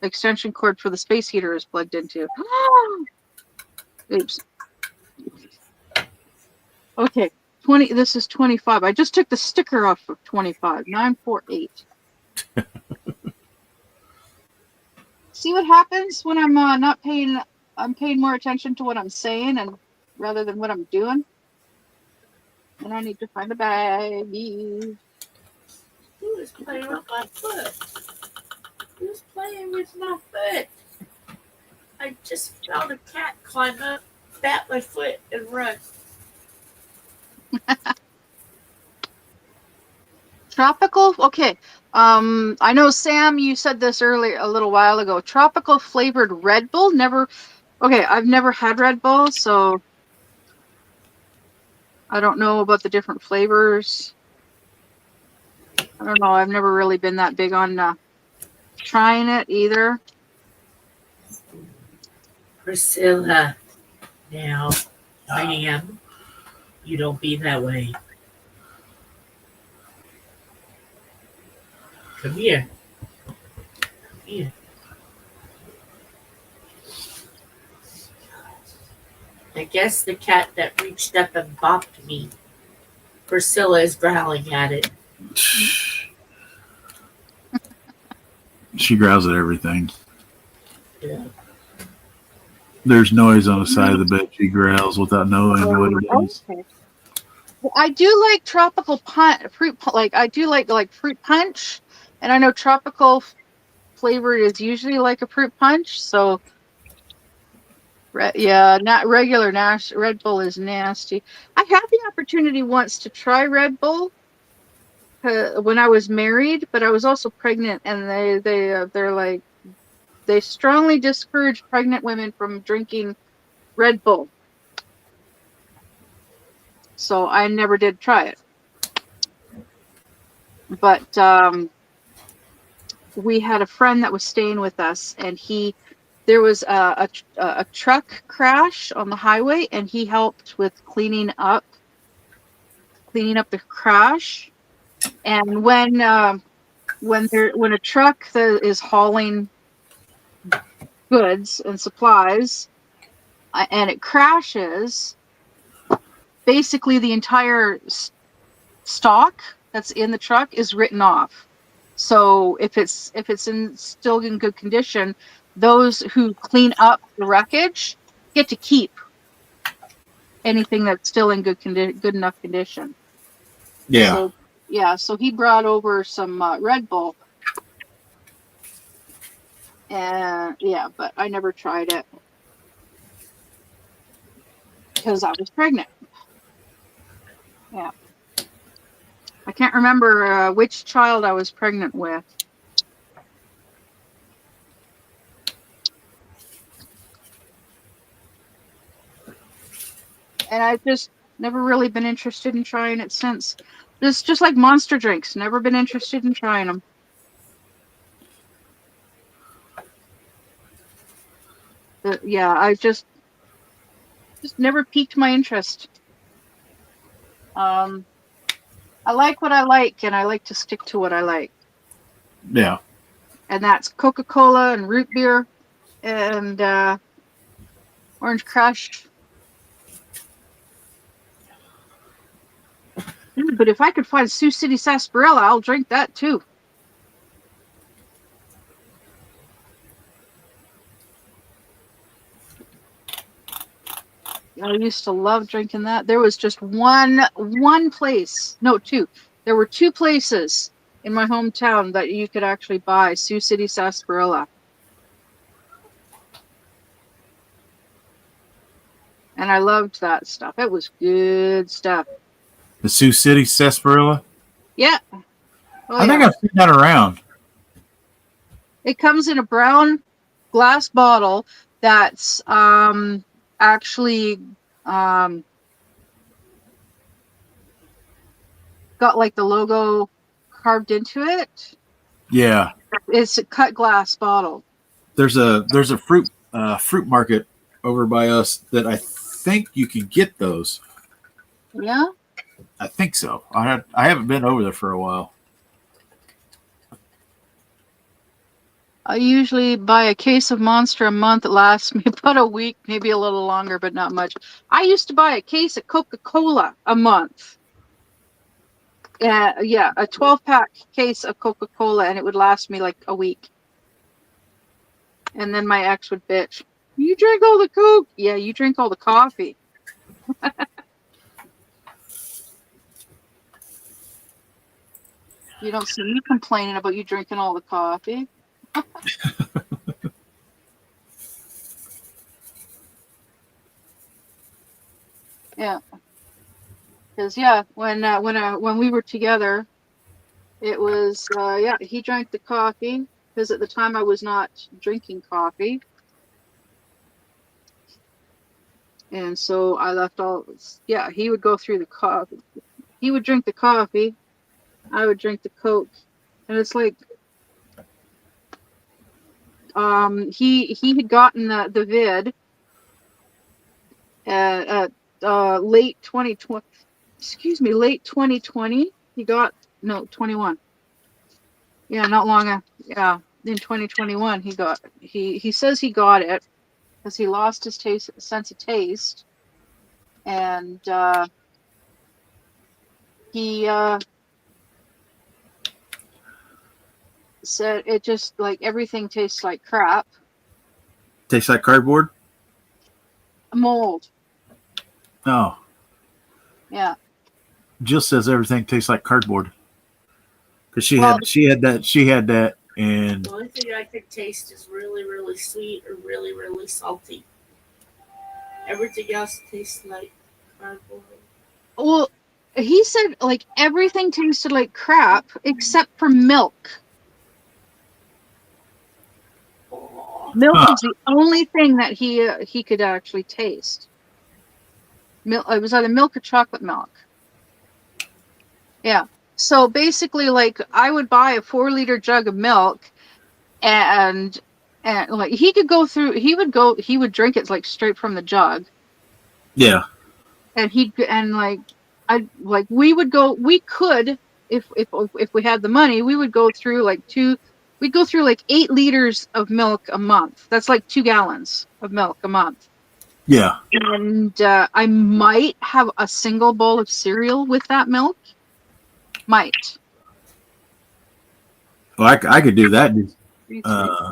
extension cord for the space heater is plugged into. Oops. Okay, 20. This is 25. I just took the sticker off of 25. 948. See what happens when I'm not paying. I'm paying more attention to what I'm saying and rather than what I'm doing. And I need to find a bag. Who is playing with my foot? Who's playing with my foot? I just felt a cat climb up, bat my foot, and run. Tropical. Okay. I know Sam. You said this earlier a little while ago. Tropical flavored Red Bull. Never. Okay, I've never had Red Bull, so I don't know about the different flavors. I don't know. I've never really been that big on trying it either. Priscilla, now I am. You don't be that way. Come here. Come here. I guess the cat that reached up and bopped me. Priscilla is growling at it. She growls at everything. Yeah. There's noise on the side of the bed. She growls without knowing what it is. Okay. Well, I do like tropical fruit. Like I do like fruit punch, and I know tropical flavored is usually like a fruit punch. So, yeah, not regular Red Bull is nasty. I had the opportunity once to try Red Bull when I was married, but I was also pregnant, and they're like they strongly discourage pregnant women from drinking Red Bull. So I never did try it. But we had a friend that was staying with us, and there was a truck crash on the highway, and he helped with cleaning up the crash. And when a truck is hauling goods and supplies, and it crashes, basically the entire stock that's in the truck is written off. So if it's still in good condition, those who clean up the wreckage get to keep anything that's still in good enough condition. Yeah. So he brought over some Red Bull, and but I never tried it because I was pregnant. Yeah. I can't remember which child I was pregnant with. And I've just never really been interested in trying it since. It's just like Monster drinks. Never been interested in trying them. I just never piqued my interest. I like what I like, and I like to stick to what I like. Yeah. And that's Coca-Cola and root beer and Orange Crush. But if I could find Sioux City Sarsaparilla, I'll drink that too. I used to love drinking that. There was just one place. No, two. There were two places in my hometown that you could actually buy Sioux City Sarsaparilla. And I loved that stuff. It was good stuff. The Sioux City Sarsaparilla? Yeah. I think I've seen that around. It comes in a brown glass bottle that's actually got like the logo carved into it. Yeah. It's a cut glass bottle. There's a fruit market over by us that I think you can get those. Yeah. I think so. I haven't been over there for a while. I usually buy a case of Monster a month. It lasts me about a week, maybe a little longer, but not much. I used to buy a case of Coca-Cola a month. Yeah, a 12-pack case of Coca-Cola, and it would last me like a week. And then my ex would bitch, "You drink all the Coke." Yeah, you drink all the coffee. You don't see me complaining about you drinking all the coffee. Yeah, because when we were together, it was he drank the coffee because at the time I was not drinking coffee, and so I left all. Yeah, he would go through the coffee. He would drink the coffee. I would drink the Coke, and it's like he had gotten the vid at late 2020. Excuse me, late 2020. He got no 21. Yeah, not long after. Yeah, in 2021 he says he got it because he lost his sense of taste, and he said it just like everything tastes like crap. Tastes like cardboard? Mold. Oh. Yeah. Jill says everything tastes like cardboard. Because she Well, had that and The only thing I could taste is really, really sweet or really, really salty. Everything else tastes like cardboard. well, he said like everything tasted like crap except for milk. Oh, Milk Huh. was the only thing that he could actually taste. Milk. It was either milk or chocolate milk. Yeah. So basically, like I would buy a 4-liter jug of milk, and like he could go through. He would drink it like straight from the jug, yeah. and we would go. We could if we had the money, we would go through like 8 liters of milk a month. That's like 2 gallons of milk a month. Yeah. And I might have a single bowl of cereal with that milk. Might. Well, I could do that Uh,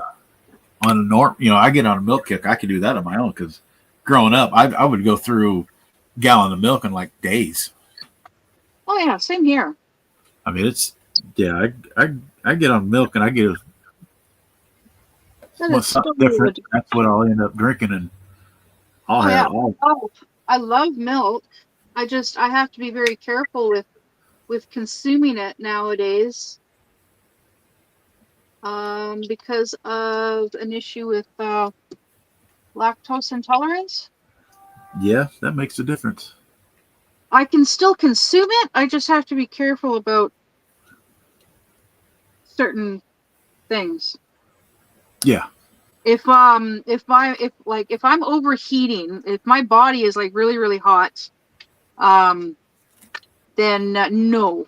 on a norm. I get on a milk kick. I could do that on my own because growing up, I would go through a gallon of milk in like days. Oh yeah, same here. I mean, I get on milk and I get But what's it's something still different. good. That's what I'll end up drinking, and I'll Oh have yeah. all. Oh, I love milk. I have to be very careful with consuming it nowadays. Because of an issue with lactose intolerance. Yeah, that makes a difference. I can still consume it. I just have to be careful about certain things. Yeah. If I'm overheating, if my body is like really really hot, then no,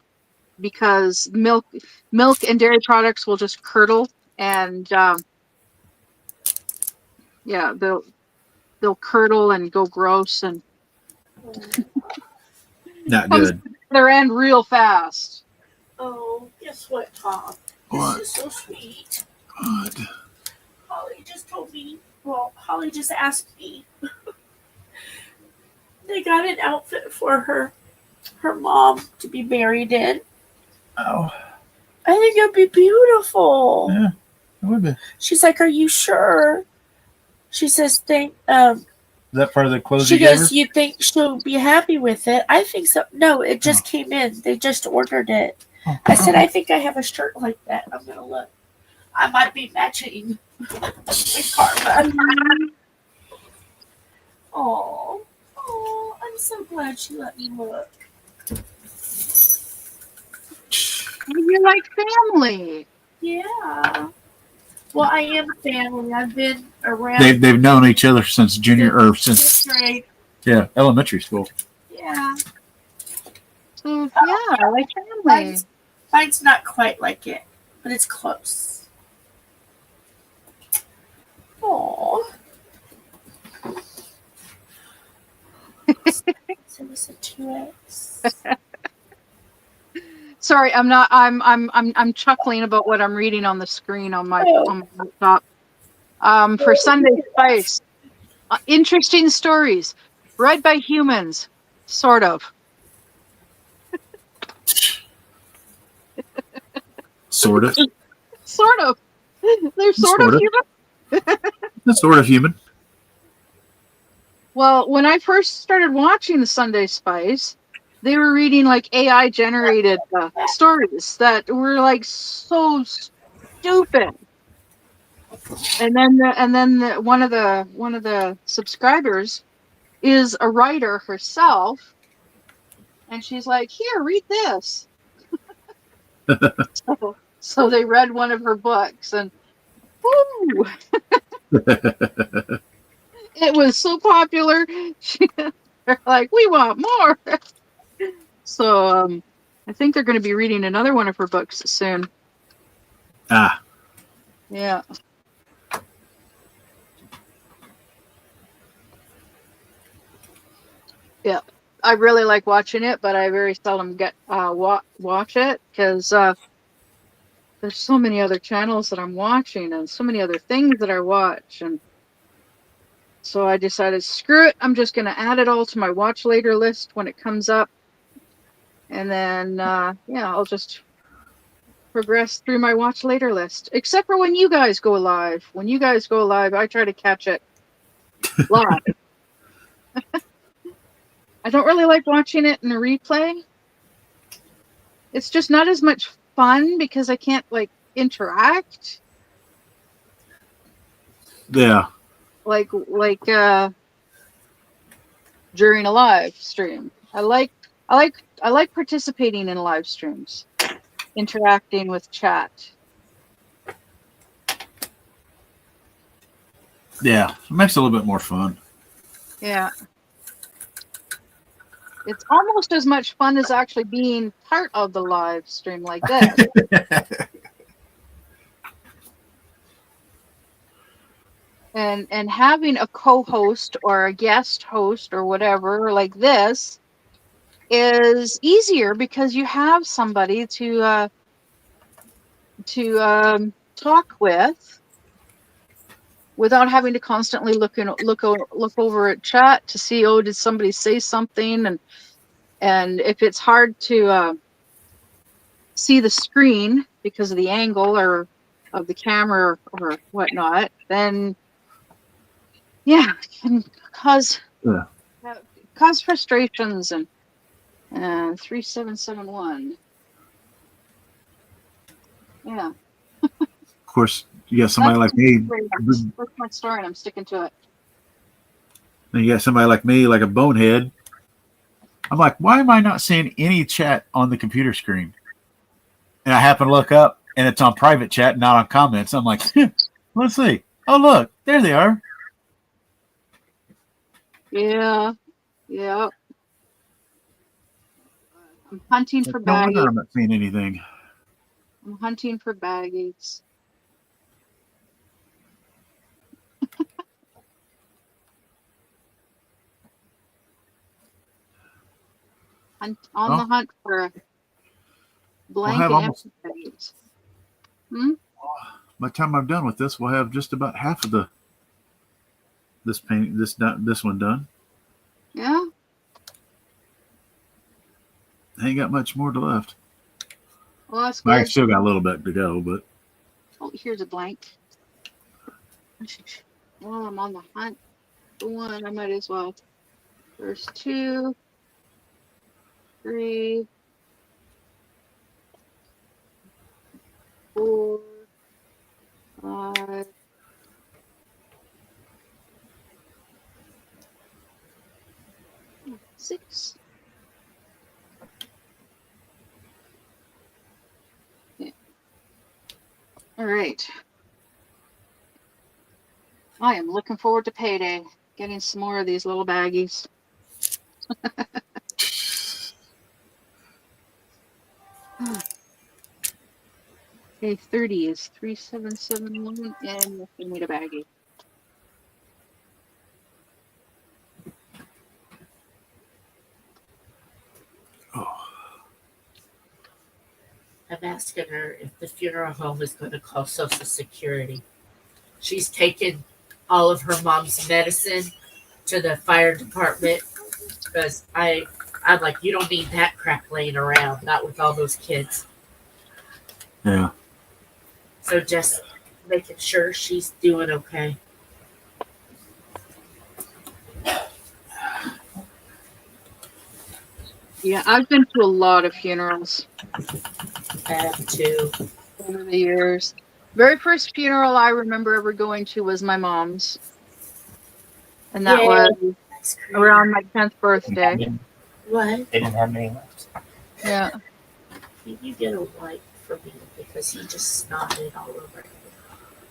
because milk and dairy products will just curdle, and yeah, they'll curdle and go gross and Not comes good. to the other end real fast. oh, guess what, Tom? What? This is so sweet. What? Holly just told me. Well, Holly just asked me. They got an outfit for her mom to be buried in. Oh, I think it'd be beautiful. yeah, it would be. Is She's like, "Are you sure?" She says, "Think." that part of the clothes She you gave her? goes, "You think she'll be happy with it?" I think so. No, it just came in. They just ordered it. Oh, I said, "I think I have a shirt like that." I'm gonna look. I might be matching with Karma. Oh, I'm so glad she let me look. You're like family. Yeah. Well, I am family. I've been around. They've known each other since since grade. elementary school. Yeah. So yeah, like family. Mine's not quite like it, but it's close. was a 2X. Sorry, I'm not. I'm chuckling about what I'm reading on the screen on my laptop. For Sunday Spice, interesting stories, read by humans, sort of. Sort of. Sort of. They're sort of human. That's sort of human. Well, when I first started watching the Sunday Spice, they were reading like AI generated stories that were like so stupid. And then one of the subscribers is a writer herself, and she's like, "Here, read this." So they read one of her books, and woo, it was so popular. They're like, "We want more." So I think they're going to be reading another one of her books soon. Ah, Yeah. Yeah. I really like watching it, but I very seldom get watch it because there's so many other channels that I'm watching and so many other things that I watch, and so I decided, screw it, I'm just going to add it all to my watch later list when it comes up, and then yeah, I'll just progress through my watch later list, except for when you guys go live. When you guys go live, I try to catch it live. I don't really like watching it in a replay. It's just not as much fun because I can't like interact yeah. like during a live stream. I like participating in live streams, interacting with chat. Yeah. It makes it a little bit more fun. Yeah. It's almost as much fun as actually being part of the live stream like this. And having a co-host or a guest host or whatever like this is easier because you have somebody to talk with without having to constantly look over at chat to see, oh, did somebody say something, and if it's hard to see the screen because of the angle or of the camera or whatnot, then yeah, it can cause frustrations. And 3771, yeah. Of course, you got somebody like me. That's my story, and I'm sticking to it. And you got somebody like me, like a bonehead. I'm like, why am I not seeing any chat on the computer screen? And I happen to look up, and it's on private chat, not on comments. I'm like, let's see. Oh, look, there they are. Yeah. I'm hunting for No wonder baggies. I'm not seeing anything. I'm hunting for baggies. On the hunt for a blank baggies. By the time I'm done with this, we'll have just about half of this one done. Yeah. I ain't got much more left. Well, that's good. I still got a little bit to go, but oh, here's a blank. Well, I'm on the hunt for one. I might as well. There's 2, 3, 4, 5, 6. Yeah. All right. I am looking forward to payday. Getting some more of these little baggies. Okay, 30 is 3771, and you need a baggie. I'm asking her if the funeral home is going to call Social Security. She's taken all of her mom's medicine to the fire department because I'm like, you don't need that crap laying around, not with all those kids. Yeah. So just making sure she's doing okay. Yeah, I've been to a lot of funerals I have to. over the years. Very first funeral I remember ever going to was my mom's, and that Yay. was That's great. around my 10th birthday. What? They didn't have many left. Yeah. Can you get a wipe for me? Because he just snotted all over.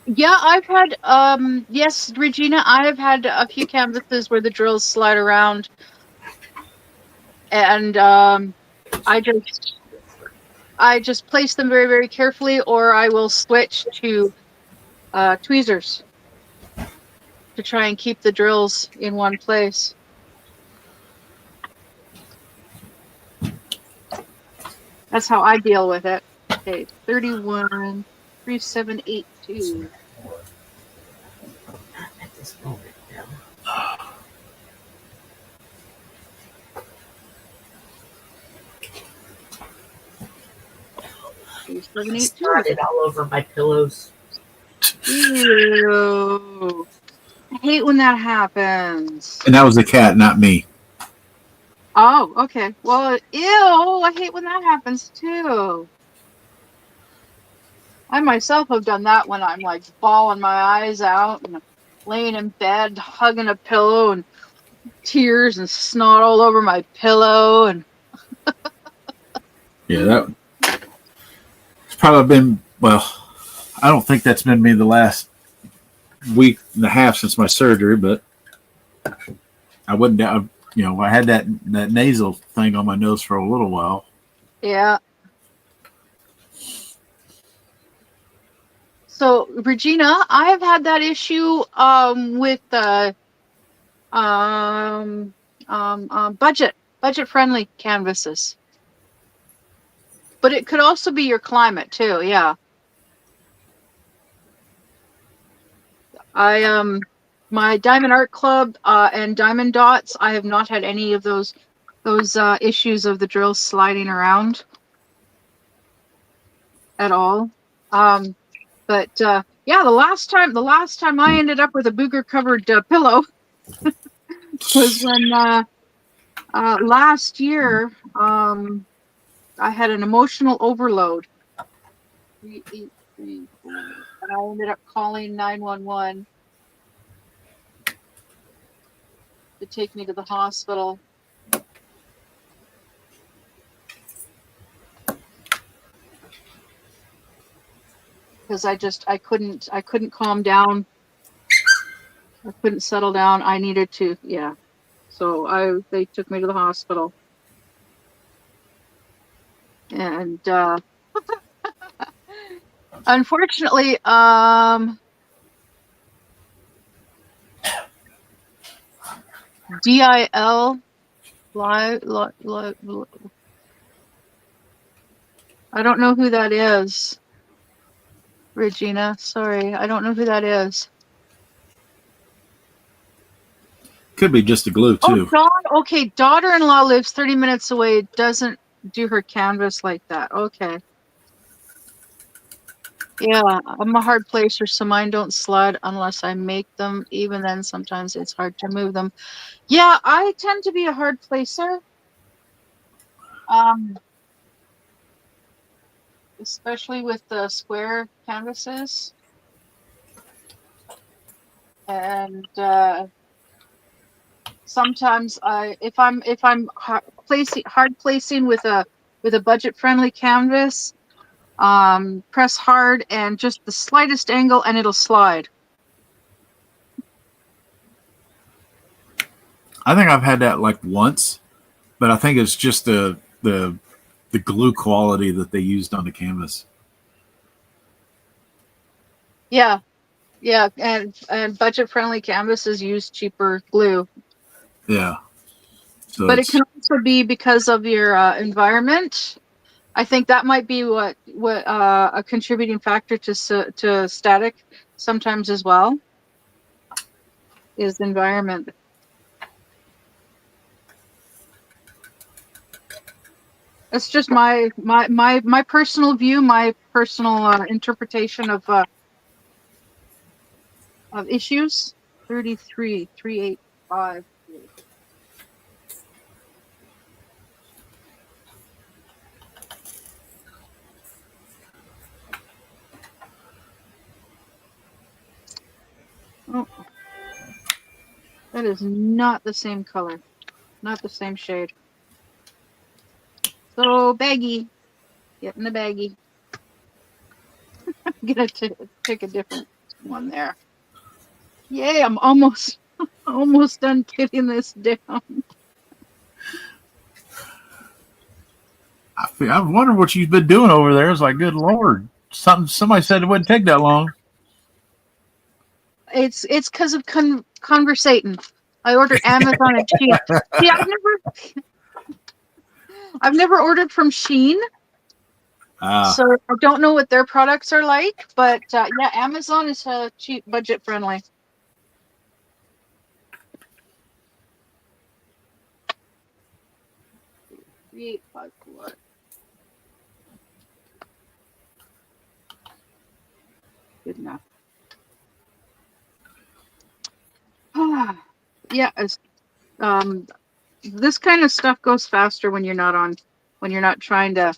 Yeah, I've had yes, Regina, I have had a few canvases where the drills slide around, and I just place them very, very carefully, or I will switch to tweezers to try and keep the drills in one place. That's how I deal with it. Okay, 31, 3782. Not at this moment, no. He 3782. snotted all over my pillows. Ew. I hate when that happens. And that was the cat, not me. Oh, okay. Well, ew, I hate when that happens too. I myself have done that when I'm like bawling my eyes out and laying in bed, hugging a pillow and tears and snot all over my pillow. And Yeah, that's probably been, well, I don't think that's been me the last week and a half since my surgery, but I wouldn't doubt, I had that nasal thing on my nose for a little while. yeah. So, Regina, I have had that issue with budget friendly canvases. But it could also be your climate too, yeah. My Diamond Art Club and Diamond Dots, I have not had any of those issues of the drills sliding around at all. But yeah, the last time I ended up with a booger covered pillow was when last year I had an emotional overload. 3, 8, 3, 4, and I ended up calling 911 to take me to the hospital. Because I couldn't calm down. I couldn't settle down. I needed to, yeah. So they took me to the hospital. And unfortunately, DIL, I don't know who that is, Regina. Sorry, I don't know who that is. Could be just the glue, too. Okay, daughter-in-law lives 30 minutes away, doesn't do her canvas like that. Okay. Yeah, I'm a hard placer, so mine don't slide unless I make them. Even then, sometimes it's hard to move them. Yeah, I tend to be a hard placer. Especially with the square canvases. And sometimes if I'm hard placing with a budget friendly canvas, press hard and just the slightest angle and it'll slide. I think I've had that like once, but I think it's just the glue quality that they used on the canvas. Yeah, and budget friendly canvases use cheaper glue. Yeah. So but it can also be because of your environment. I think that might be what a contributing factor to static sometimes as well is the environment. It's just my personal view, my personal interpretation of issues. 33,385. Oh, that is not the same color, not the same shade. So baggy, get in the baggy. I'm gonna take a different one there. Yay! I'm almost done getting this down. I wonder what you've been doing over there. It's like, good Lord. Somebody said it wouldn't take that long. It's because of conversating. I order Amazon and Shein. See, I've never ordered from Shein, so I don't know what their products are like. But yeah, Amazon is cheap, budget friendly. Good enough. Yeah, this kind of stuff goes faster when you're not trying to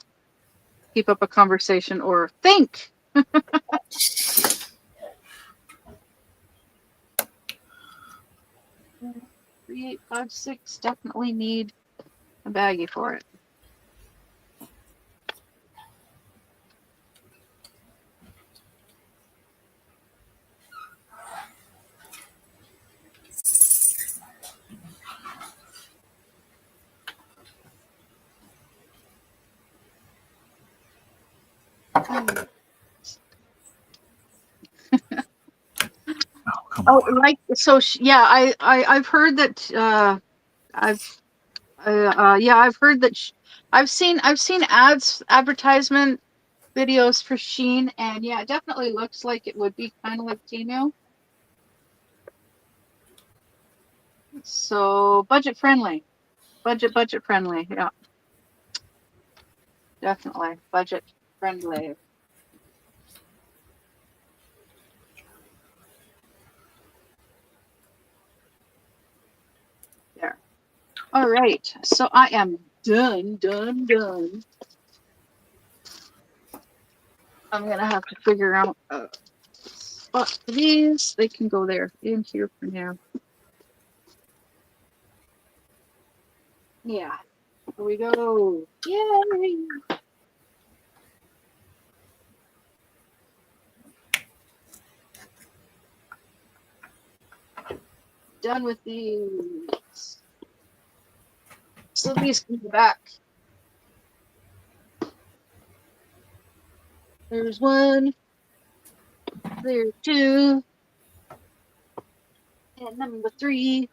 keep up a conversation or think. 3856, definitely need a baggie for it. Oh, like so. Yeah, I've heard that. I've heard that. I've seen advertisement videos for Shein, and yeah, it definitely looks like it would be kind of like Temu. So budget friendly, budget friendly. Yeah, definitely budget friendly. There. All right. So I am done. I'm gonna have to figure out a spot for these. They can go there in here for now. Yeah. Here we go. Yay! Done with these. So these can go back. There's one. There's two. And number 3.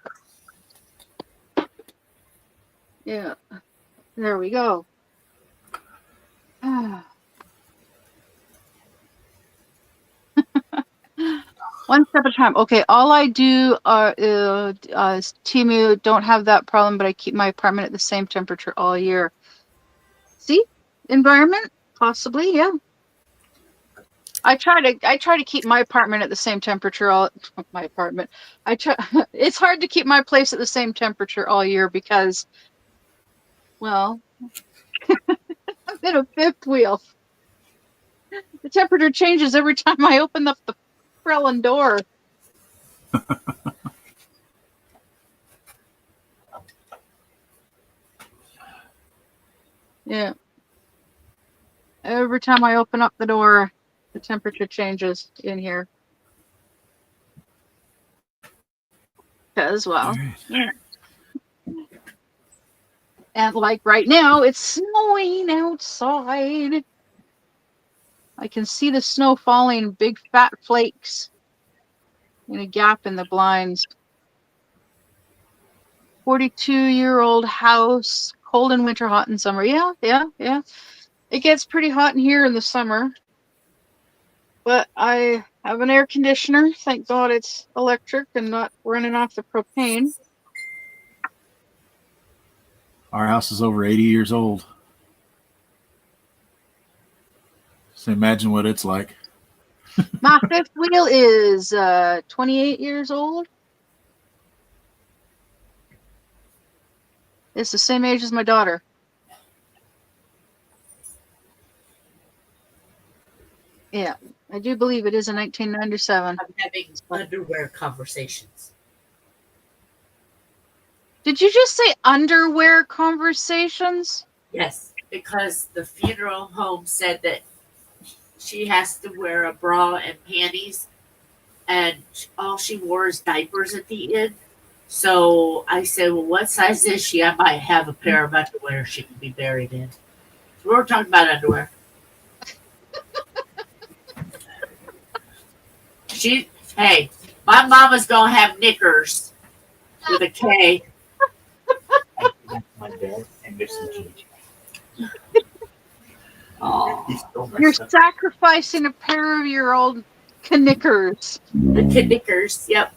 Yeah. There we go. One step at a time. Okay, all I do is Temu, don't have that problem, but I keep my apartment at the same temperature all year. See? Environment? Possibly, yeah. I try to keep my apartment at the same temperature all my apartment. It's hard to keep my place at the same temperature all year because, well, I'm in a fifth wheel. The temperature changes every time I open up the frelling door. Yeah. Every time I open up the door, the temperature changes in here. As well. Yeah. And like right now, it's snowing outside. I can see the snow falling, big fat flakes in a gap in the blinds. 42-year-old house, cold in winter, hot in summer. Yeah. It gets pretty hot in here in the summer. But I have an air conditioner. Thank God it's electric and not running off the propane. Our house is over 80 years old. So imagine what it's like. My fifth wheel is 28 years old. It's the same age as my daughter. Yeah, I do believe it is in 1997. I'm having underwear conversations. Did you just say underwear conversations? Yes, because the funeral home said that she has to wear a bra and panties, and all she wore is diapers at the end. So I said, well, what size is she? I might have a pair of underwear she can be buried in. So we're talking about underwear. Hey, my mama's going to have knickers with a K. I went to my bed and there's some JJ. Oh, He's still You're messed up. sacrificing a pair of your old knickers. the knickers, yep.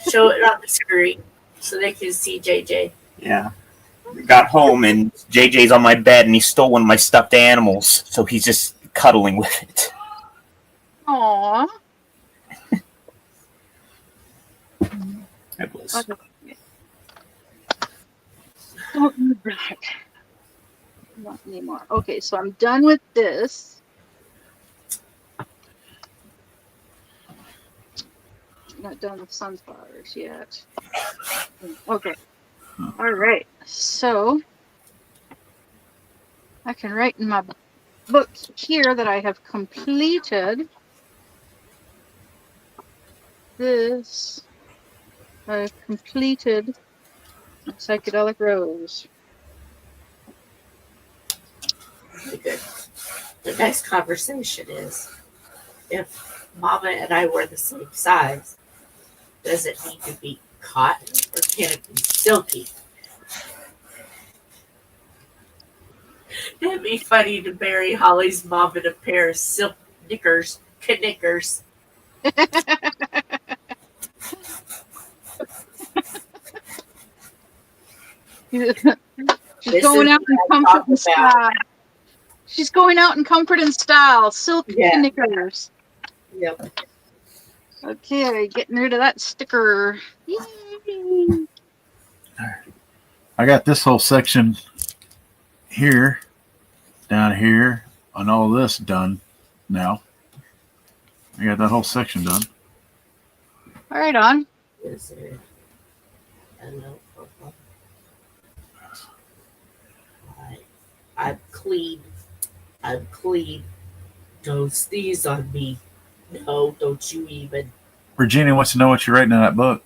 Show it on the screen so they can see JJ. Yeah. Got home and JJ's on my bed and he stole one of my stuffed animals, so he's just cuddling with it. Aww. It was. Okay. Don't need that. Not anymore. Okay, so I'm done with this. Not done with sunflowers yet. Okay. All right. So I can write in my book here that I have completed this. I've completed Psychedelic Rose. Good. The next conversation is if Mama and I were the same size, does it need to be cotton or can it be silky? It'd be funny to bury Holly's mom in a pair of silk knickers. She's going out in comfort and style. She's going out in comfort and style. Silk knickers. Yep. Okay, getting rid of that sticker. Yay. I got this whole section here, down here, on all this done now. I got that whole section done. All right, on. Is there hello? I'm clean. Don't sneeze on me. No, don't you even. Virginia wants to know what you're writing in that book.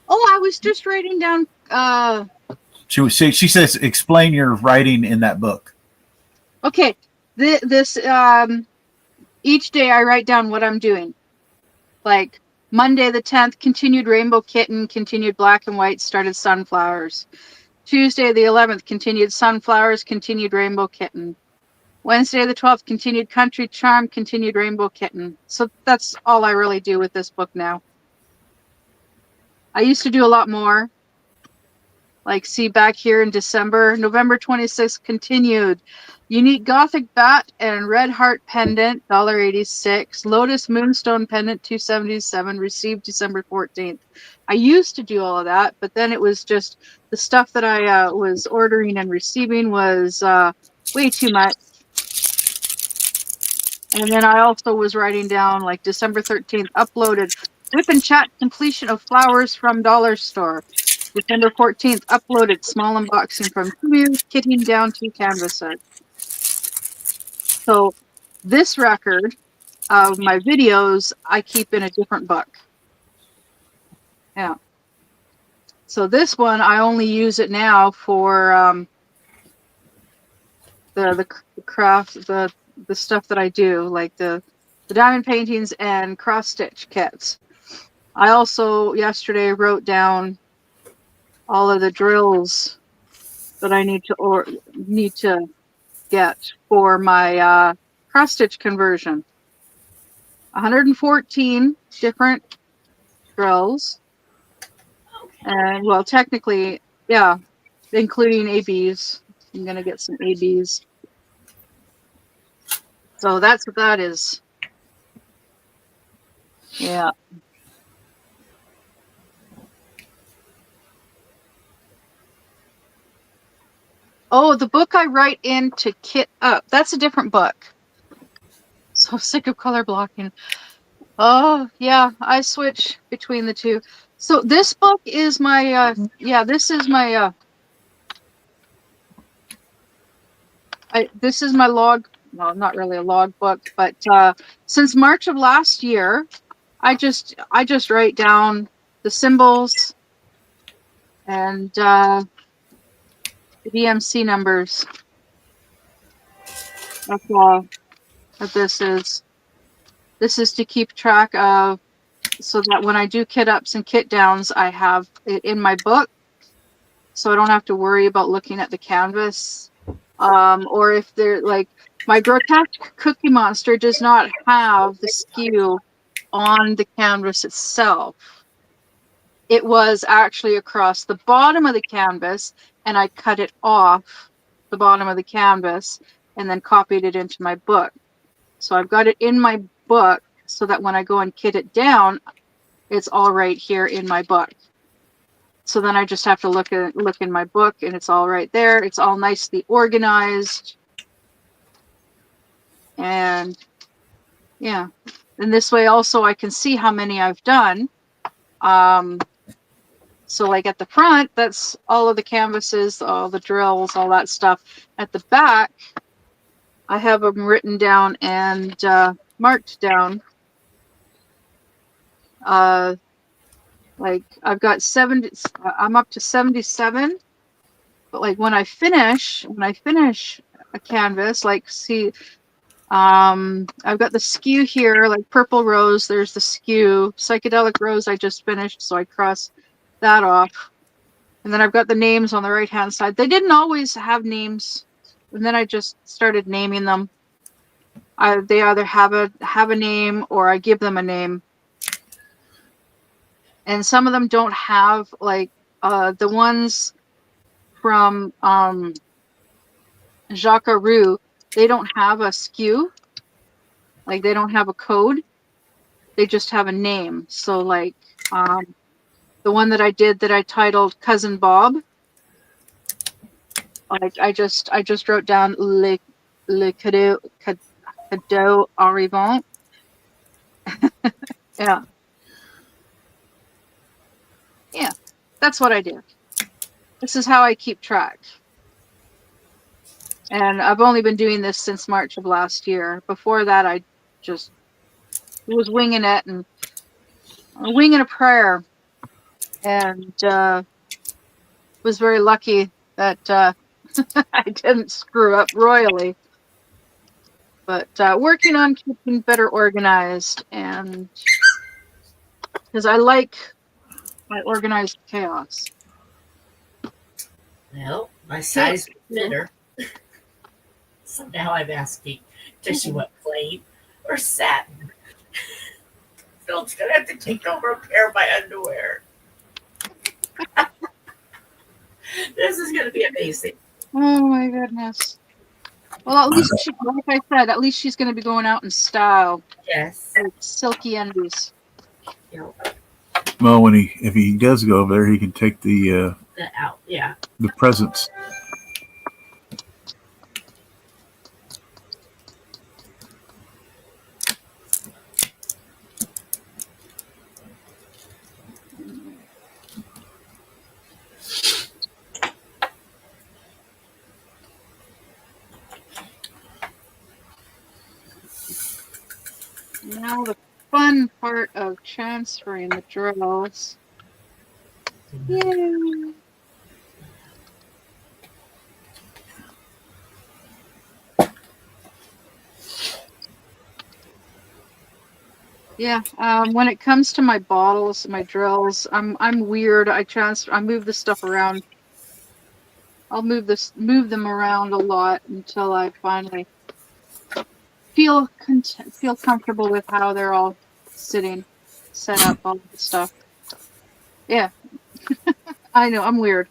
Oh, I was just writing down. She says, explain your writing in that book. Okay, this each day I write down what I'm doing. Like Monday the 10th, continued rainbow kitten, continued black and white, started sunflowers. Tuesday the 11th, continued sunflowers, continued rainbow kitten. Wednesday the 12th, continued country charm, continued rainbow kitten. So that's all I really do with this book now. I used to do a lot more. Like, see back here in December, November 26th, continued. Unique Gothic Bat and Red Heart Pendant, $1.86. Lotus Moonstone Pendant, $2.77. Received December 14th. I used to do all of that, but then it was just the stuff that I was ordering and receiving was way too much. And then I also was writing down, like, December 13th, uploaded Whip and Chat completion of flowers from Dollar Store. December 14th, uploaded small unboxing from Temu, kitting down 2 canvases. So this record of my videos, I keep in a different book. Yeah. So this one, I only use it now for the craft, the stuff that I do, like the diamond paintings and cross stitch kits. I also yesterday wrote down all of the drills that I need to get for my cross stitch conversion. 114 different drills, and well, technically, yeah, including ABs. I'm gonna get some ABs. So that's what that is. Yeah. Oh, the book I write in to kit up. That's a different book. So sick of color blocking. Oh, yeah, I switch between the two. So this book is my, this is my, this is my log. Well, not really a log book, but since March of last year, I just write down the symbols and the DMC numbers. That's all that this is. This is to keep track of, so that when I do kit ups and kit downs, I have it in my book, so I don't have to worry about looking at the canvas. Or if they're like, my grotesque cookie monster does not have the skew on the canvas itself. It was actually across the bottom of the canvas, and I cut it off the bottom of the canvas and then copied it into my book. So I've got it in my book so that when I go and kit it down, it's all right here in my book. So then I just have to look in my book, and it's all right there. It's all nicely organized. And yeah, and this way also I can see how many I've done. So like at the front, that's all of the canvases, all the drills, all that stuff. At the back, I have them written down and marked down. Like I've got 70, I'm up to 77. But like when I finish a canvas, like see, I've got the skew here, like purple rose, there's the skew. Psychedelic rose I just finished, so I cross that off. And then I've got the names on the right hand side. They didn't always have names, and then I just started naming them. They either have a name or I give them a name. And some of them don't have, like the ones from Jacques Roux, they don't have a skew. Like they don't have a code. They just have a name. So like the one that I did that I titled Cousin Bob, like I just wrote down le cadeau arrivant. Yeah. Yeah. That's what I did. This is how I keep track. And I've only been doing this since March of last year. Before that, I just was winging it and winging a prayer, and was very lucky that I didn't screw up royally. But working on keeping better organized, and because I like my organized chaos. Well, my size was thinner. So now I'm asking, does she want plain or satin? Phil's gonna have to take over a pair of my underwear. This is gonna be amazing. Oh my goodness. Well, at least like I said, at least she's going to be going out in style. Yes. Like silky undies. Yep. Well, if he does go over there, he can take the out. Yeah. The presents. Now the fun part of transferring the drills. Yay! Yeah, when it comes to my bottles, my drills, I'm weird. I move the stuff around. I'll move them around a lot until I finally feel comfortable with how they're all sitting, set up, all the stuff. Yeah, I know I'm weird.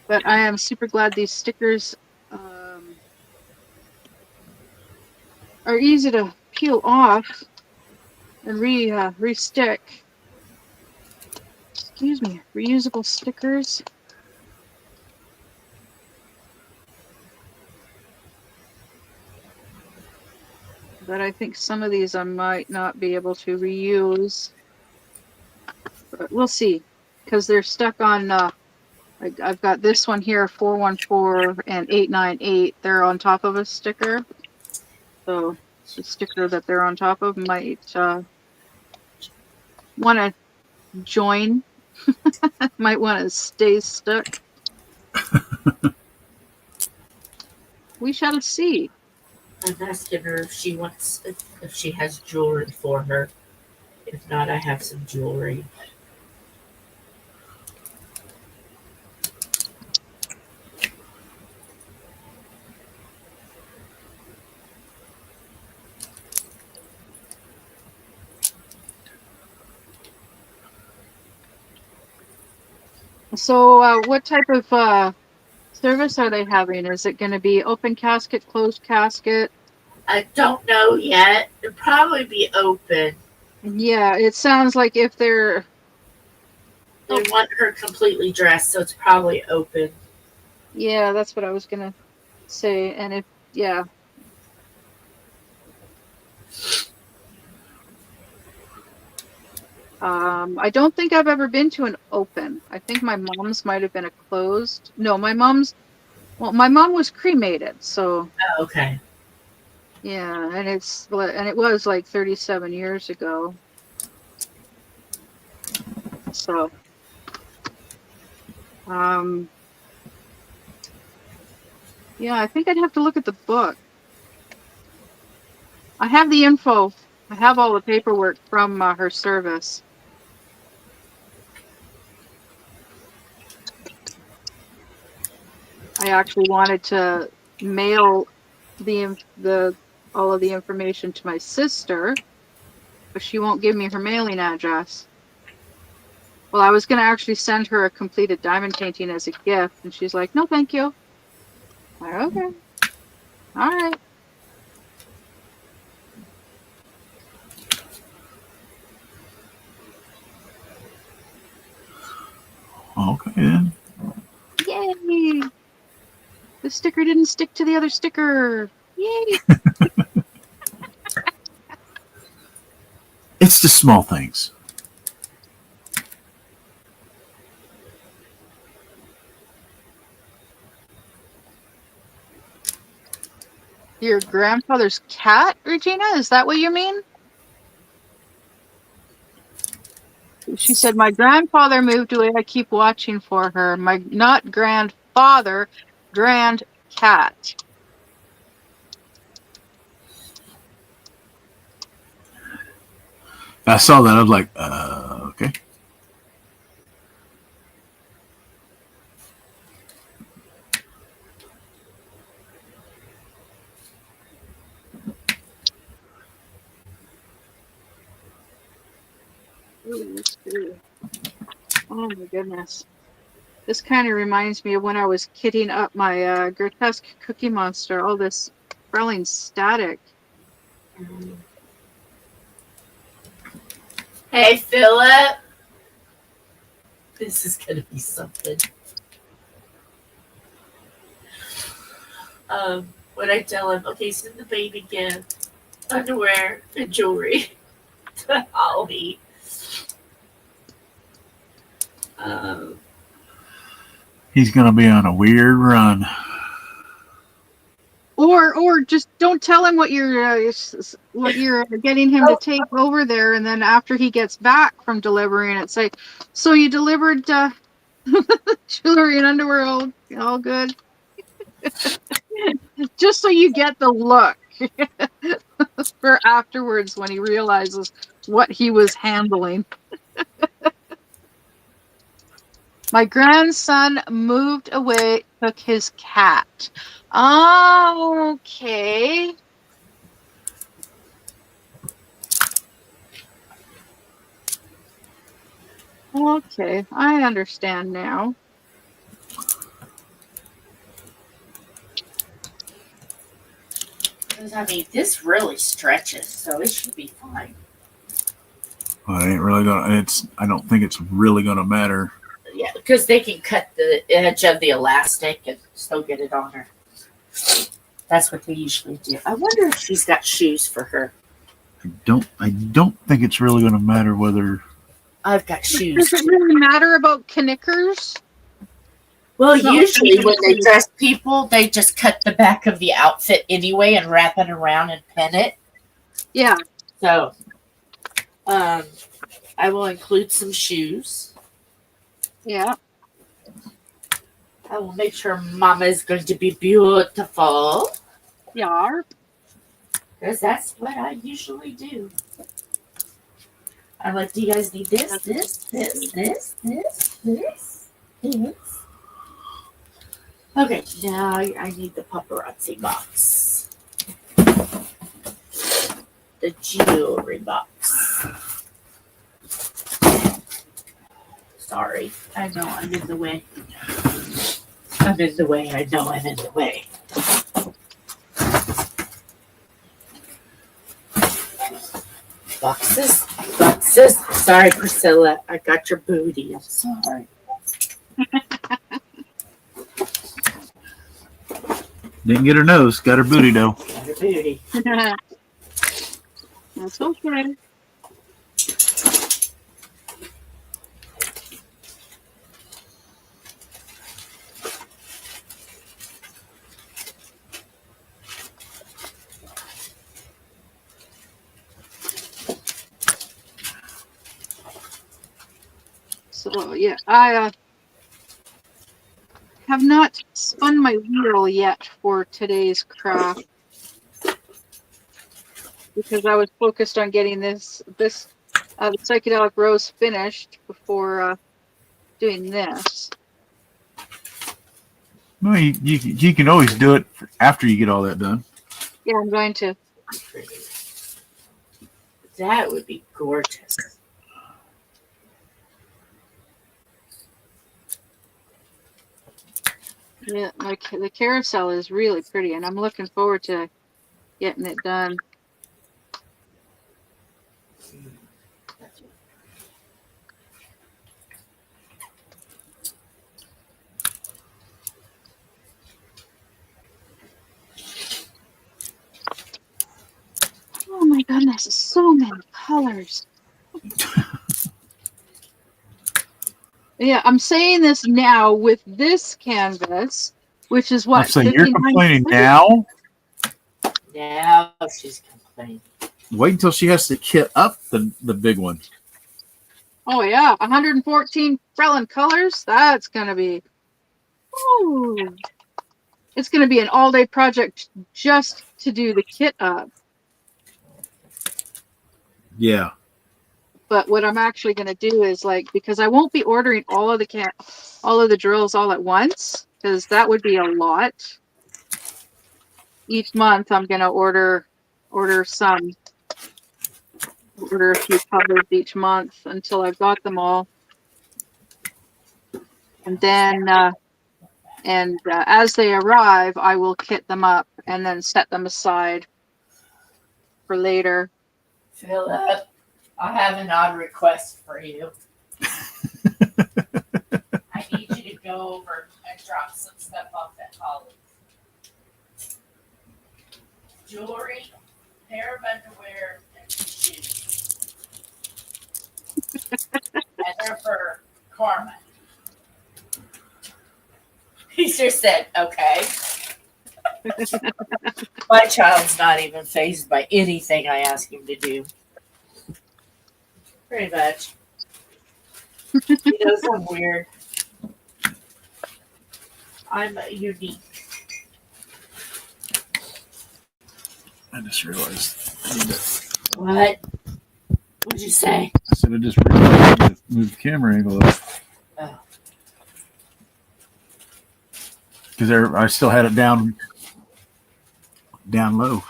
But I am super glad these stickers are easy to peel off and re-stick. Excuse me, reusable stickers. But I think some of these I might not be able to reuse. But we'll see, because they're stuck on. I've got this one here, 414 and 898. They're on top of a sticker. So the sticker that they're on top of might want to join. Might want to stay stuck. We shall see. I'm asking her if she wants, if she has jewelry for her. If not, I have some jewelry. So what type of service are they having? Is it going to be open casket, closed casket? I don't know yet. It'll probably be open. Yeah, it sounds like if they're... They want her completely dressed, so it's probably open. Yeah, that's what I was going to say. And if, yeah. I don't think I've ever been to an open. I think my mom's might have been a closed. No, my mom was cremated, so... Oh, okay. Yeah, and it was like 37 years ago. So, yeah, I think I'd have to look at the book. I have the info. I have all the paperwork from her service. I actually wanted to mail the all of the information to my sister, but she won't give me her mailing address. Well, I was going to actually send her a completed diamond painting as a gift, and she's like, "No, thank you." I'm like, okay, all right. Okay then. Yay! The sticker didn't stick to the other sticker. Yay! It's the small things. Your grandfather's cat, Regina? Is that what you mean? She said, my grandfather moved away. I keep watching for her. My not grandfather, grand cat. I saw that. I was like, okay. Oh my goodness. This kind of reminds me of when I was kitting up my grotesque Cookie Monster. All this swirling static. Hey, Philip. This is going to be something. When I tell him, okay, send the baby gift, underwear, and jewelry to Holly. He's going to be on a weird run. Or just don't tell him what you're getting him to take over there, and then after he gets back from delivering it, say, so you delivered jewelry and underwear, all good. Just so you get the look for afterwards when he realizes what he was handling. My grandson moved away, took his cat. Okay. Okay, I understand now. I mean, this really stretches, so it should be fine. Well, it ain't really gonna. I don't think it's really gonna matter. Yeah, because they can cut the edge of the elastic and still get it on her. That's what they usually do. I wonder if she's got shoes for her. I don't think it's really gonna matter whether. I've got shoes. Does it really matter about knickers? Well, No. usually when they dress people, they just cut the back of the outfit anyway and wrap it around and pin it. Yeah. So, I will include some shoes. Yeah. I will make sure Mama is going to be beautiful. Yeah. Because that's what I usually do. I'm like, do you guys need this, this, this, this, this, this, this? Okay, now I need the paparazzi box. The jewelry box. Sorry, I know I'm in the way. I'm in the way. I know I'm in the way. Boxes, boxes. Sorry, Priscilla. I got your booty. I'm sorry. Didn't get her nose, got her booty though. Got her booty. That's okay. So yeah, I have not spun my wheel yet for today's craft because I was focused on getting this the psychedelic rose finished before doing this. No, you can always do it after you get all that done. Yeah, I'm going to. That would be gorgeous. Yeah, like the carousel is really pretty, and I'm looking forward to getting it done. Oh my goodness, so many colors. Yeah, I'm saying this now with this canvas, which is what? So you're 59 complaining cents? now? Now she's complaining. Wait until she has to kit up the big one. Oh yeah, 114 Frelin colors. That's gonna be. Ooh. It's gonna be an all-day project just to do the kit up. Yeah. But what I'm actually gonna do is because I won't be ordering all of the drills all at once, because that would be a lot. Each month I'm gonna order a few covers each month until I've got them all. And then as they arrive, I will kit them up and then set them aside for later. Philip, I have an odd request for you. I need you to go over and drop some stuff off at Holly's. Jewelry, pair of underwear, and shoes. And they're for Carmen. He just said, okay. My child's not even fazed by anything I ask him to do. Pretty much. He knows I'm weird. I'm unique. I just realized I need to. What? What'd you say? I said I just realized I need to move the camera angle up. Oh. Because I still had it down low.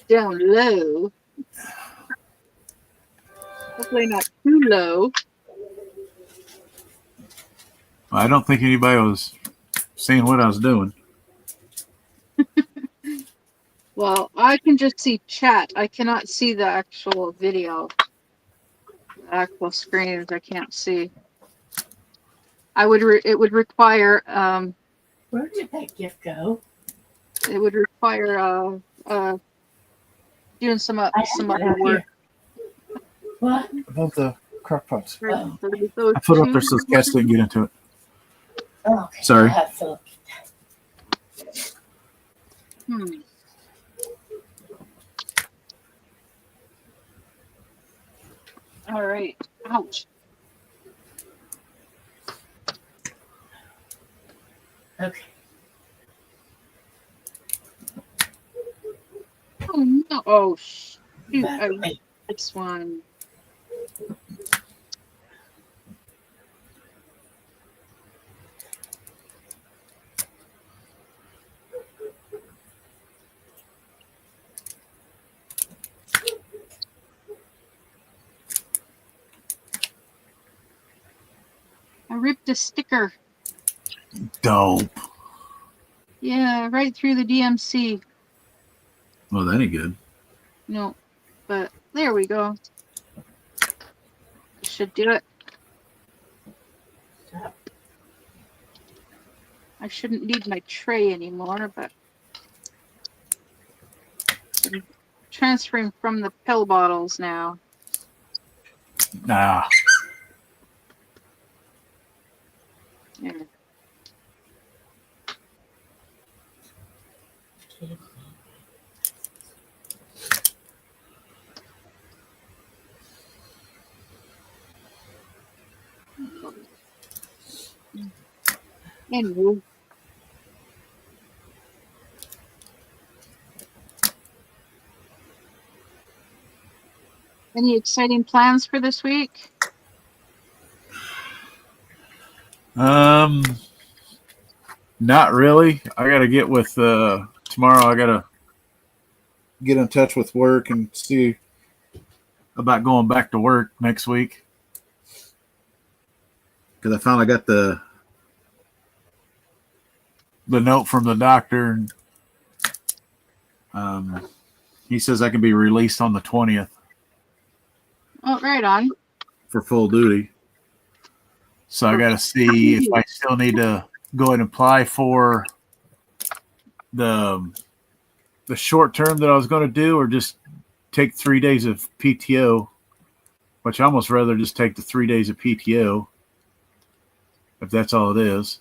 Down low. Hopefully not too low. I don't think anybody was seeing what I was doing. Well, I can just see chat. I cannot see the actual video. The actual screens I can't see. It would require Where did that gift go? it would require doing some other work. What? About the crock pots. Oh. I put it up there so the cats didn't get into it. Oh, okay. Sorry. I'll have to look. All right. Ouch. Okay. Oh no! Oh shoot! Okay. This one. I ripped a sticker. Dope. Yeah, right through the DMC. Well, that ain't good. No, but there we go. Should do it. I shouldn't need my tray anymore, but I'm transferring from the pill bottles now. Nah. Yeah. Anyway. Any exciting plans for this week? Not really. I gotta get with tomorrow. I gotta get in touch with work and see about going back to work next week. Because I finally got the note from the doctor, and he says I can be released on the 20th Oh, right on. for full duty. So I got to see if I still need to go ahead and apply for the short term that I was going to do, or just take 3 days of PTO, which I almost rather just take the 3 days of PTO if that's all it is,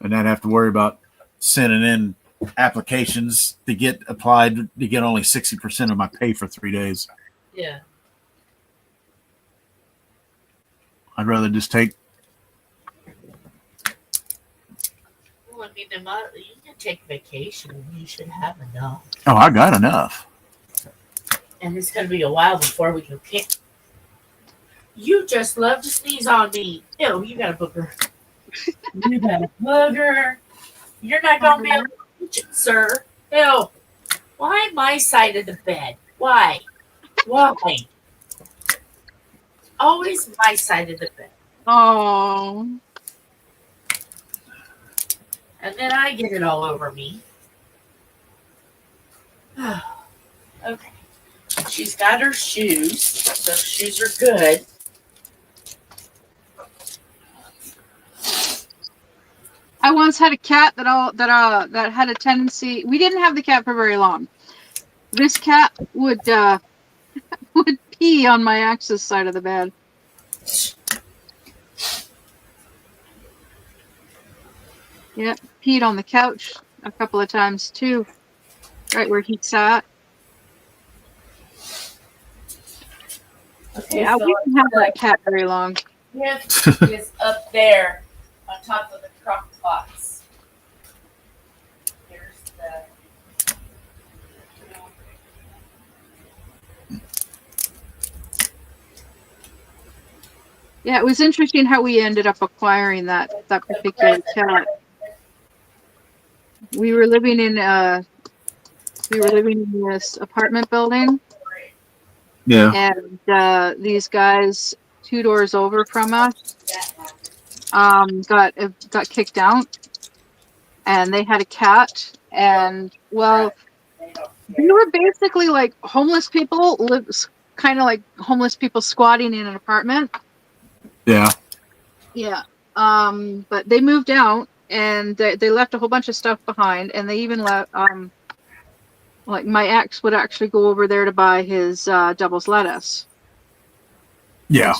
and not have to worry about sending in applications to get applied to get only 60% of my pay for 3 days. Yeah. I'd rather just take. Well, I mean, you can take vacation. You should have enough. Oh, I got enough. And it's going to be a while before we can pick. You just love to sneeze on me. Ew, you got a booger. You got a booger. You're not going to be able to reach it, sir. Ew. Why my side of the bed? Why? Why? Always my side of the bed. Oh. And then I get it all over me. Okay. She's got her shoes. So shoes are good. I once had a cat that had a tendency. We didn't have the cat for very long. This cat would would pee on my access side of the bed. Yep, peed on the couch a couple of times too, right where he sat. Okay, Yeah, so we didn't have that cat very long. gift is up there on top of the crock pots. Here's the Yeah, it was interesting how we ended up acquiring that particular cat. We were living in this apartment building, Yeah. and these guys 2 doors over from us got kicked out, and they had a cat, and well, they were basically like homeless people, kind of like homeless people squatting in an apartment. Yeah. Yeah. But they moved out, and they left a whole bunch of stuff behind, and they even left like my ex would actually go over there to buy his devil's lettuce Yeah.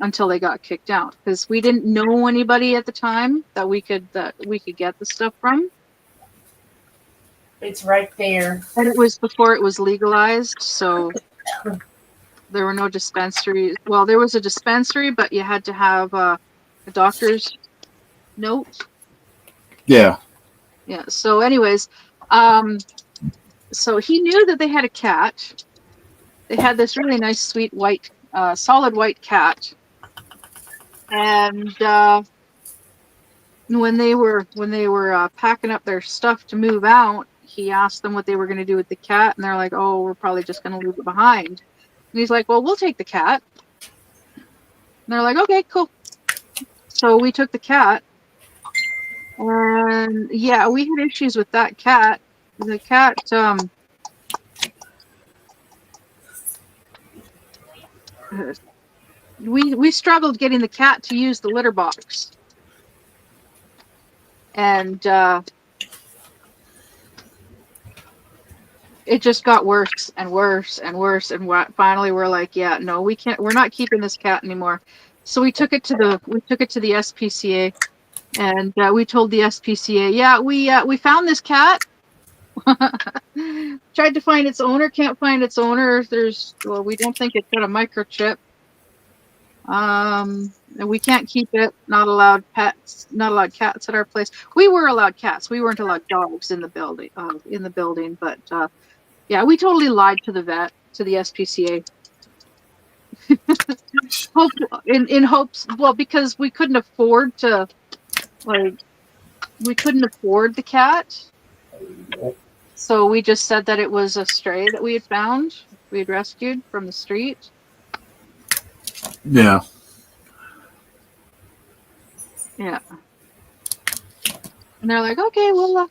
until they got kicked out, because we didn't know anybody at the time that we could get the stuff from. It's right there. And it was before it was legalized, so there were no dispensaries. Well, there was a dispensary, but you had to have a doctor's note. Yeah. Yeah. So, anyways, so he knew that they had a cat. They had this really nice, sweet white, solid white cat, and when they were packing up their stuff to move out, he asked them what they were going to do with the cat, and they're like, "Oh, we're probably just going to leave it behind." And he's like, "Well, we'll take the cat." And they're like, "Okay, cool." So we took the cat, and yeah, we had issues with that cat. The cat, we struggled getting the cat to use the litter box, and it just got worse and worse and worse. And finally, we're like, "Yeah, no, we can't. We're not keeping this cat anymore." So we took it to the SPCA, and we told the SPCA, "Yeah, we found this cat. Tried to find its owner, can't find its owner. We don't think it's got a microchip. And we can't keep it. Not allowed pets. Not allowed cats at our place. We were allowed cats. We weren't allowed dogs in the building. But yeah, we totally lied to the vet, to the SPCA. In hopes, well, because we couldn't afford the cat, so we just said that it was a stray that we had found, we had rescued from the street. Yeah. Yeah. And they're like, "Okay, we'll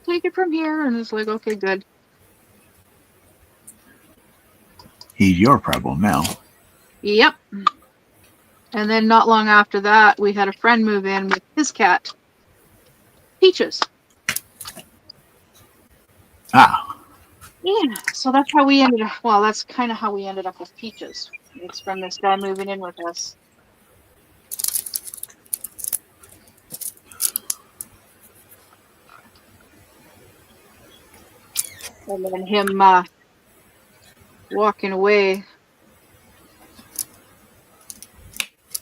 take it from here." And it's like, "Okay, good." He's your problem now. Yep. And then not long after that, we had a friend move in with his cat, Peaches. Ah. Yeah. So that's how we ended up. Well, that's kind of how we ended up with Peaches. It's from this guy moving in with us. And then him walking away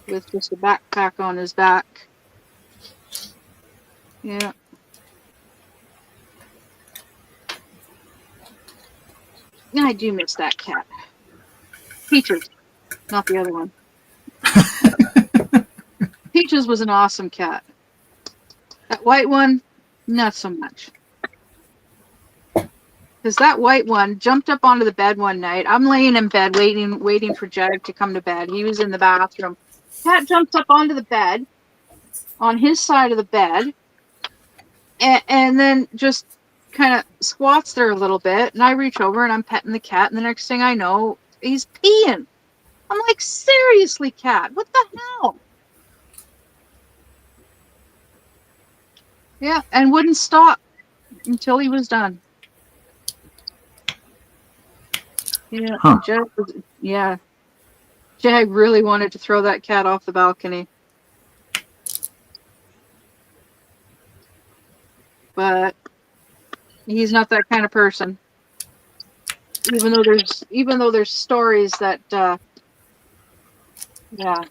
with just a backpack on his back. Yeah. I do miss that cat. Peaches, not the other one. Peaches was an awesome cat. That white one, not so much. Because that white one jumped up onto the bed one night. I'm laying in bed waiting for Jag to come to bed. He was in the bathroom. Cat jumps up onto the bed, on his side of the bed, and then just kind of squats there a little bit. And I reach over and I'm petting the cat. And the next thing I know, he's peeing. I'm like, "Seriously, cat, what the hell?" Yeah, and wouldn't stop until he was done. Yeah, Huh. Jag really wanted to throw that cat off the balcony. But he's not that kind of person. Even though there's stories that yeah.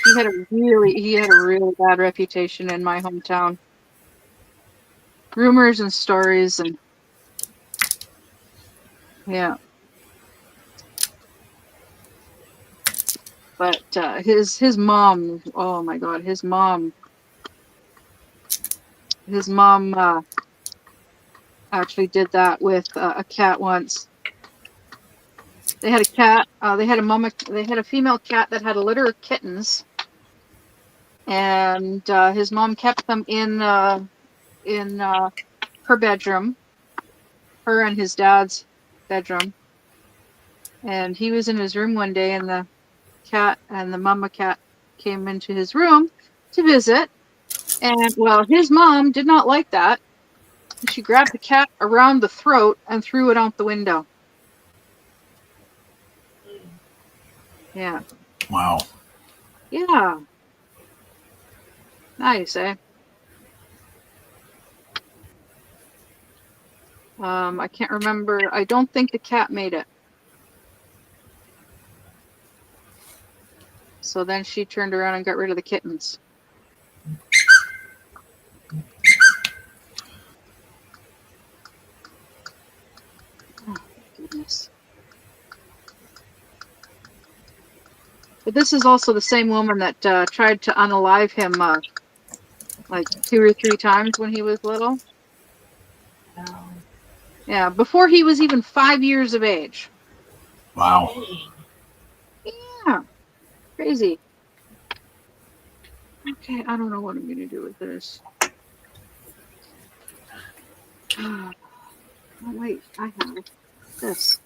He had a really bad reputation in my hometown. Rumors and stories, and yeah. But his mom, oh my God, his mom actually did that with a cat once. They had a cat. They had a female cat that had a litter of kittens, and his mom kept them in her bedroom, her and his dad's bedroom. And he was in his room one day, and the cat and the mama cat came into his room to visit. And well, his mom did not like that. She grabbed the cat around the throat and threw it out the window. Yeah. Wow. Yeah. Nice, eh? I can't remember. I don't think the cat made it. So then she turned around and got rid of the kittens. Oh, goodness. But this is also the same woman that tried to unalive him like 2 or 3 times when he was little. Oh. Yeah, before he was even 5 years of age. Wow. Yeah, crazy. Okay, I don't know what I'm going to do with this. Oh, wait, I have this.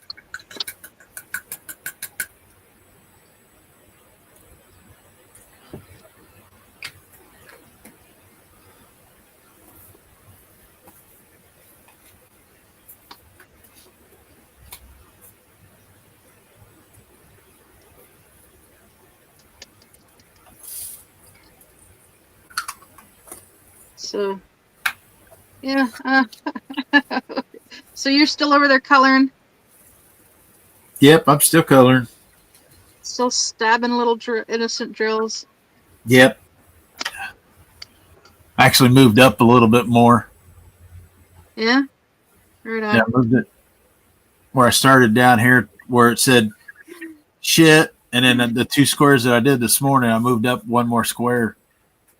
So, yeah. So you're still over there coloring? Yep, I'm still coloring. Still stabbing little innocent drills? Yep. I actually moved up a little bit more. Yeah? Right on. Yeah, I moved it where I started down here where it said shit. And then the 2 squares that I did this morning, I moved up 1 more square.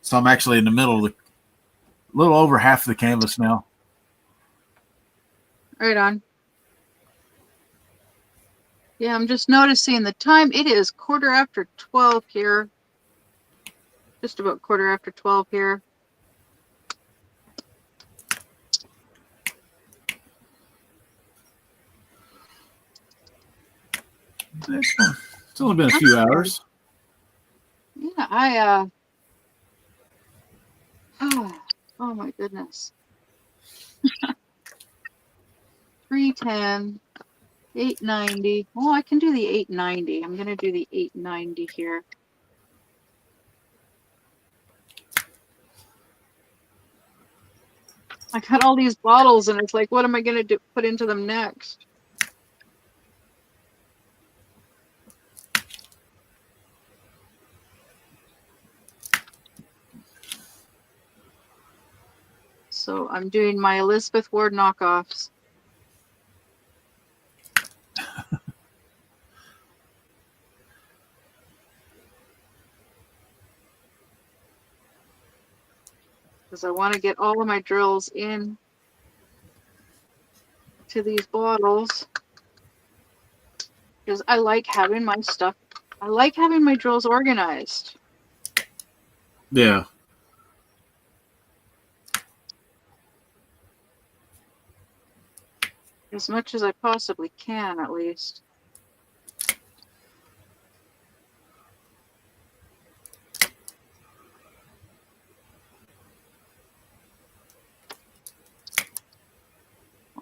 So I'm actually in the middle of a little over half of the canvas now. Right on. Yeah, I'm just noticing the time. It is 12:15 here. Just about 12:15 here. It's only been a few hours. Yeah, oh my goodness. 310, 890. Oh, I can do the 890. I'm going to do the 890 here. I got all these bottles, and it's like, what am I going to put into them next? So I'm doing my Elizabeth Ward knockoffs. Because I want to get all of my drills in to these bottles. Because I like having my stuff. I like having my drills organized. Yeah. As much as I possibly can, at least.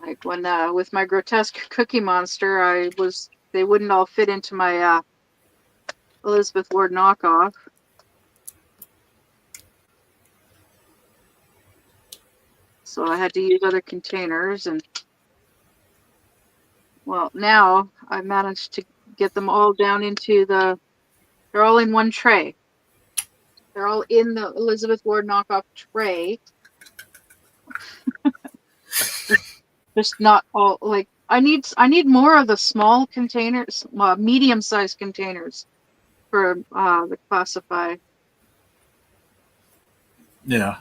Like when with my grotesque Cookie Monster, they wouldn't all fit into my Elizabeth Ward knockoff. So I had to use other containers, and well, now I managed to get them all down into they're all in one tray. They're all in the Elizabeth Ward knockoff tray. Just not all, like, I need more of the small containers, medium-sized containers. for the classify. Yeah.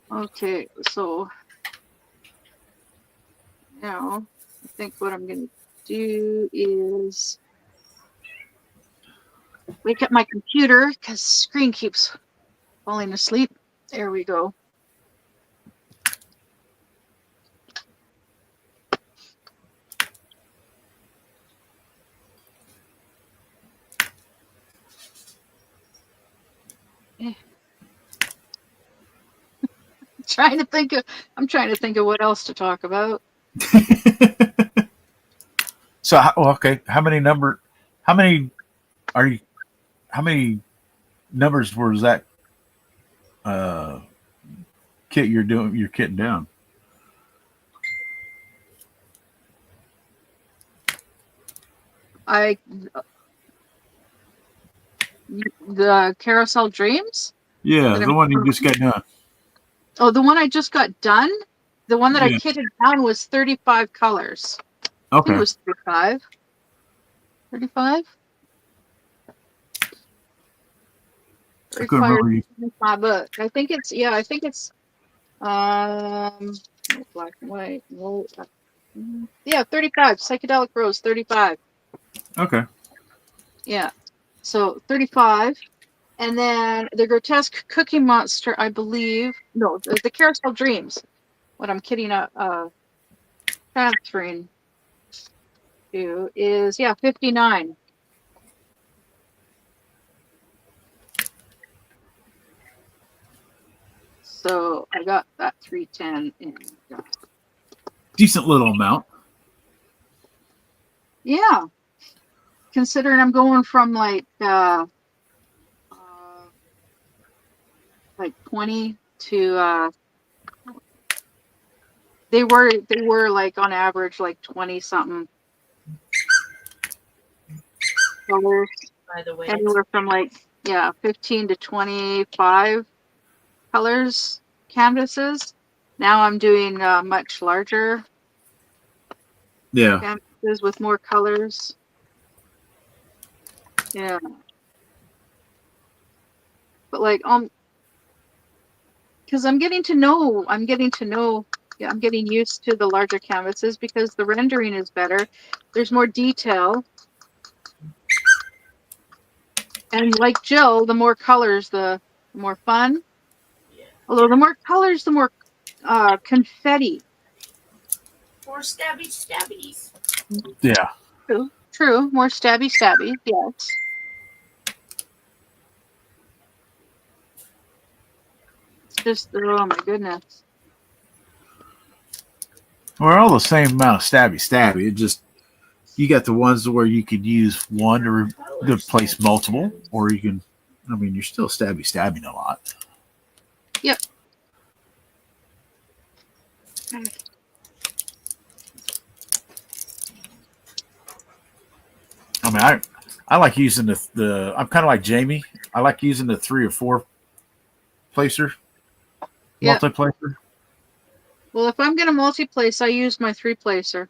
Okay, so now I think what I'm going to do is wake up my computer because screen keeps falling asleep. There we go. Eh. I'm trying to think of what else to talk about. So okay, how many are you? How many numbers was that kit you're doing? You're kitting down. The Carousel Dreams. Yeah, the one you just got done. Oh, the one I just got done. The one that I Yeah. kitted down was 35 colors. I think Okay. it was 35. 35? I couldn't remember you. My book. I think it's black and white. No, yeah, 35. Psychedelic Rose, 35. Okay. Yeah. So 35. And then the Grotesque Cookie Monster, I believe. No, the Carousel Dreams. What I'm kidding transferring to is 59. So I got that 310 in. Decent little amount. Yeah. Considering I'm going from like 20 to they were like on average like 20 something colors. By the way, Anywhere from like 15 to 25 colors canvases. Now I'm doing much larger Yeah. canvases with more colors. Yeah. But like because I'm getting used to the larger canvases because the rendering is better. There's more detail. And like Jill, the more colors, the more fun. yeah. Although the more colors, the more confetti. More stabbies. Yeah. True. More stabby. Yes. It's just, oh my goodness. We're all the same amount of stabby. It just you got the ones where you could use one to place multiple, or you can. I mean, you're still stabbing a lot. Yep. I mean, I like using the. I'm kind of like Jamie. I like using the 3 or 4 placer, Yep. multi-placer. Well, if I'm gonna multi-place, I use my 3-placer.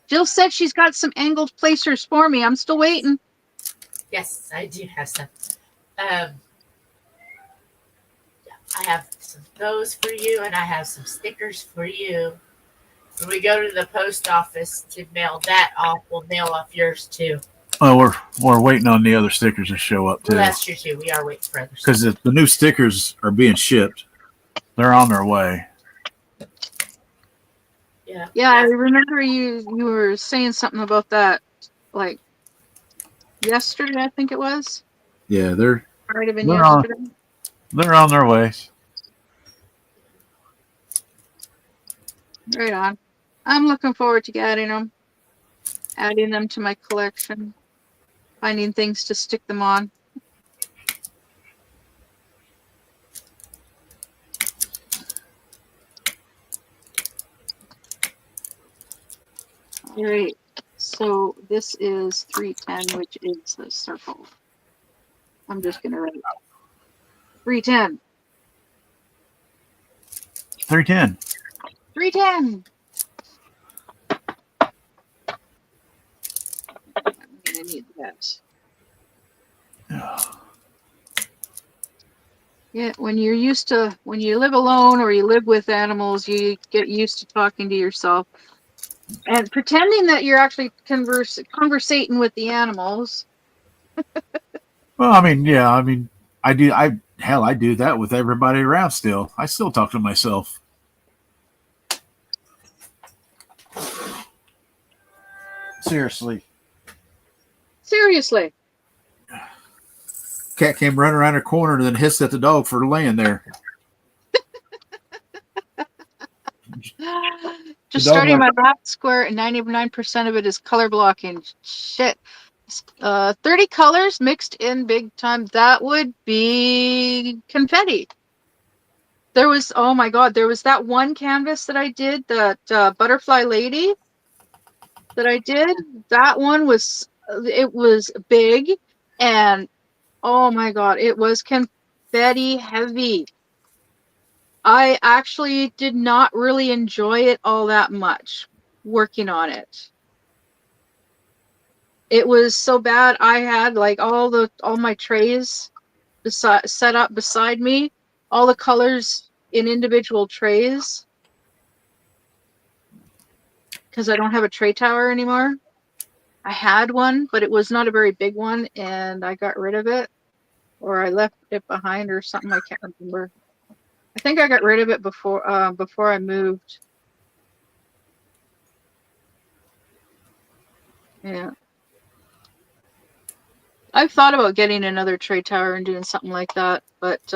Jill said she's got some angled placers for me. I'm still waiting. Yes, I do have some. I have some those for you, and I have some stickers for you. When we go to the post office to mail that off, we'll mail off yours too. Oh, we're waiting on the other stickers to show up too. Well, that's true too. We are waiting for others. Because the new stickers are being shipped. They're on their way. Yeah. Yeah, I remember you were saying something about that, like yesterday. I think it was. Yeah, they're Might have been they're yesterday. they're on their way. Right on. I'm looking forward to adding them to my collection, finding things to stick them on. All right. So this is 310, which is the circle. I'm just gonna write 310. 310. 310. need that. Yeah, when you live alone or you live with animals, you get used to talking to yourself and pretending that you're actually conversating with the animals. Well, I mean, yeah, I mean, I do. I do that with everybody around. Still, I still talk to myself. Seriously. Seriously. Cat came running around her corner and then hissed at the dog for laying there. Just dog starting like- my lap square, and 99% of it is color blocking. Shit. 30 colors mixed in big time. That would be confetti. Oh my God, there was that one canvas that I did, that butterfly lady that I did. That one it was big, and oh my God, it was confetti heavy. I actually did not really enjoy it all that much working on it. It was so bad. I had like all my trays set up beside me, all the colors in individual trays, because I don't have a tray tower anymore. I had one, but it was not a very big one, and I got rid of it, or I left it behind, or something. I can't remember. I think I got rid of it before I moved. Yeah. I've thought about getting another tray tower and doing something like that, but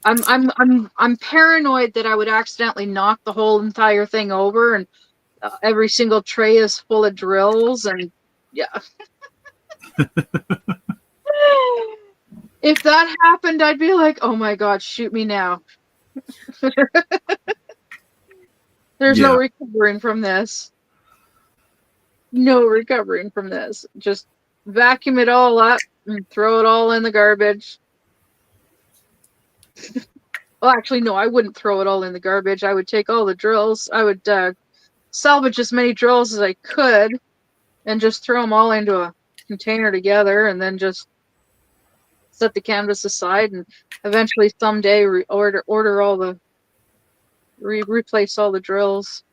I'm paranoid that I would accidentally knock the whole entire thing over, and every single tray is full of drills, and yeah. If that happened, I'd be like, oh my God, shoot me now. There's no recovering from this. No recovering from this. Just vacuum it all up and throw it all in the garbage. Well, actually, no, I wouldn't throw it all in the garbage. I would take all the drills. I would salvage as many drills as I could and just throw them all into a container together, and then just set the canvas aside, and eventually someday replace all the drills.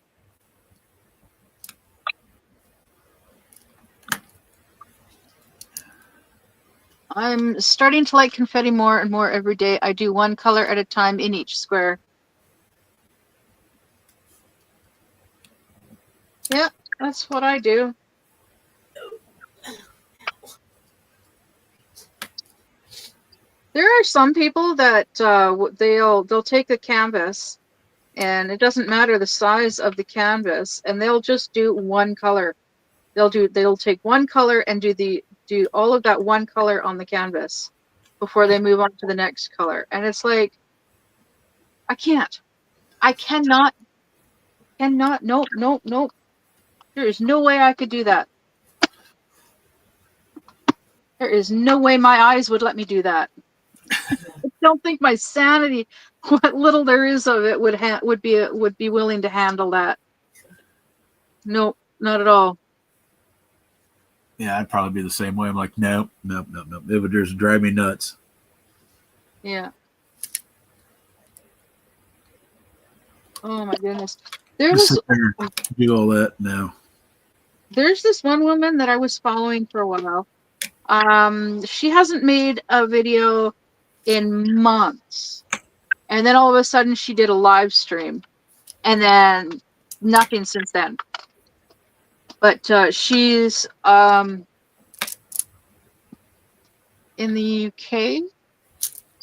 I'm starting to like confetti more and more every day. I do one color at a time in each square. Yeah, that's what I do. There are some people that they'll take a canvas, and it doesn't matter the size of the canvas, and they'll just do one color. They'll take one color and do all of that one color on the canvas before they move on to the next color. And it's like, I cannot, nope. There is no way I could do that. There is no way my eyes would let me do that. I don't think my sanity, what little there is of it, would be willing to handle that. Nope, not at all. Yeah, I'd probably be the same way. I'm like, nope. It would just drive me nuts. Yeah. Oh my goodness. Just sit there and do all that now. There's this one woman that I was following for a while. She hasn't made a video in months, and then all of a sudden she did a live stream, and then nothing since then. But she's in the UK.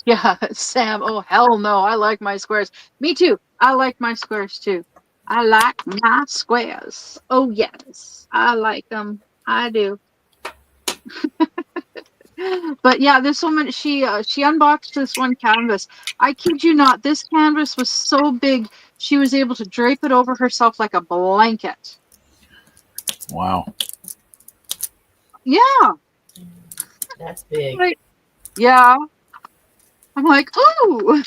Yeah, Sam. Oh hell no! I like my squares. Me too. I like my squares too. I like my squares. Oh yes, I like them. I do. But yeah, this woman, she unboxed this one canvas. I kid you not, this canvas was so big she was able to drape it over herself like a blanket. Wow. Yeah. That's big. Like, yeah. I'm like, ooh.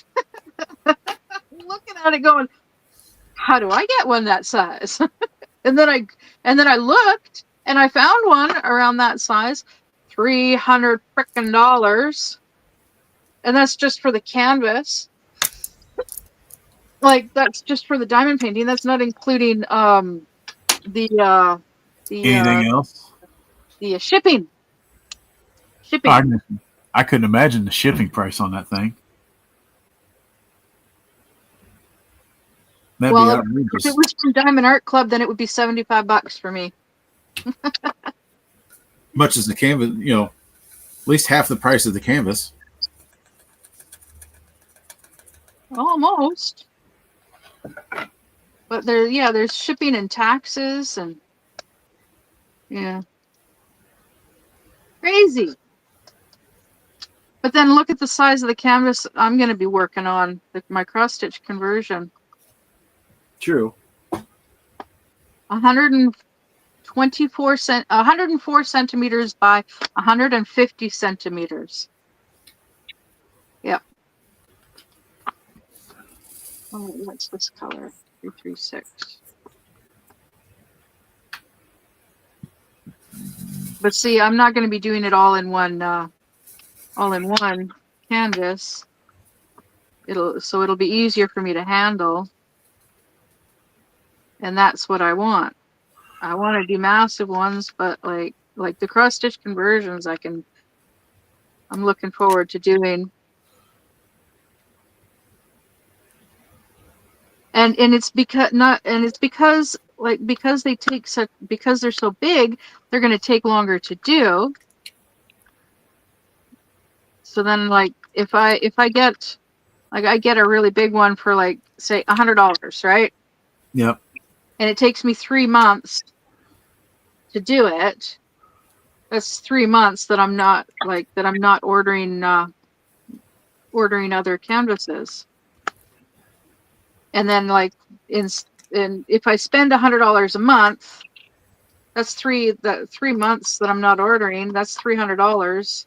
Looking at it going, how do I get one that size? and then I looked, And I found one around that size, $300 frickin', and that's just for the canvas. Like that's just for the diamond painting. That's not including the Anything else? shipping. I couldn't imagine the shipping price on that thing. That'd be Well, if outrageous. it was from Diamond Art Club, then it would be $75 for me. Much as the canvas, at least half the price of the canvas. Almost. But there's shipping and taxes and yeah. Crazy. But then look at the size of the canvas I'm going to be working on, my cross stitch conversion. True. 104 centimeters by 150 centimeters. Yep. Oh, what's this color? 336. But see, I'm not going to be doing it all in one canvas. It'll be easier for me to handle. And that's what I want. I want to do massive ones, but like the cross stitch conversions I'm looking forward to doing. And it's because because they're so big, they're going to take longer to do. So then if I get I get a really big one for say $100, right? Yep. And it takes me 3 months to do it. That's 3 months that I'm not ordering other canvases. And then if I spend $100 a month, that's 3 months that I'm not ordering. That's $300,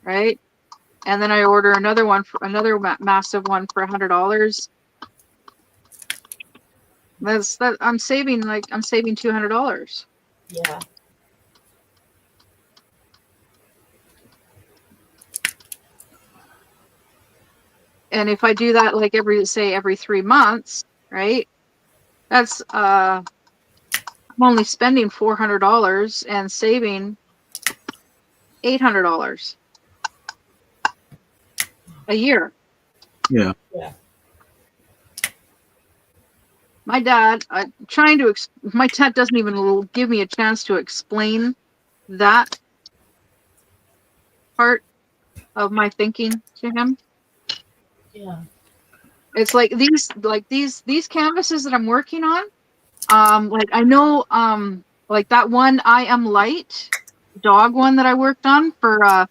right? And then I order another massive one for $100. I'm saving $200. Yeah. And if I do that every 3 months, right? That's I'm only spending $400 and saving $800 a year. Yeah. Yeah. My dad doesn't even give me a chance to explain that part of my thinking to him. Yeah. It's these canvases that I'm working on. I know that one I Am Light dog one that I worked on for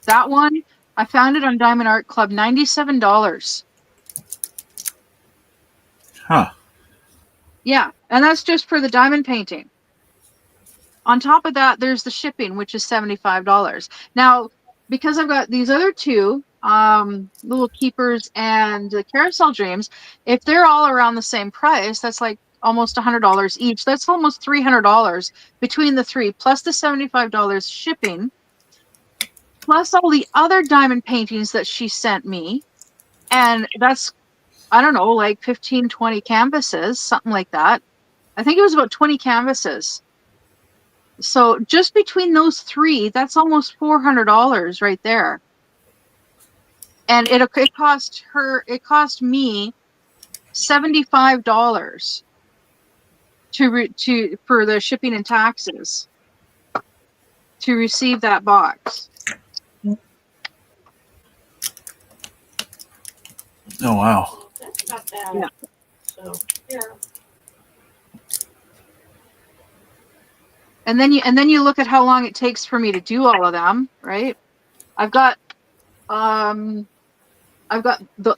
that one, I found it on Diamond Art Club, $97. Huh. Yeah, and that's just for the diamond painting. On top of that, there's the shipping, which is $75. Now, because I've got these other two, Little Keepers and the Carousel Dreams, if they're all around the same price, that's almost $100 each. That's almost $300 between the three, plus the $75 shipping, plus all the other diamond paintings that she sent me. And that's, I don't know, 15, 20 canvases, something like that. I think it was about 20 canvases. So just between those three, that's almost $400 right there. And it cost me $75 for the shipping and taxes to receive that box. Oh wow. That's not bad. Yeah. So yeah. And then you look at how long it takes for me to do all of them, right? I've got the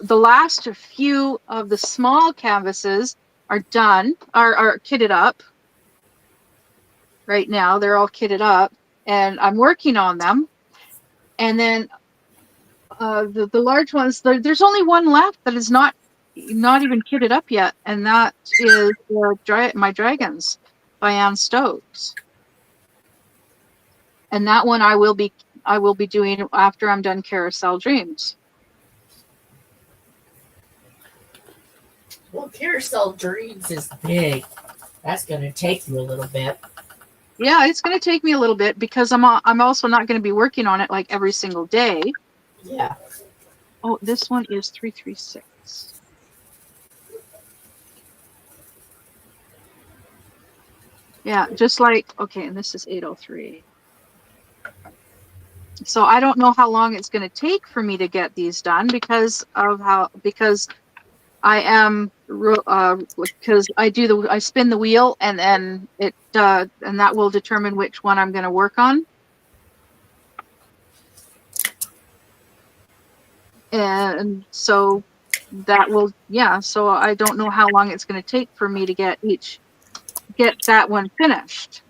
last few of the small canvases are done, are kitted up. Right now, they're all kitted up, and I'm working on them. And then the large ones, there's only one left that is not not even kitted up yet, and that is My Dragons by Anne Stokes. And that one I will be doing after I'm done Carousel Dreams. Well, Carousel Dreams is big. That's going to take you a little bit. Yeah, it's going to take me a little bit because I'm also not going to be working on it like every single day. Yeah. Oh, this one is 336. Yeah, just like, okay, and this is 803. So I don't know how long it's going to take for me to get these done because I am because I spin the wheel and then and that will determine which one I'm going to work on. And so that will, yeah, so I don't know how long it's going to take for me to get that one finished.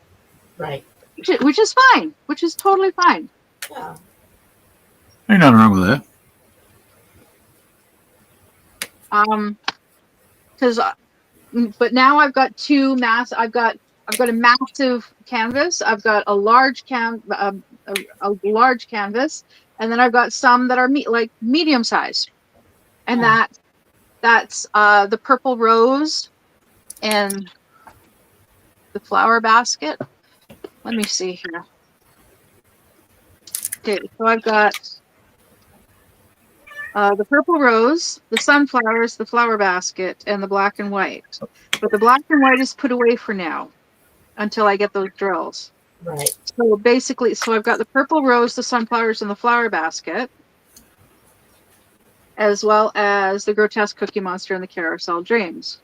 Right. Which is fine, which is totally fine. Yeah. Ain't nothing wrong with that. Because but now I've got I've got a massive canvas. I've got a large a large canvas, and then I've got some that are medium size, and Yeah. that's the purple rose and the flower basket. Let me see here. Okay, so I've got the purple rose, the sunflowers, the flower basket, and the black and white. But the black and white is put away for now until I get those drills. Right. So basically, I've got the purple rose, the sunflowers, and the flower basket, as well as the grotesque cookie monster and the carousel dreams.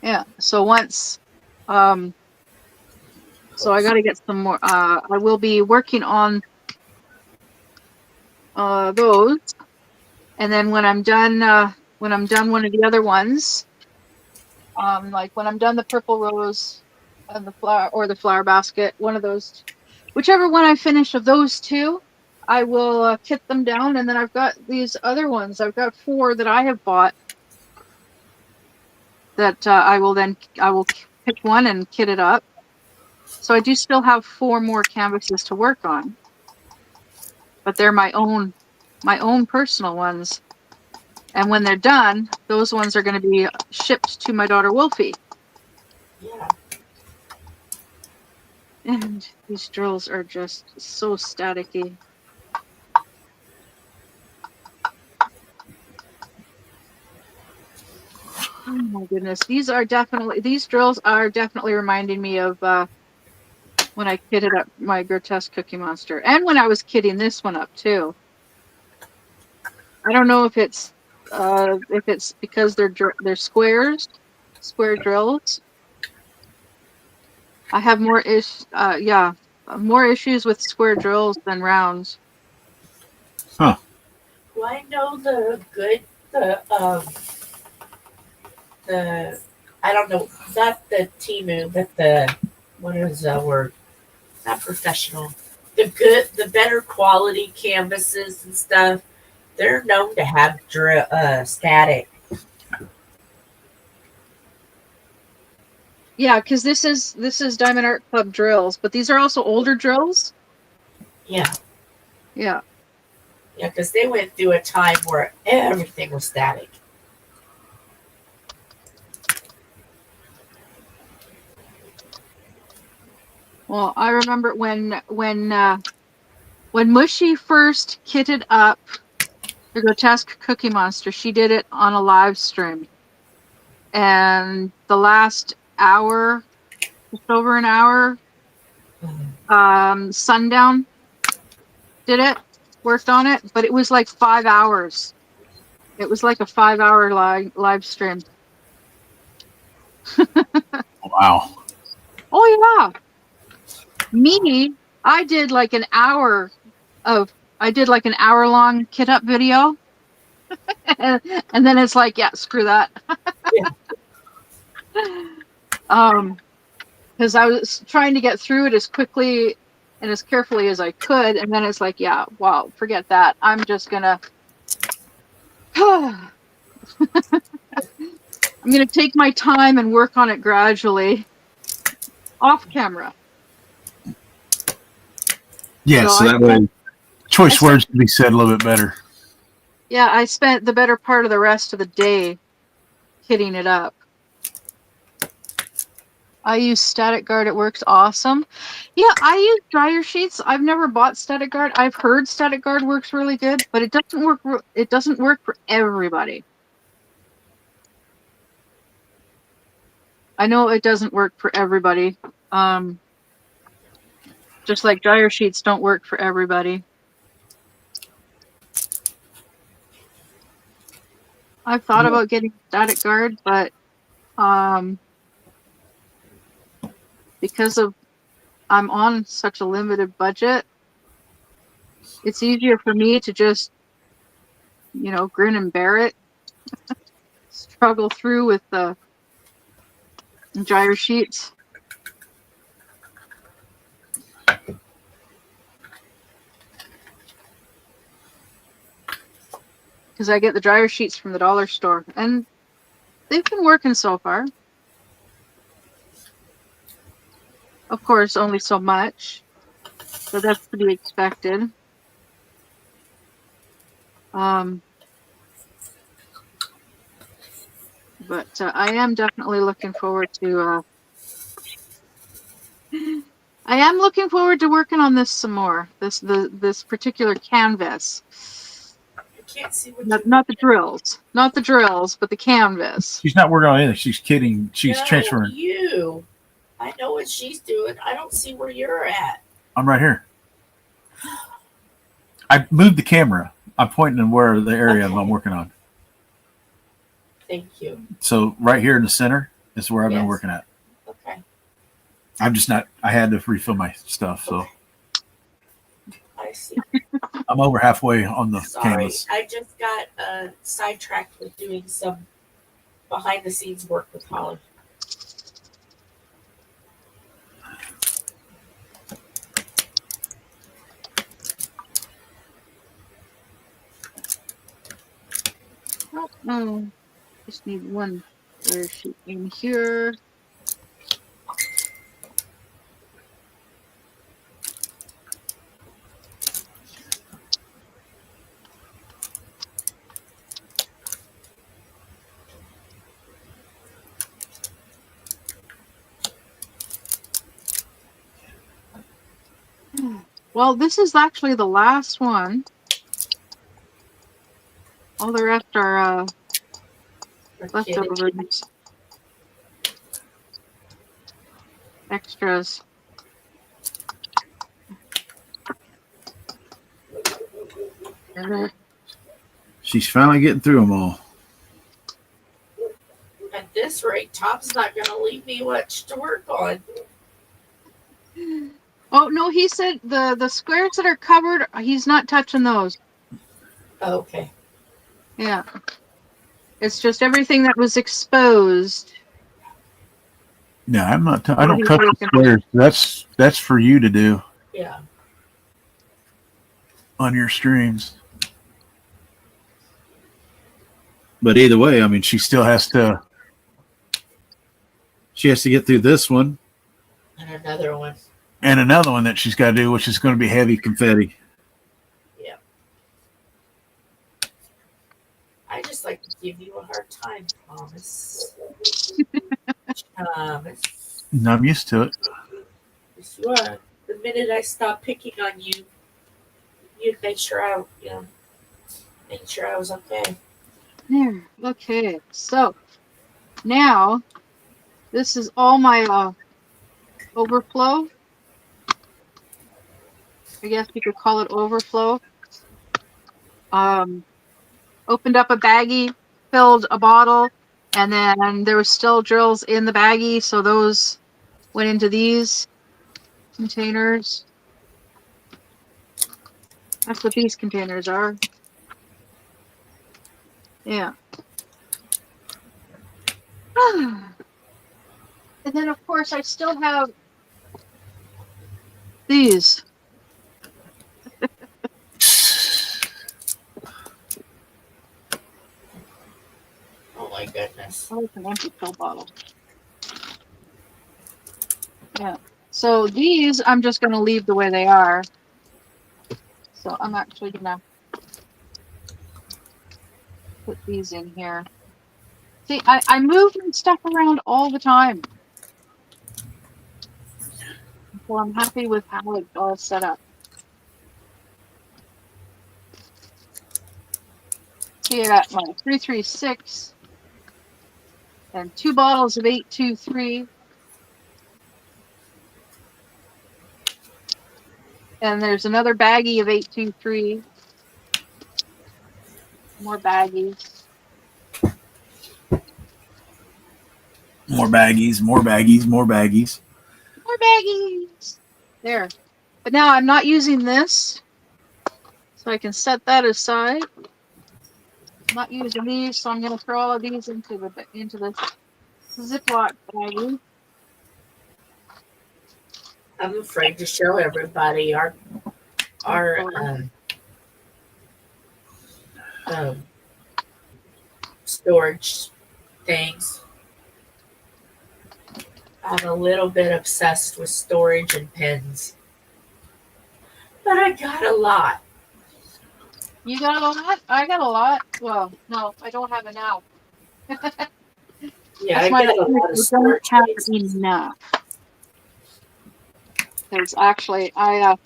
Yeah. So once, so I got to get some more. I will be working on those, and then when I'm done one of the other ones, like when I'm done the purple rose and the flower basket, one of those, whichever one I finish of those two, I will kit them down, and then I've got these other ones. I've got 4 that I have bought that I will pick one and kit it up. So I do still have 4 more canvases to work on, but they're my own personal ones. And when they're done, those ones are going to be shipped to my daughter Wolfie. Yeah. And these drills are just so staticky. Oh my goodness. These drills are definitely reminding me of when I kitted up my grotesque cookie monster. And when I was kitting this one up too. I don't know if it's because they're square drills. I have more issues with square drills than rounds. Huh. Well, I know the I don't know, not the Timu, but what is the word? Not professional. The better quality canvases and stuff, they're known to have static. Yeah, because this is Diamond Art Club drills, but these are also older drills. Yeah. Yeah. Yeah, because they went through a time where everything was static. Well, I remember when Mushy first kitted up the grotesque cookie monster, she did it on a live stream, and the last hour, just over an hour, Sundown did it, worked on it, but it was like 5 hours. It was like a 5-hour live stream. Wow. Oh yeah. Me, I did like an hour long kit up video. And then it's like, yeah, screw that. Yeah. Because I was trying to get through it as quickly and as carefully as I could, and then it's like, yeah, wow, forget that. I'm just gonna I'm going to take my time and work on it gradually off camera. Yeah, so that way choice words can be said a little bit better. Yeah, I spent the better part of the rest of the day hitting it up. I use Static Guard. It works awesome. Yeah, I use dryer sheets. I've never bought Static Guard. I've heard Static Guard works really good, but it doesn't work. It doesn't work for everybody. I know it doesn't work for everybody. Just like dryer sheets don't work for everybody. I've thought about getting Static Guard, but because of I'm on such a limited budget, it's easier for me to just, grin and bear it, struggle through with the dryer sheets. Because I get the dryer sheets from the dollar store, and they've been working so far. Of course, only so much, but that's to be expected. But I am definitely looking forward to. I am looking forward to working on this some more. This particular canvas. I can't see what Not the drills, but the canvas. She's not working on anything. She's kidding. She's transferring. You. I know what she's doing. I don't see where you're at. I'm right here. I moved the camera. I'm pointing in where the area I'm working on. Thank you. So right here in the center is where I've been working at. Okay. I'm just not. I had to refill my stuff, so I see. I'm over halfway on the Sorry, canvas. I just got sidetracked with doing some behind the scenes work with Holly. Oh, just need one dryer sheet in here. Well, this is actually the last one. All the rest are leftovers. Extras. She's finally getting through them all. At this rate, Tom's not going to leave me much to work on. Oh no, he said the squares that are covered, he's not touching those. Okay. Yeah. It's just everything that was exposed. No, I'm not. I don't touch the squares. That's for you to do. Yeah. On your streams. But either way, I mean, she still has to. She has to get through this one. And another one. And another one that she's got to do, which is going to be heavy confetti. Yeah. I just like to give you a hard time, Thomas. Thomas. I'm used to it. Yes, you are. The minute I stop picking on you, you'd make sure I was okay. There. Okay. So now this is all my overflow. I guess you could call it overflow. Opened up a baggie, filled a bottle, and then there was still drills in the baggie, so those went into these containers. That's what these containers are. Yeah. And then, of course, I still have these. my goodness. Oh, it's an empty pill bottle. Yeah. So these, I'm just going to leave the way they are. So I'm actually going to put these in here. See, I move my stuff around all the time. So I'm happy with how it's all set up. See, I got my 336 and 2 bottles of 823. And there's another baggie of 823. More baggies. More baggies, more baggies, more baggies. More baggies. There. But now I'm not using this. So I can set that aside. I'm not using these, so I'm going to throw all of these into the Ziploc baggie. I'm afraid to show everybody our storage things. I'm a little bit obsessed with storage and pens. But I got a lot. You got a lot? I got a lot. Well, no, I don't have enough. Yeah, That's I my got a lot of I don't storage have spaces. enough. Because actually, I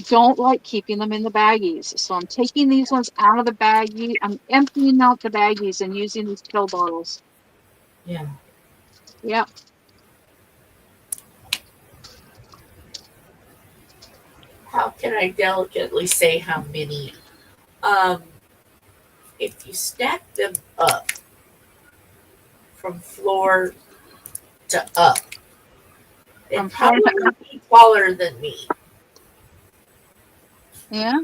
don't like keeping them in the baggies. So I'm taking these ones out of the baggie. I'm emptying out the baggies and using these pill bottles. Yeah. Yep. How can I delicately say how many? If you stack them up from floor to up, From it floor to probably up. be taller than me. Yeah.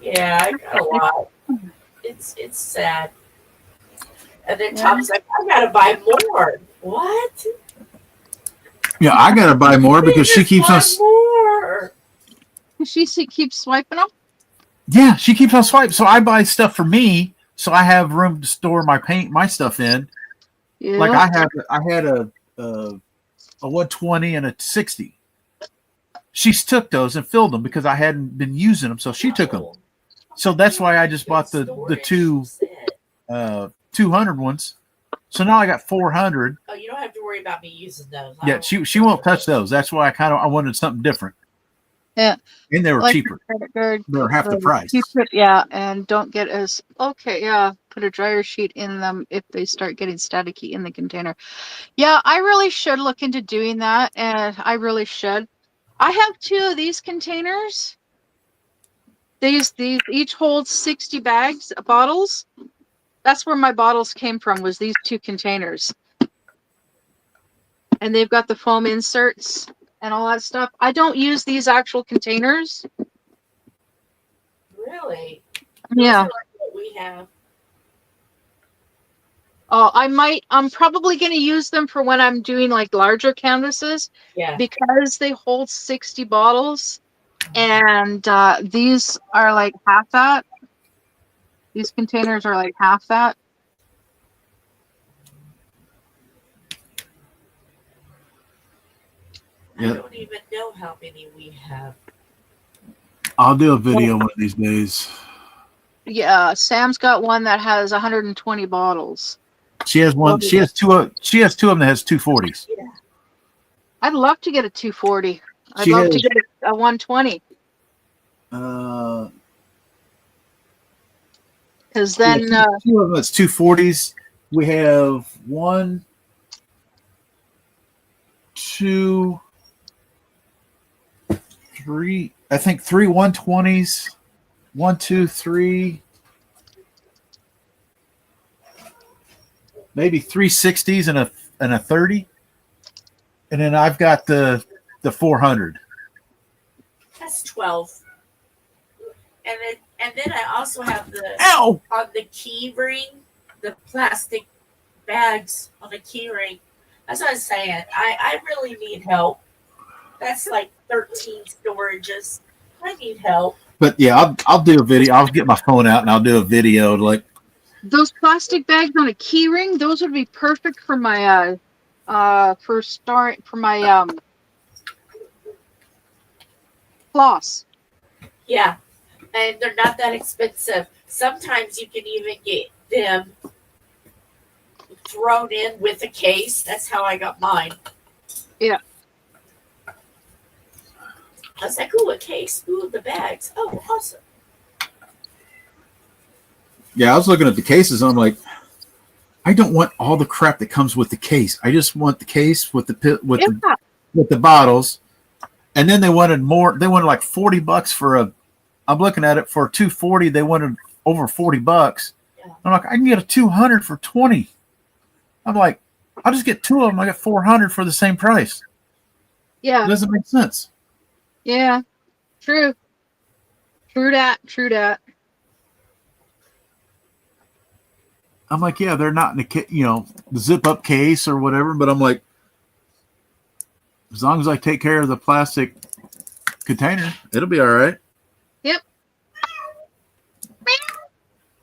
Yeah, I got a lot. It's sad. And then Yeah. Tom's like, I gotta buy more. What? Yeah, I gotta buy more because she Just keeps on. buy more. She keeps swiping them. Yeah, she keeps on swiping. So I buy stuff for me, so I have room to store my stuff in. Yeah. Like I had a 120 and a 60. She took those and filled them because I hadn't been using them, so she took them. So that's why I just bought the two 200 ones. So now I got 400. Oh, you don't have to worry about me using those. Yeah, she won't touch those. That's why I wanted something different. Yeah. And they were Like cheaper. credit card. They were half the price. Yeah, and don't get as okay. Yeah, put a dryer sheet in them if they start getting staticky in the container. Yeah, I really should look into doing that, and I really should. I have 2 of these containers. These each hold 60 bottles. That's where my bottles came from. Was these 2 containers, and they've got the foam inserts and all that stuff. I don't use these actual containers. Really? Yeah. Those are like what we have. Oh, I'm probably going to use them for when I'm doing like larger canvases. Yeah. Because they hold 60 bottles, and these are like half that. These containers are like half that. I don't even know how many we have. I'll do a video one of these days. Yeah, Sam's got one that has 120 bottles. She has one. She has two. She has 2 of them that has 240s. Yeah. I'd love to get a 240. I'd love to get a 120. Because then 2 of them that's 240s. We have 1, 2, 3. I think 3 120s. 1, 2, 3. Maybe 3 60s and a 30. And then I've got the 400. That's 12. And then I also have Ow! on the key ring, the plastic bags on the key ring. That's what I'm saying. I really need help. That's like 13 storages. I need help. But yeah, I'll do a video. I'll get my phone out and I'll do a video like those plastic bags on a key ring, those would be perfect for my floss. Yeah, and they're not that expensive. Sometimes you can even get them thrown in with a case. That's how I got mine. Yeah. I was like, ooh, a case. Ooh, the bags. Oh, awesome. Yeah, I was looking at the cases. And I'm like, I don't want all the crap that comes with the case. I just want the case with the bottles. And then they wanted more. They wanted like $40 for a. I'm looking at it for 240. They wanted over $40. Yeah. I'm like, I can get a 200 for 20. I'm like, I'll just get two of them. I get 400 for the same price. Yeah. It doesn't make sense. Yeah. True. True that. I'm like, yeah, they're not in the the zip up case or whatever. But I'm like, as long as I take care of the plastic container, it'll be all right. Yep.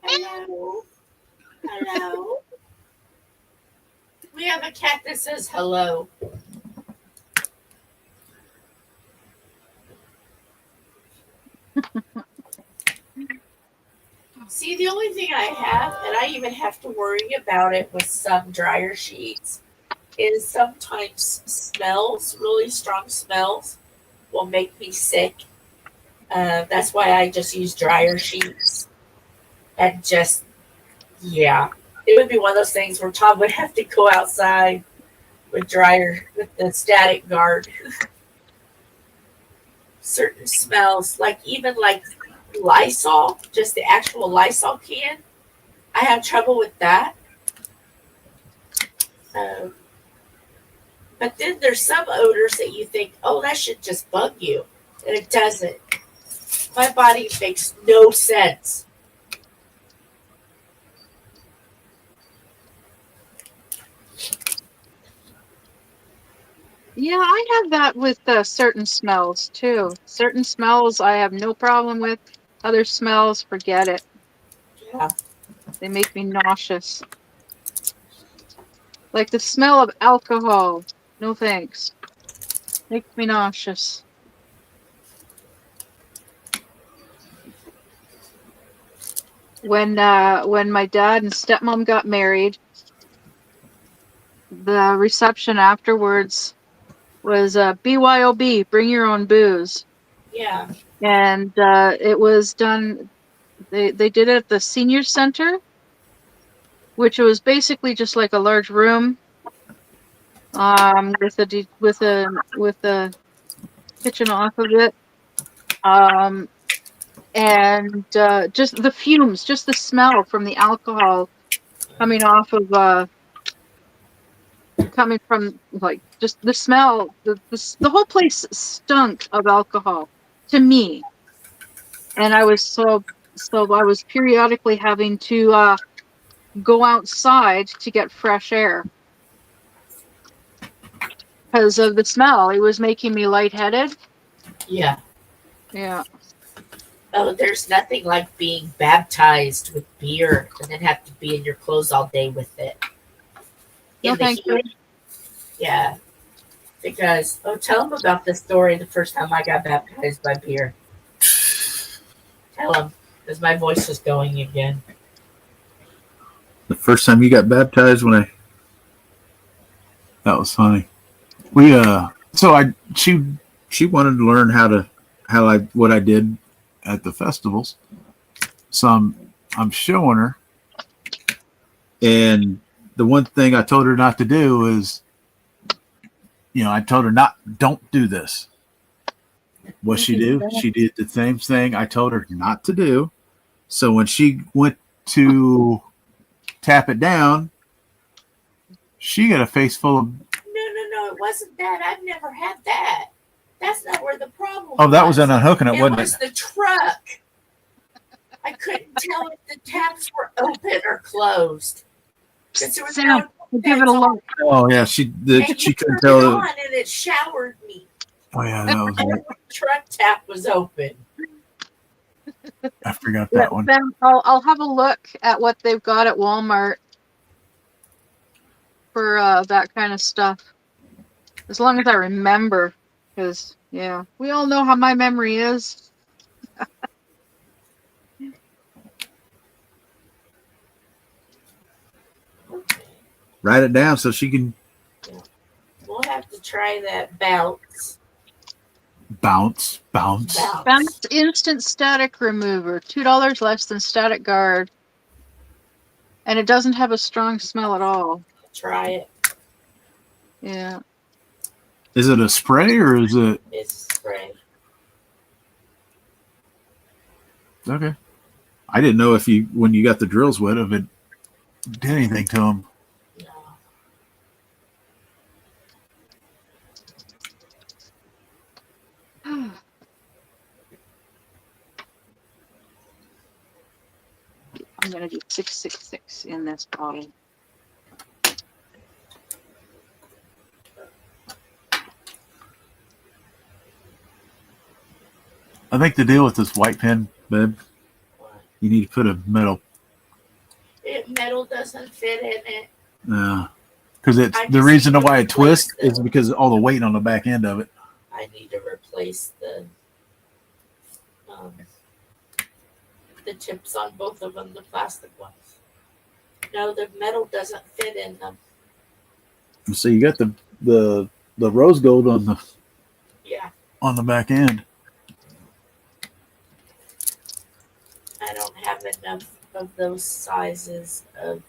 Hello. Hello. We have a cat that says hello. See, the only thing I have, and I even have to worry about it with some dryer sheets, is sometimes smells, really strong smells, will make me sick. That's why I just use dryer sheets. And just, yeah. It would be one of those things where Tom would have to go outside with the static guard. Certain smells, even like Lysol, just the actual Lysol can, I have trouble with that. But then there's some odors that you think, oh, that should just bug you. And it doesn't. My body makes no sense. Yeah, I have that with certain smells too. Certain smells I have no problem with. Other smells, forget it. Yeah. They make me nauseous. Like the smell of alcohol. No thanks. Makes me nauseous. When my dad and stepmom got married, the reception afterwards was BYOB, bring your own booze. Yeah. And it was done. They did it at the senior center, which was basically just like a large room, with a kitchen off of it, and just the fumes, just the smell from the alcohol coming off of coming from, like, just the smell, the whole place stunk of alcohol to me. And I was I was periodically having to go outside to get fresh air because of the smell. It was making me lightheaded. Yeah. Yeah. Oh, there's nothing like being baptized with beer and then have to be in your clothes all day with it. No, thank you. Yeah. Because, tell them about the story the first time I got baptized by beer. Tell them, because my voice was going again. The first time you got baptized, that was funny. She wanted to learn what I did at the festivals. So I'm showing her, and the one thing I told her not to do is, I told her don't do this. What she do? She did the same thing I told her not to do. So when she went to tap it down, she got a face full of. No, it wasn't that. I've never had that. That's not where the problem was. Oh, that was an unhooking it, wasn't it? It was the truck. I couldn't tell if the taps were open or closed. Because there was no give it a look. Oh yeah, she couldn't tell. It on and it showered me. Oh yeah, that was The truck tap was open. I forgot that one. Then I'll have a look at what they've got at Walmart for that kind of stuff. As long as I remember, because yeah, we all know how my memory is. Write it down so she can We'll have to try that bounce. bounce. Bounce instant static remover, $2 less than static guard, and it doesn't have a strong smell at all. Try it. Yeah. Is it a spray or is it It's a spray. okay? I didn't know if you, when you got the drills wet, if it did anything to them. No. I'm gonna do 666 in this bottle. I think the deal with this white pen, babe, What? you need to put a metal. Metal doesn't fit in it. Because it's I the just reason need to why it replace twists is them. because of all the weight on the back end of it. I need to replace the chips on both of them, the plastic ones. No, the metal doesn't fit in them. So you got the rose gold on Yeah, the back end. I don't have enough of those sizes of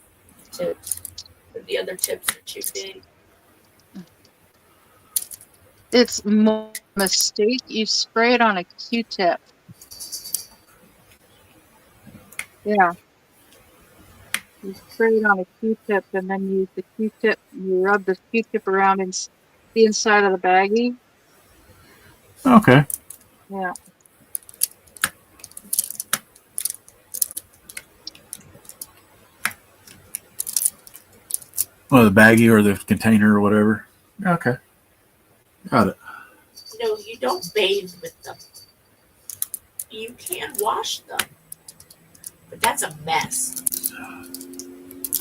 tips. The other tips are too big. It's more a mistake. You spray it on a Q-tip. Yeah. You spray it on a Q-tip and then use the Q-tip. You rub the Q-tip around the inside of the baggie. Okay. Yeah. Well, the baggie or the container or whatever. Okay. Got it. No, you don't bathe with them. You can wash them, but that's a mess.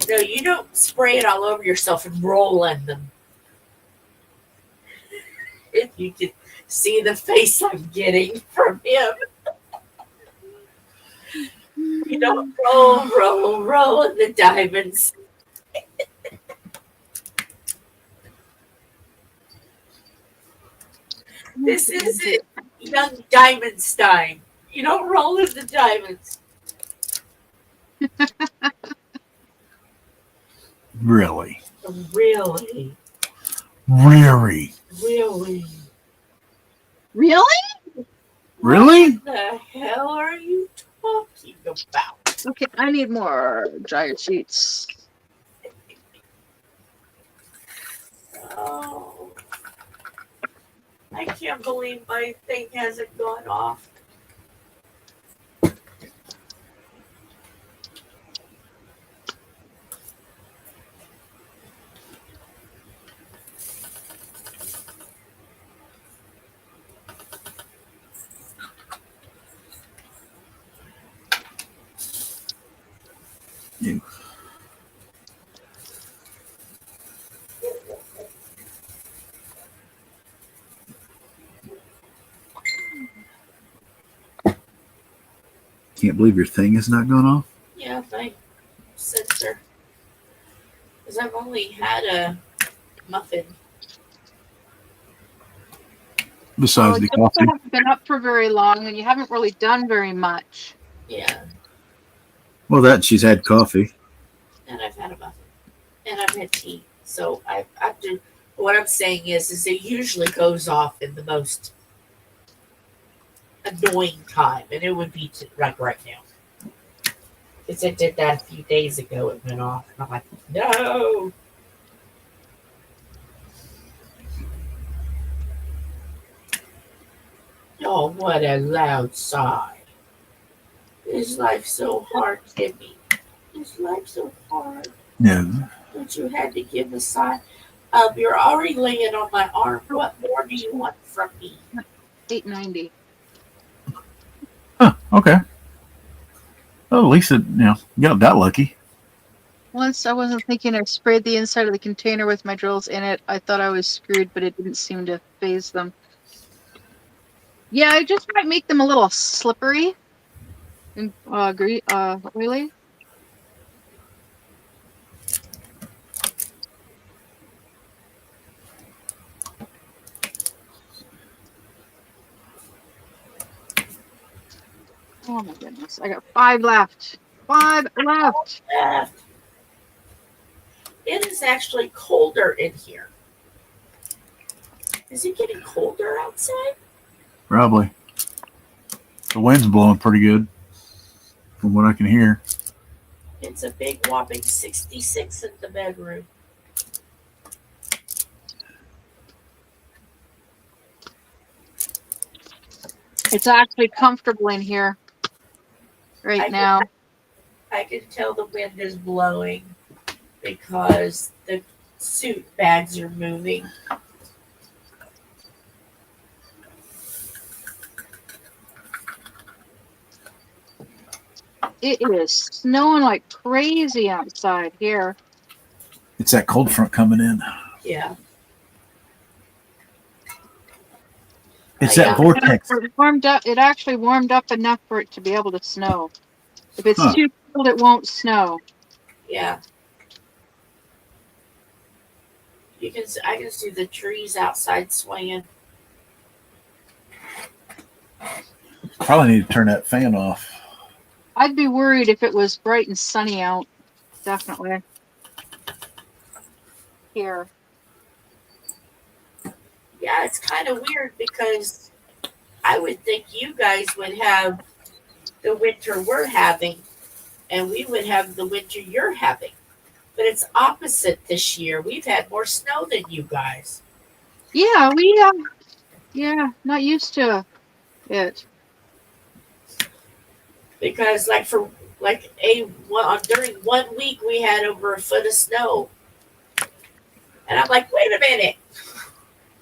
No, you don't spray it all over yourself and roll in them. If you could see the face I'm getting from him. You don't roll in the diamonds. This isn't young Diamondstein. You don't roll in the diamonds. Really? Really? Really? Really? Really? Really? What the hell are you talking about? Okay, I need more dryer sheets. Oh. I can't believe my thing hasn't gone off. You. Can't believe your thing has not gone off. Yeah, my sensor. Because I've only had a muffin. Besides the You also coffee. haven't been up for very long, and you haven't really done very much. Yeah, Well, that and she's had coffee. and I've had a muffin. And I've had tea. So I've done, what I'm saying is it usually goes off in the most annoying time. And it would be like right now. Because it did that a few days ago. It went off. And I'm like, no. Oh, what a loud sigh. Is life so hard, Timmy? Is life so hard? Yeah. That you had to give a sigh? You're already laying on my arm. What more do you want from me? $8.90. Huh. Okay. Oh, at least you got that lucky. Once I wasn't thinking I sprayed the inside of the container with my drills in it. I thought I was screwed, but it didn't seem to phase them. Yeah, I just might make them a little slippery and oily. Oh my goodness, I got 5 left. 5 left. Left. It is actually colder in here. Is it getting colder outside? Probably. The wind's blowing pretty good, from what I can hear. It's a big whopping 66 in the bedroom. It's actually comfortable in here right now. I can tell the wind is blowing because the suit bags are moving. It is snowing like crazy outside here. It's that cold front coming in. Yeah. It's that vortex. It warmed up. It actually warmed up enough for it to be able to snow. If it's too cold, it won't snow. Yeah. I can see the trees outside swaying. Probably need to turn that fan off. I'd be worried if it was bright and sunny out. Definitely. Here. Yeah, it's kind of weird because I would think you guys would have the winter we're having and we would have the winter you're having. But it's opposite this year. We've had more snow than you guys. Yeah, not used to it. Because during 1 week we had over a foot of snow. And I'm like, wait a minute.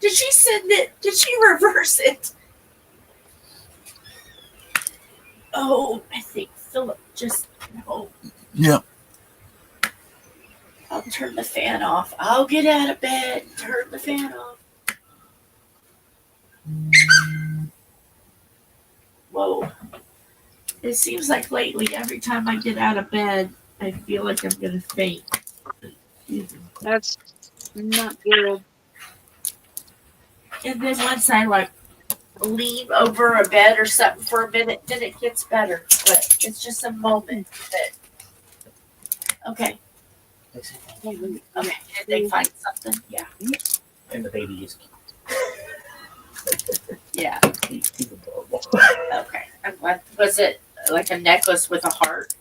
Did she send it? Did she reverse it? Oh, I think Philip just Yep. I'll turn the fan off. I'll get out of bed and turn the fan off. Whoa. It seems like lately, every time I get out of bed, I feel like I'm going to faint. That's not good. And then once I lean over a bed or something for a minute, then it gets better. But it's just a moment that. Okay. Okay. Did they find something? Yeah. And the baby is Yeah. he's adorable. Okay. I'm glad. Was it like a necklace with a heart?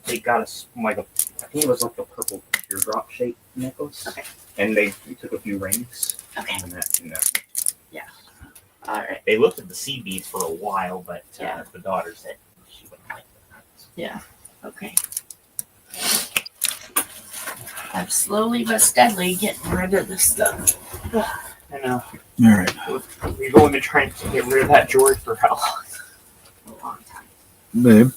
They got us I think it was like a purple teardrop shaped necklace. Okay. And they took a few rings. Okay. And Yeah. All right. they looked at the sea beads for a while, but Yeah. the daughter said she wouldn't like that. Yeah. Okay. I'm slowly but steadily getting rid of this stuff. I know. All right. We've only been trying to get rid of that George for how long? A long time. Babe.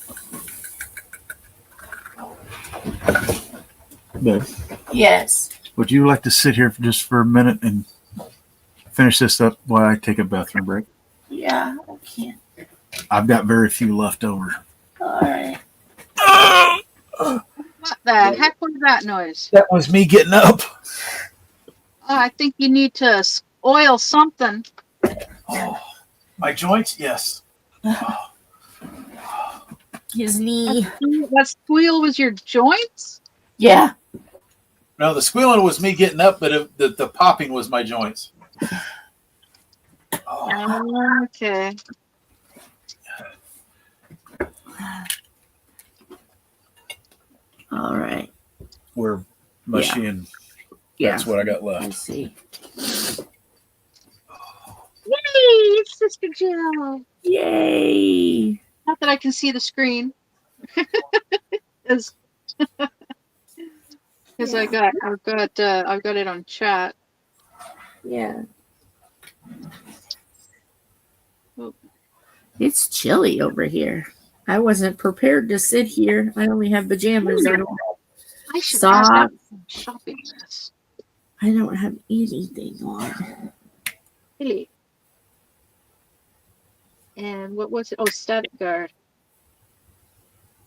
Babe. Yes. Would you like to sit here just for a minute and finish this up while I take a bathroom break? Yeah, I can. I've got very few left over. All right. What the heck was that noise? That was me getting up. I think you need to oil something. Oh, my joints? Yes. His knee. That squeal was your joints? Yeah. No, the squealing was me getting up, but the popping was my joints. Oh. Okay. All right. We're mushy and Yeah. that's what I got left. Let's see. Yay, Sister Jill. Yay. Not that I can see the screen. Because I've got it on chat. Yeah. Oh. It's chilly over here. I wasn't prepared to sit here. I only have pajamas. I don't I have should pass out socks. some shopping list. I don't have anything on. Really? And what was it? Oh, static guard.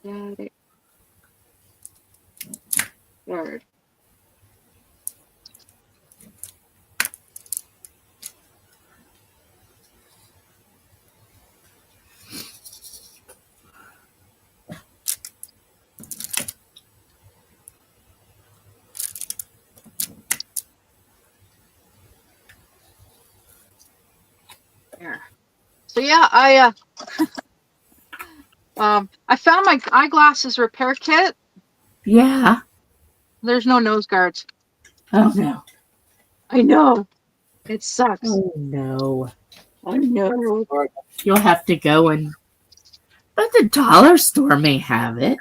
Static guard. There. So yeah, I found my eyeglasses repair kit. Yeah. There's no nose guards. Oh no. I know. It sucks. Oh no. I know. You'll have to go and. But the dollar store may have it.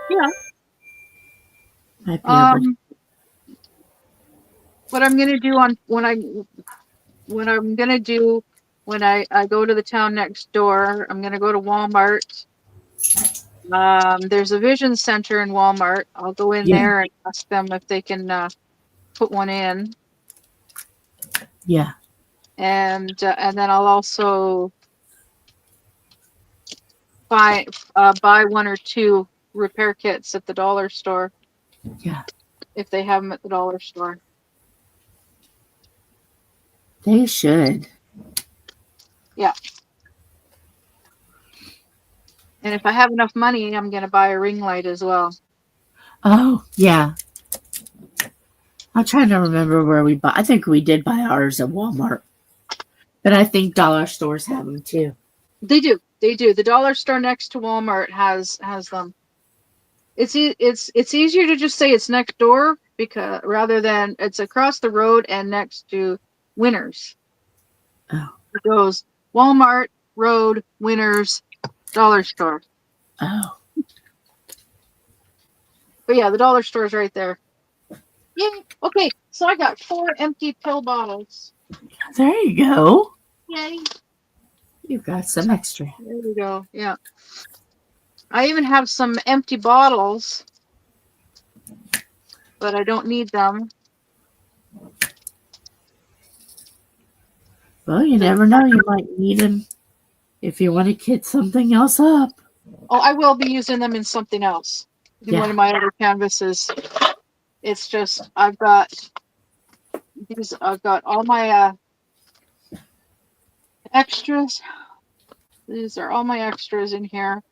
Yeah. Might be able to. What I'm gonna do when I go to the town next door, I'm gonna go to Walmart. There's a vision center in Walmart. I'll go in Yeah. there and ask them if they can put one in, Yeah. and then I'll also buy one or two repair kits at the dollar store. Yeah. If they have them at the dollar store. They should. Yeah. And if I have enough money, I'm gonna buy a ring light as well. Oh, yeah. I'm trying to remember where we bought. I think we did buy ours at Walmart. But I think dollar stores have them too. They do. The dollar store next to Walmart has them. It's easier to just say it's next door because rather than it's across the road and next to Winners. Oh. It goes Walmart, Road, Winners, dollar store. Oh. But yeah, the dollar store is right there. Yay! Okay, so I got 4 empty pill bottles. There you go. Yay! You've got some extra. There we go. Yeah. I even have some empty bottles, but I don't need them. Well, you never know. You might need them if you want to kit something else up. Oh, I will be using them in something else. In one of my other canvases. It's just I've got all my extras. These are all my extras in here.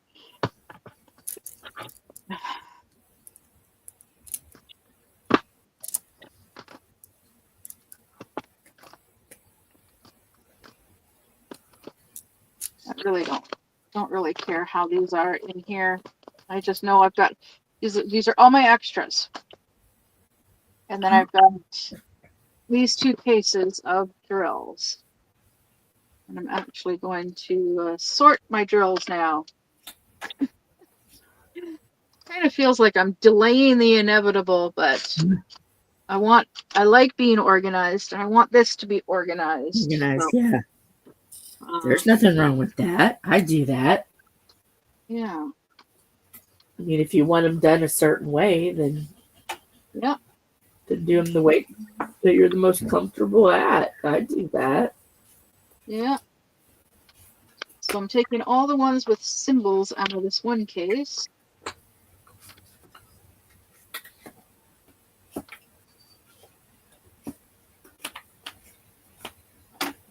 I really don't really care how these are in here. I just know I've got these are all my extras. And then I've got these 2 cases of drills. And I'm actually going to sort my drills now. Kind of feels like I'm delaying the inevitable, but I like being organized, and I want this to be organized. Organized, so, yeah. There's nothing wrong with that. I do that. Yeah. I mean, if you want them done a certain way, then Yeah. Then do them the way that you're the most comfortable at. I do that. Yeah. So I'm taking all the ones with symbols out of this one case.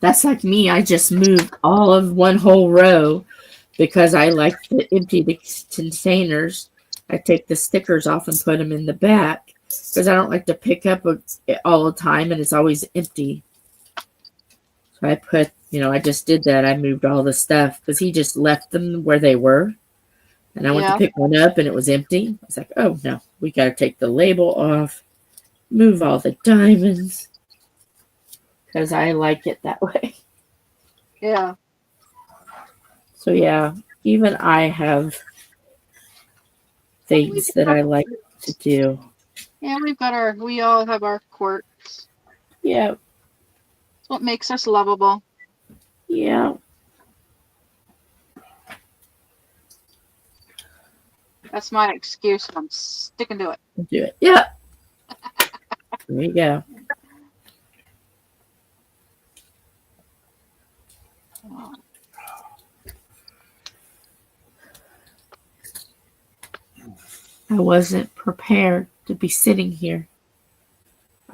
That's like me. I just moved all of one whole row because I like to empty the containers. I take the stickers off and put them in the back because I don't like to pick up all the time and it's always empty. So I put, I just did that. I moved all the stuff because he just left them where they were. And I went to pick one up and it was empty. I was like, oh no, we got to take the label off, move all the diamonds. Because I like it that way. Yeah. So yeah, even I have things that I like to do. Yeah, we all have our quirks. Yeah. It's what makes us lovable. Yeah. That's my excuse, and I'm sticking to it. Do it. Yeah. There you go. I wasn't prepared to be sitting here.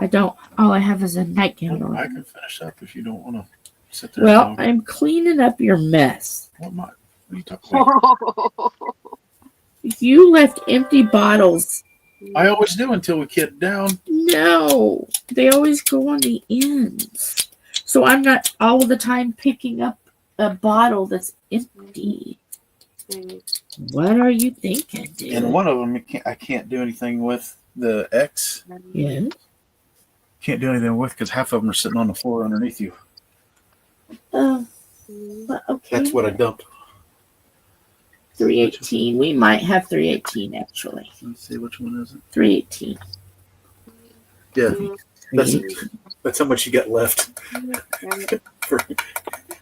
All I have is a nightgown I on. can finish up if you don't want to sit there. Well, I'm cleaning up your mess. What are you talking about? You left empty bottles. I always do until we get down. No, they always go on the ends. So I'm not all the time picking up a bottle that's empty. What are you thinking, dude? And one of them, I can't do anything with the X. Yeah. Can't do anything with because half of them are sitting on the floor underneath you. Well, okay. That's what I dumped. 318. We might have 318 actually. Let's see, which one is it? 318. Yeah, that's 318. how much you got left.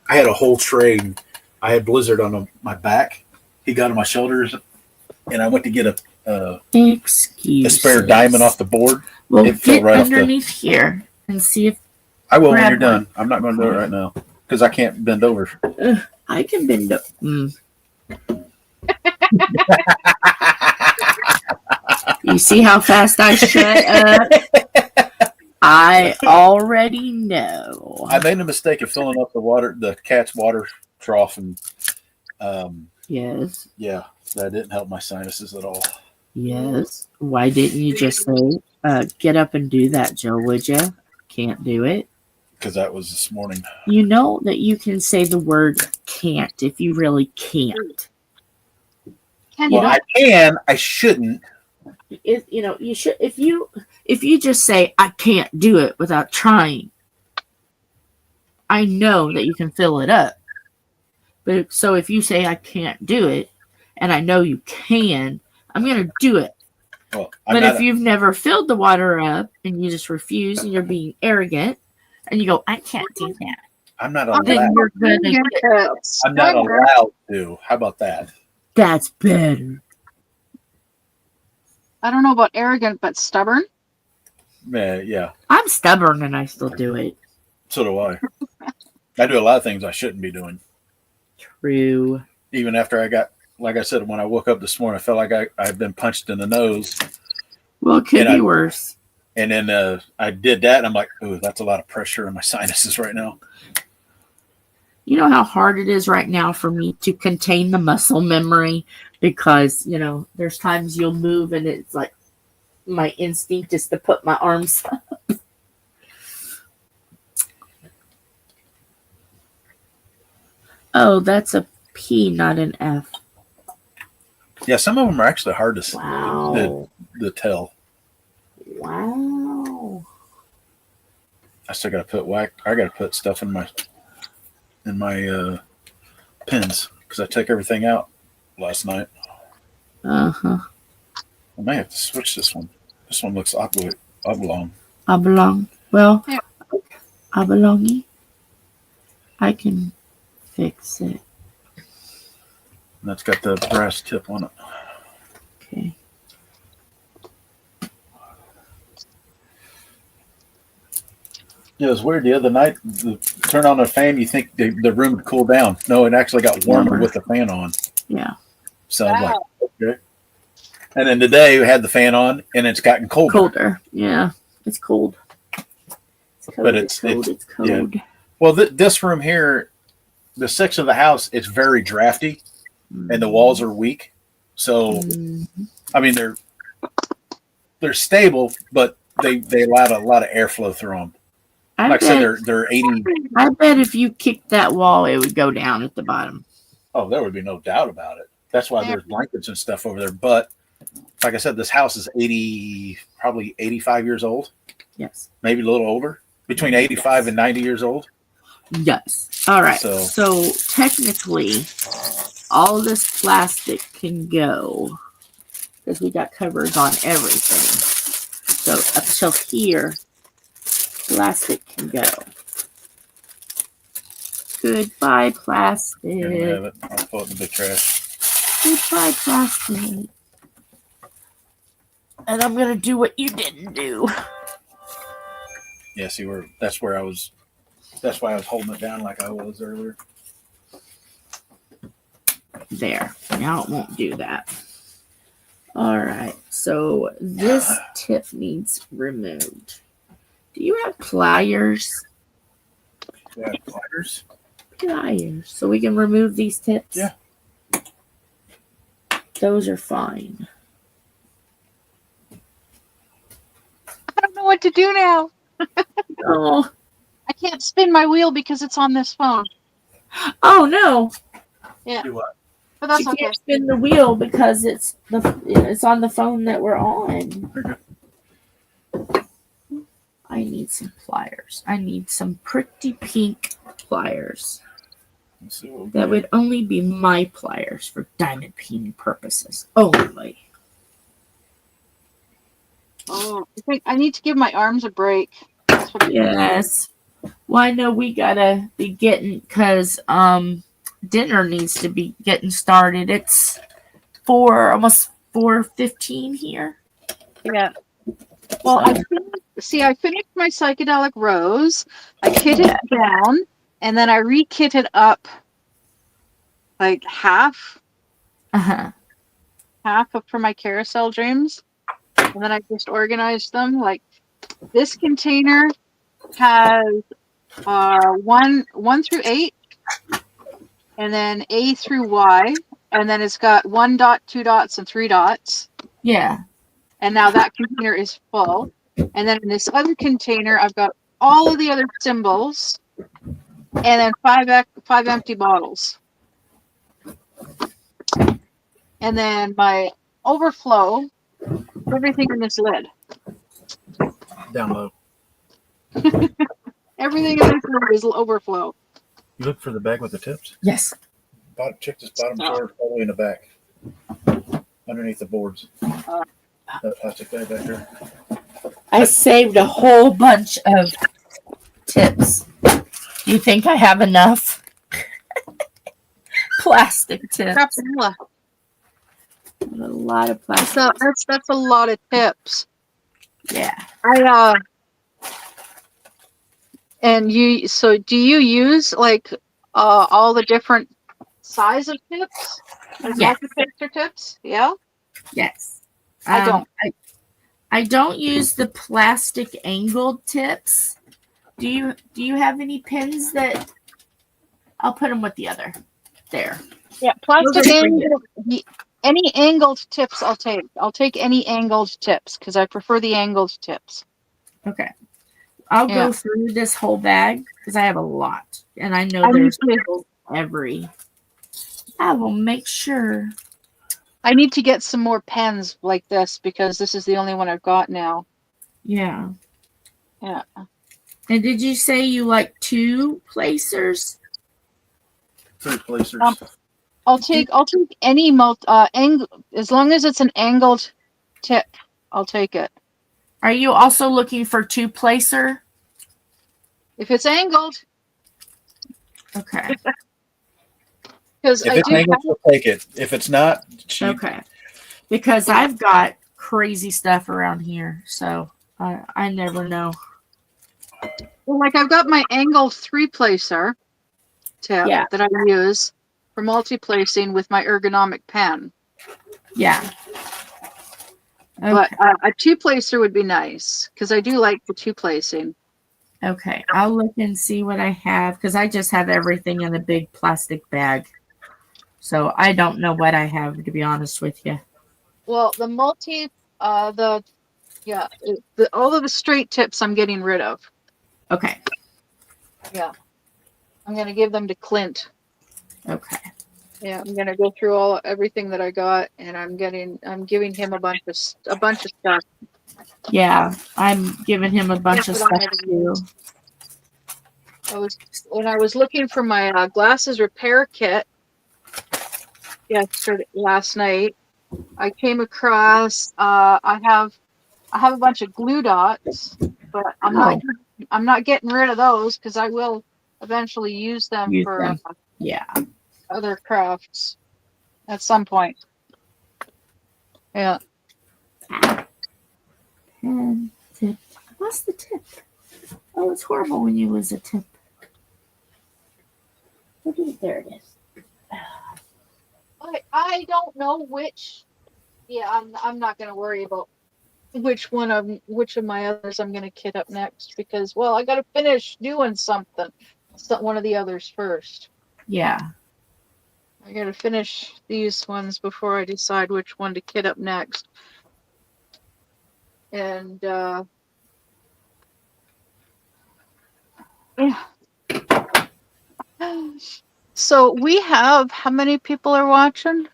I had a whole tray. I had Blizzard on my back. He got on my shoulders, and I went to get a spare diamond off the board. Well, It fell get right off underneath here and see if I will when Grab you're done. I'm not going to do it right now because I can't bend over. I can bend up. You see how fast I shut up? I already know. I made a mistake of filling up the cat's water trough, and Yes. yeah, that didn't help my sinuses at all. Yes. Why didn't you just say, get up and do that, Joe, would you? Can't do it. Because that was this morning. You know that you can say the word can't if you really can't. Well, I can. I shouldn't. You should if you just say I can't do it without trying. I know that you can fill it up. But so if you say I can't do it and I know you can, I'm going to do it. Well, but if you've never filled the water up and you just refuse and you're being arrogant and you go, I can't do that. I'm not allowed. Then you're gonna I'm not allowed to. How about that? That's better. I don't know about arrogant, but stubborn. Yeah. I'm stubborn and I still do it. So do I. I do a lot of things I shouldn't be doing. True. Even after I got, like I said, when I woke up this morning, I felt like I'd been punched in the nose. Well, it could be worse. And then I did that, and I'm like, ooh, that's a lot of pressure in my sinuses right now. You know how hard it is right now for me to contain the muscle memory because, there's times you'll move and it's like my instinct is to put my arms up. Oh, that's a P, not an F. Yeah, some of them are actually hard to tell. Wow. I still got to I got to put stuff in my pins because I took everything out last night. Uh-huh. I may have to switch this one. This one looks oblong. Oblong. Well, yeah. Oblongy. I can fix it. And that's got the brass tip on it. Okay. Yeah, it was weird. The other night, turn on the fan, you think the room would cool down. No, it actually got warmer with the fan on. Yeah. So I'm like, okay. And then today we had the fan on, and it's gotten colder. Colder. Yeah, it's cold. It's cold. But it's cold. It's cold. Yeah. Well, this room here, the section of the house, it's very drafty, and the walls are weak. So, I mean, they're stable, but they allowed a lot of airflow through them. Like I said, they're 80. I bet if you kicked that wall, it would go down at the bottom. Oh, there would be no doubt about it. That's why there's blankets and stuff over there. But like I said, this house is probably 85 years old. Yes. Maybe a little older. Between 85 and 90 years old. Yes. All right. So technically, all this plastic can go because we got covers on everything. So up till here, plastic can go. Goodbye, plastic. Here, have it. I'll throw it in the big trash. Goodbye, plastic. And I'm gonna do what you didn't do. Yeah, see that's why I was holding it down like I was earlier. There. Now it won't do that. All right. So this tip needs removed. Do you have pliers? Yeah, pliers. Pliers. So we can remove these tips? Yeah. Those are fine. I don't know what to do now. Oh. I can't spin my wheel because it's on this phone. Oh no. Yeah. Do what? But that's You okay. can't spin the wheel because it's on the phone that we're on. I need some pliers. I need some pretty pink pliers. Let's see what we That got. would only be my pliers for diamond painting purposes only. Oh, I think I need to give my arms a break. That's what Yes. Well, I know we gotta be getting because dinner needs to be getting started. It's almost 4:15 here. Yeah. Well, I finished my psychedelic rose. I kitted it down, and then I re-kitted up like half for my carousel dreams, and then I just organized them. Like this container has 1 through 8, and then A through Y, and then it's got 1 dot, 2 dots, and 3 dots. Yeah. And now that container is full. And then in this other container, I've got all of the other symbols, and then five empty bottles. And then my overflow, everything in this lid. Down low. Everything in this lid is overflow. You look for the bag with the tips. Yes. Check this bottom drawer all the way in the back, underneath the boards. That plastic bag back there. I saved a whole bunch of tips. Do you think I have enough? Plastic tips. Crapula. A lot of plastic. So that's a lot of tips. Yeah. And so do you use like all the different size of tips? Like Yes. multi-picture tips? Yeah? Yes. I don't. I don't use the plastic angled tips. Do you have any pins that I'll put them with the other? There. Yeah, plastic angled. Any angled tips I'll take. I'll take any angled tips because I prefer the angled tips. Okay. I'll go through this whole bag because I have a lot. And I know there's every. I will make sure. I need to get some more pens like this because this is the only one I've got now. Yeah. Yeah. And did you say you like 2 placers? 3 placers. I'll take any as long as it's an angled tip, I'll take it. Are you also looking for 2 placer? If it's angled. Okay. Because if it's angled, she'll take it. If it's not, okay. Because I've got crazy stuff around here, so I never know. Well, like I've got my angled 3-placer tip that I use for multi-placing with my ergonomic pen. Yeah. Okay. But a 2-placer would be nice because I do like the 2-placing. Okay. I'll look and see what I have because I just have everything in a big plastic bag. So I don't know what I have, to be honest with you. Well, the all of the straight tips I'm getting rid of. Okay. Yeah. I'm going to give them to Clint. Okay. Yeah, I'm going to go through everything that I got, and I'm giving him a bunch of stuff. Yeah, I'm giving him a bunch of stuff too. When I was looking for my glasses repair kit last night, I came across I have a bunch of glue dots, but I'm not getting rid of those because I will eventually use them for other crafts at some point. Yeah. And tip. What's the tip? Oh, it's horrible when you lose a tip. There it is. I don't know which. Yeah, I'm not gonna worry about which of my others I'm gonna kit up next because I gotta finish doing something. One of the others first. Yeah. I gotta finish these ones before I decide which one to kit up next. And yeah. So we have how many people are watching?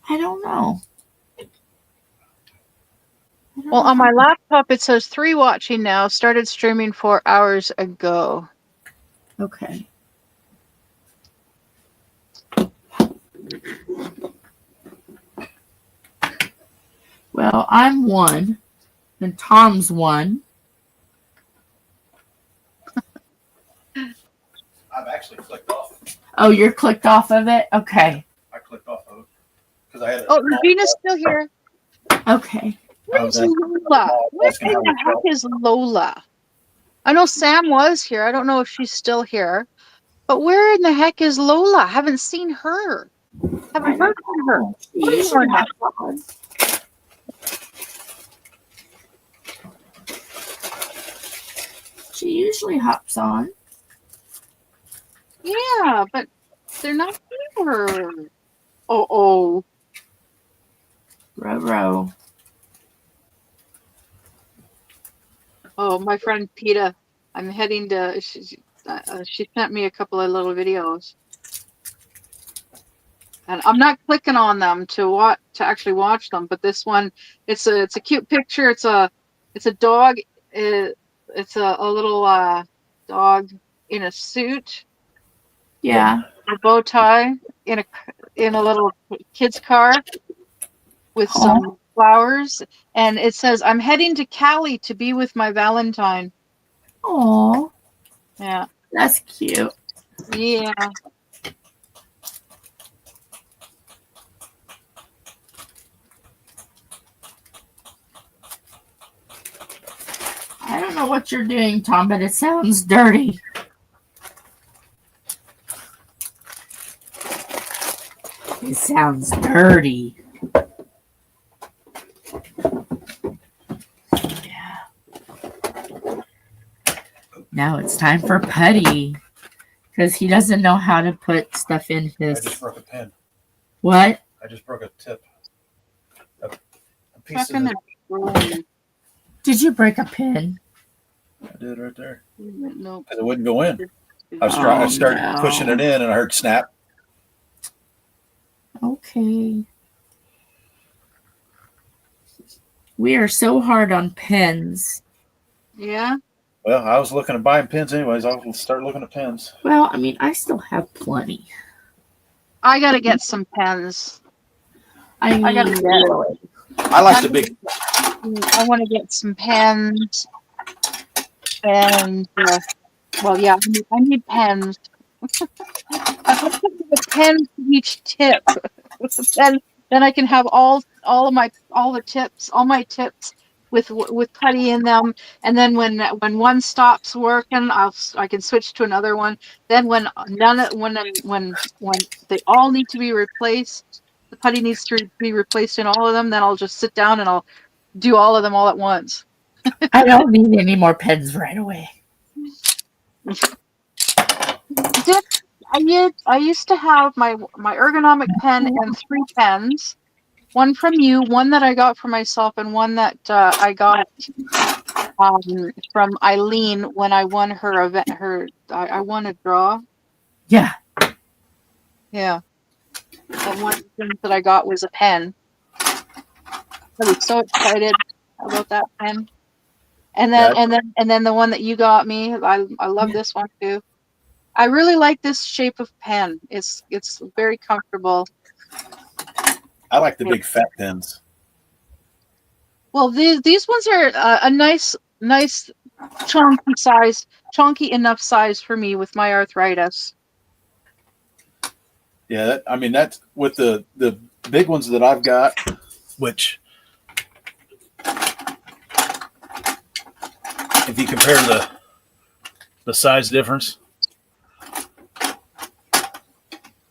I don't know. Well, on my laptop it says 3 watching now. Started streaming 4 hours ago. Okay. Well, I'm 1, and Tom's 1. I've actually clicked off. Oh, you're clicked off of it? Okay. I clicked off of it because I had. Regina's still here. Okay. Where's Lola? Where in the heck is Lola? I know Sam was here. I don't know if she's still here. But where in the heck is Lola? I haven't seen her. Haven't heard from her. She usually hops on. Yeah, but they're not here. Oh. Row. Oh, my friend Peta. I'm heading to. She sent me a couple of little videos, and I'm not clicking on them to actually watch them. But this one, it's a cute picture. It's a dog. It's a little dog in a suit. Yeah. A bow tie in a little kid's car with some flowers, and it says, "I'm heading to Cali to be with my Valentine." Oh. Yeah. That's cute. Yeah. I don't know what you're doing, Tom, but it sounds dirty. It sounds dirty. Yeah. Now it's time for Putty. Because he doesn't know how to put stuff in his... I just broke a pen. What? I just broke a tip. A piece piece of it. Did you break a pin? I did right there. No. Because it wouldn't go in. I started pushing it in and I heard snap. Okay. We are so hard on pens. Yeah? Well, I was looking at buying pens anyways. I'll start looking at pens. Well, I mean, I still have plenty. I gotta get some pens. I gotta get it. I like the big. I want to get some pens. And, yeah, I need pens. I want to get a pen for each tip. Then I can have all my tips with putty in them, and then when one stops working, I can switch to another one. Then when they all need to be replaced, the putty needs to be replaced in all of them. Then I'll just sit down and I'll do all of them all at once. I don't need any more pens right away. I used to have my ergonomic pen and 3 pens. One from you, one that I got for myself, and one that I got from Eileen when I won her event. I won a draw. Yeah. Yeah. And one of the things that I got was a pen. I was so excited about that pen. And then the one that you got me, I love this one too. I really like this shape of pen. It's very comfortable. I like the big fat pens. Well, these ones are a nice chunky enough size for me with my arthritis. Yeah, that's with the big ones that I've got, which if you compare the size difference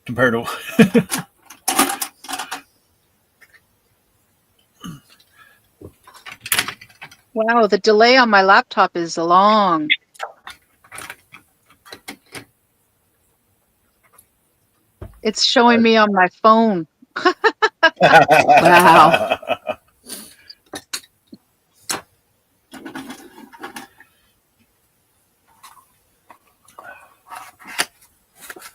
compared to Wow, the delay on my laptop is long. It's showing me on my phone. Wow.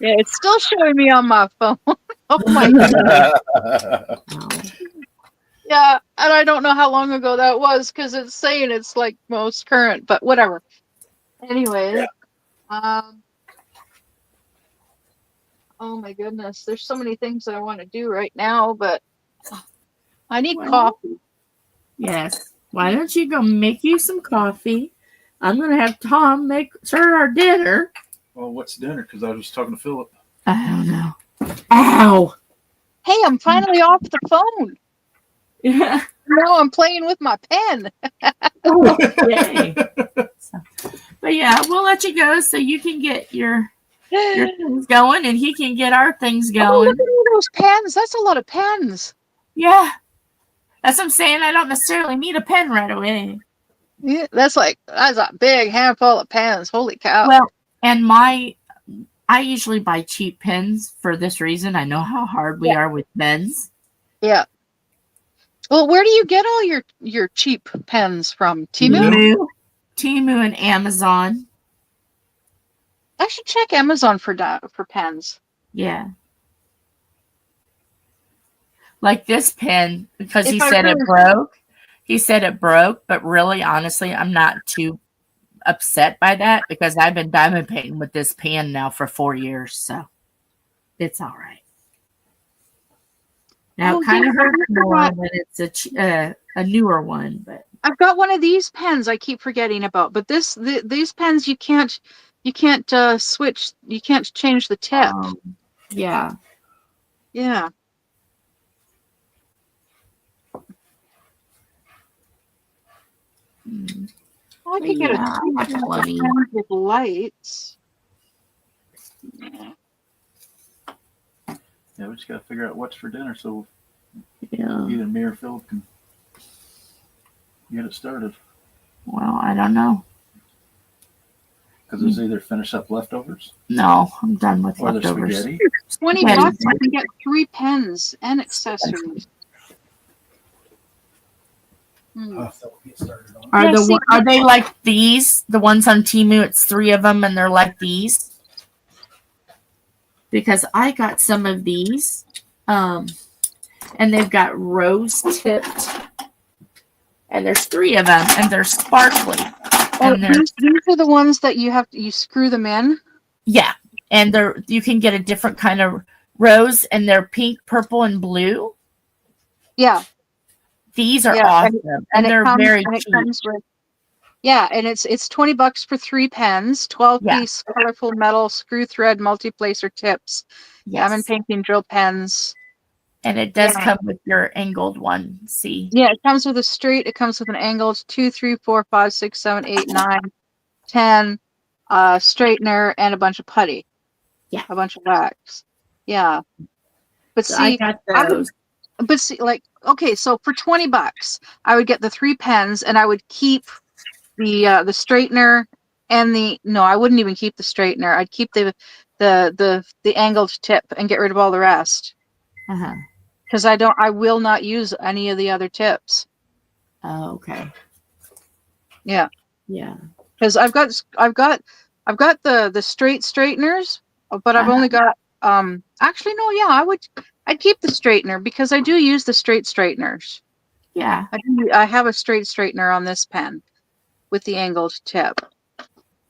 Yeah, it's still showing me on my phone. Oh my god. Yeah, and I don't know how long ago that was because it's saying it's like most current, but whatever. Anyway, um, oh my goodness, there's so many things that I want to do right now, but I need coffee. Yes. Why don't you go make you some coffee? I'm going to have Tom serve our dinner. Well, what's dinner? Because I was talking to Philip. I don't know. Ow! Hey, I'm finally off the phone. Yeah. Now I'm playing with my pen. Yay. But yeah, we'll let you go so you can get your things going and he can get our things Oh, going. look at all those pens. That's a lot of pens. Yeah. That's what I'm saying. I don't necessarily need a pen right away. Yeah, that's a big handful of pens. Holy cow. Well, and I usually buy cheap pens for this reason. I know how hard we are with pens. Yeah. Well, where do you get all your cheap pens from? Temu? Temu and Amazon. I should check Amazon for pens. Yeah. Like this pen, because If he I said it really- broke. He said it broke, but really, honestly, I'm not too upset by that because I've been diamond painting with this pen now for 4 years, so it's all right. Now Oh, it kind yeah, of hurts I more forgot. when it's a newer one, but I've got one of these pens I keep forgetting about, but these pens you can't switch. You can't change the tip. yeah. Yeah. Well, I could get Yeah, I have plenty. a pen with lights. Yeah. Yeah, we just got to figure out what's for dinner so Yeah. either me or Philip can get it started. Well, I don't know. Because it's either finish up leftovers No, I'm done with or the leftovers. spaghetti. $20 Spaghetti. I can get 3 pens and accessories. Get started on. Are Yeah, are they like these? The ones on Temu, it's 3 of them, and they're like these. Because I got some of these, and they've got rose tipped, and there's 3 of them, and they're sparkly. Oh, And they're these are the ones that you screw them in. yeah, and you can get a different kind of rose, and they're pink, purple, and blue. Yeah. These are Yeah, awesome, and they're very cheap. Yeah, and it's $20 for 3 pens, 12-piece colorful metal screw thread multi-placer tips, diamond painting drill pens. And it does come with your angled one. See? Yeah, it comes with a straight. It comes with an angled 2, 3, 4, 5, 6, 7, 8, 9, 10 straightener and a bunch of putty. Yeah, a bunch of wax. Yeah, but so see, I got those. like okay, so for $20, I would get the 3 pens, and I would keep the straightener and I wouldn't even keep the straightener. I'd keep the angled tip and get rid of all the rest. Because I will not use any of the other tips. Oh, okay. Yeah. Yeah. Because I've got the straight straighteners, but I've only got actually no, yeah, I'd keep the straightener because I do use the straight straighteners. Yeah. I have a straight straightener on this pen with the angled tip.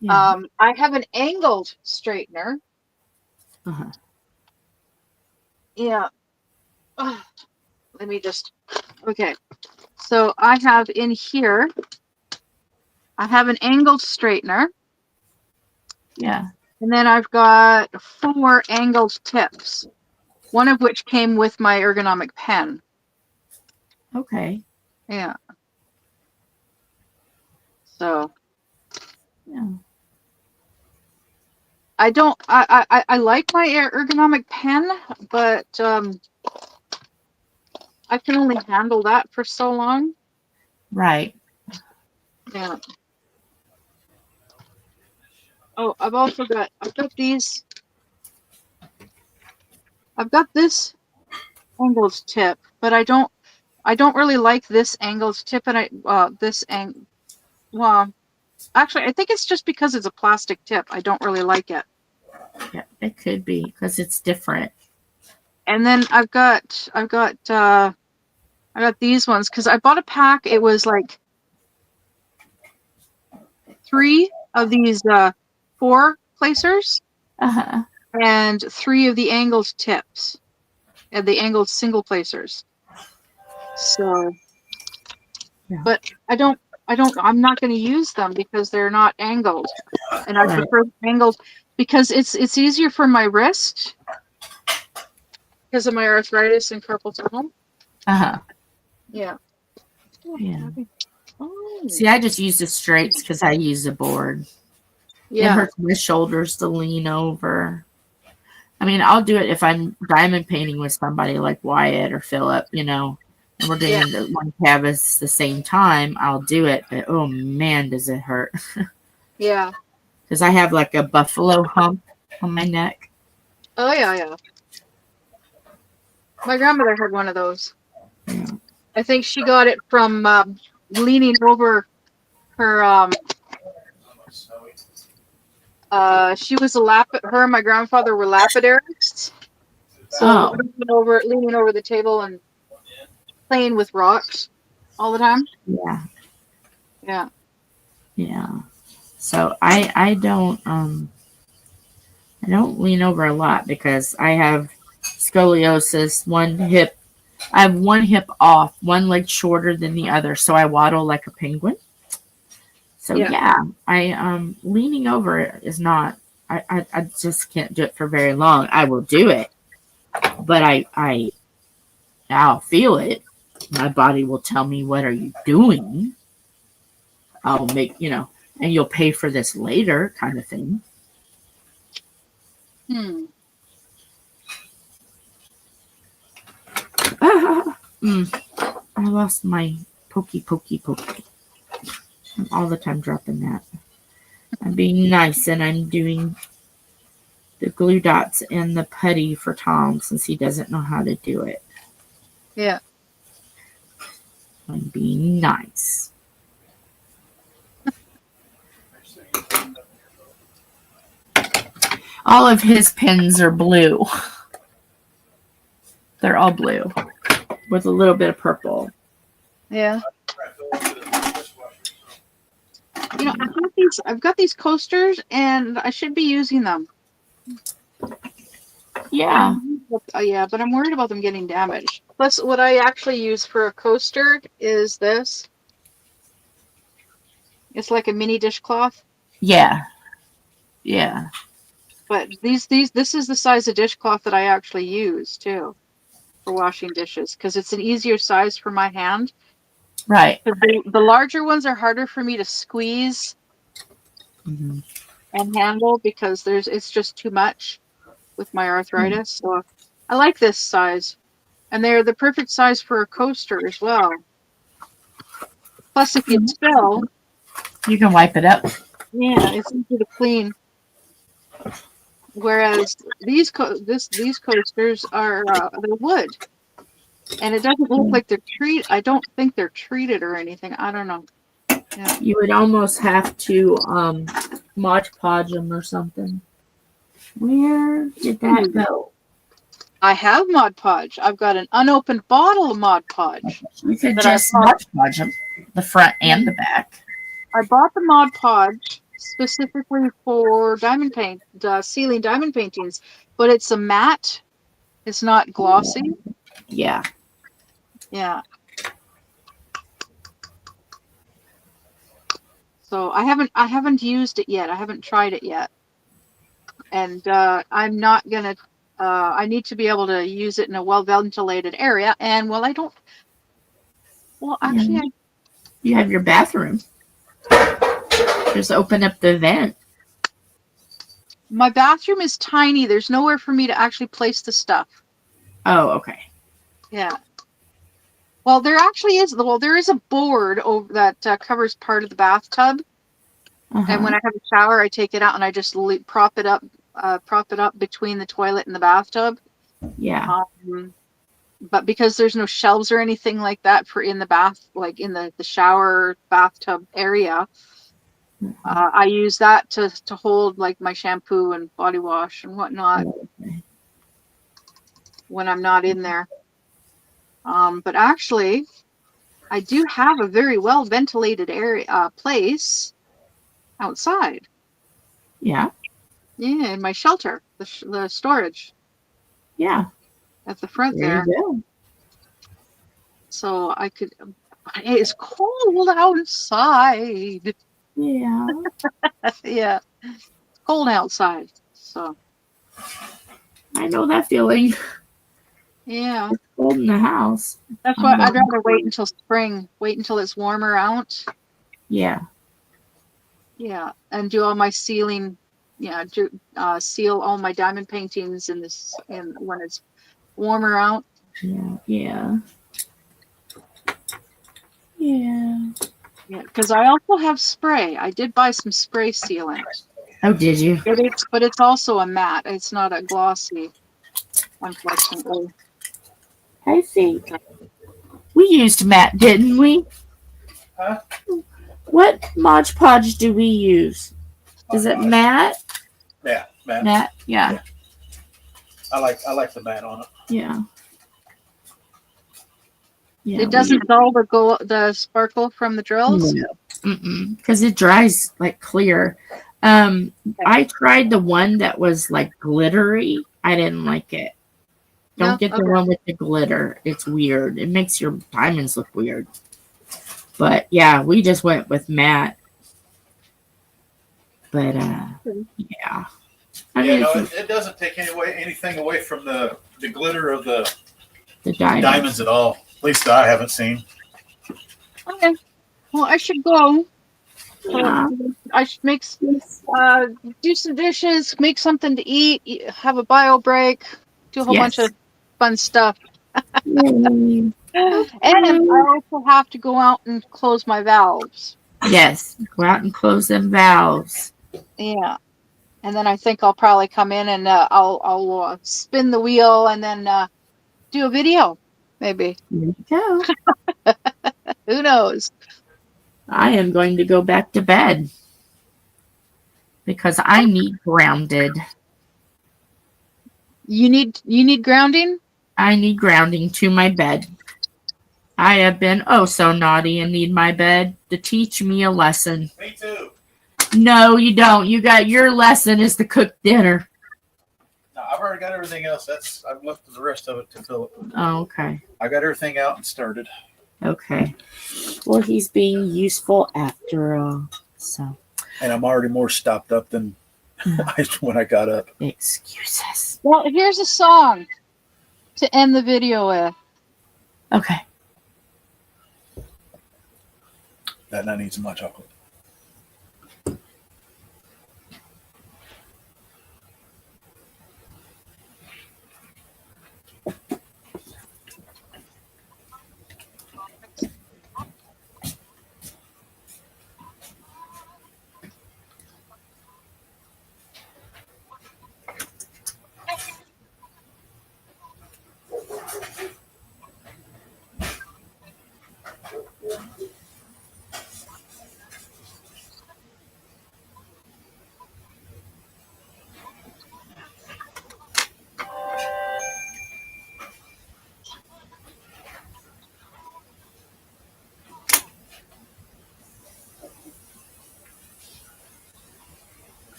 Yeah. I have an angled straightener. Yeah. Let me just. Okay. So I have in here. I have an angled straightener. Yeah. And then I've got 4 angled tips. One of which came with my ergonomic pen. Okay. Yeah. So Yeah. I don't. I like my ergonomic pen, but I can only handle that for so long. Right. Yeah. Oh, I've got these. I've got this angled tip, but I don't really like this angled tip, and well, actually, I think it's just because it's a plastic tip. I don't really like it. Yeah, it could be because it's different. And then I got these ones because I bought a pack. It was like 3 of these 4 placers Uh-huh. and 3 of the angled tips and the angled single placers. So, Yeah. but I'm not going to use them because they're not angled, and I Right. prefer angled because it's easier for my wrist because of my arthritis and carpal tunnel. Uh-huh. Yeah. Yeah. Oh. See, I just use the straights because I use the board. It Yeah. hurts my shoulders to lean over. I mean, I'll do it if I'm diamond painting with somebody like Wyatt or Philip, and we're doing the one canvas the same time. I'll do it, but oh man, does it hurt? Yeah. Because I have like a buffalo hump on my neck. Oh yeah, yeah. My grandmother had one of those. Yeah. I think she got it from leaning over her. She was her and my grandfather were lapidarists. So Oh, leaning over the table and playing with rocks all the time. yeah, Yeah. yeah. So I don't lean over a lot because I have scoliosis. I have one hip off, one leg shorter than the other, so I waddle like a penguin. So Yeah. yeah, I leaning over is not. I just can't do it for very long. I will do it, but I'll feel it. My body will tell me, "What are you doing?" I'll make and you'll pay for this later, kind of thing. Hmm. I lost my pokey. I'm all the time dropping that. I'm being nice and I'm doing the glue dots and the putty for Tom since he doesn't know how to do it. Yeah. I'm being nice. All of his pins are blue. They're all blue with a little bit of purple. Yeah. I've got these coasters and I should be using them. Yeah. Yeah, but I'm worried about them getting damaged. Plus, what I actually use for a coaster is this. It's like a mini dishcloth. Yeah. Yeah. But this is the size of dishcloth that I actually use too for washing dishes because it's an easier size for my hand. Right. The larger ones are harder for me to squeeze Mm-hmm. and handle because it's just too much with my arthritis. So I like this size, and they're the perfect size for a coaster as well. Plus, if you spill, You can wipe it up. yeah, it's easy to clean. Whereas these coasters are they're wood, and it doesn't look like they're treated. I don't think they're treated or anything. I don't know. Yeah. You would almost have to Mod Podge them or something. Where did that go? I have Mod Podge. I've got an unopened bottle of Mod Podge. You could But just Mod Podge them, the front and the back. I bought the Mod Podge specifically for ceiling diamond paintings, but it's a matte. It's not glossy. Yeah. Yeah. So I haven't used it yet. I haven't tried it yet, and I'm not gonna. I need to be able to use it in a well ventilated area, and I don't. Well, actually, You have your bathroom. Just open up the vent. My bathroom is tiny. There's nowhere for me to actually place the stuff. Oh, okay. Yeah. Well, there actually is. Well, there is a board over that covers part of the bathtub. And when I have a shower, I take it out and I just prop it up between the toilet and the bathtub. Yeah. But because there's no shelves or anything like that for in the bath, like in the shower bathtub area, I use that to hold like my shampoo and body wash and whatnot when I'm not in there. But actually, I do have a very well ventilated area place outside. Yeah. Yeah, in my shelter, the storage. Yeah. At the front There there. you go. So I could. It's cold outside. Yeah. Yeah, it's cold outside. So I know that feeling. yeah, It's cold in the house. that's why I'd rather wait until spring. Wait until it's warmer out. Yeah. Yeah, and do all my sealing. Yeah, seal all my diamond paintings in when it's warmer out. Yeah. Yeah. Yeah. Yeah, because I also have spray. I did buy some spray sealant. Oh, did you? But it's also a matte. It's not a glossy, unfortunately. I think we used matte, didn't we? Huh? What Mod Podge do we use? Is it matte? Yeah, Matt. Matte? Yeah. I like the mat on it. Yeah. Yeah. It doesn't dull the sparkle from the drills. Because it dries like clear. I tried the one that was like glittery. I didn't like it. Don't get the one with the glitter. It's weird. It makes your diamonds look weird. But yeah, we just went with matte. But yeah. I mean, it doesn't take anything away from the glitter of the diamonds at all. At least I haven't seen. Okay. Well, I should go. Yeah. I should do some dishes, make something to eat, have a bio break, do a whole bunch of fun stuff. And I also have to go out and close my valves. Yes, go out and close them valves. Yeah. And then I think I'll probably come in and I'll spin the wheel and then do a video, maybe. There you go. Who knows? I am going to go back to bed because I need grounded. You need grounding? I need grounding to my bed. I have been so naughty and need my bed to teach me a lesson. Me too. No, you don't. Your lesson is to cook dinner. No, I've already got everything else. I've left the rest of it to Philip. Oh, okay. I got everything out and started. Okay. Well, he's being useful after all. So. And I'm already more stopped up than when I got up. Excuses. Well, here's a song to end the video with. Okay. That I need some hot chocolate.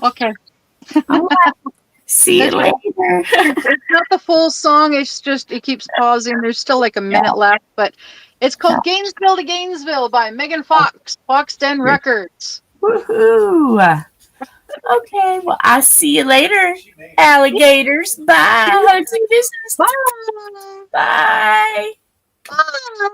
Okay. All right. See you It's later. not the full song. It's just it keeps pausing. There's still like a minute left, but it's called Gainesville to Gainesville by Megan Fox, Fox Den Records. Woohoo! Okay, well, I'll see you later, alligators. Bye. Hugs and kisses. Bye. Bye. Bye.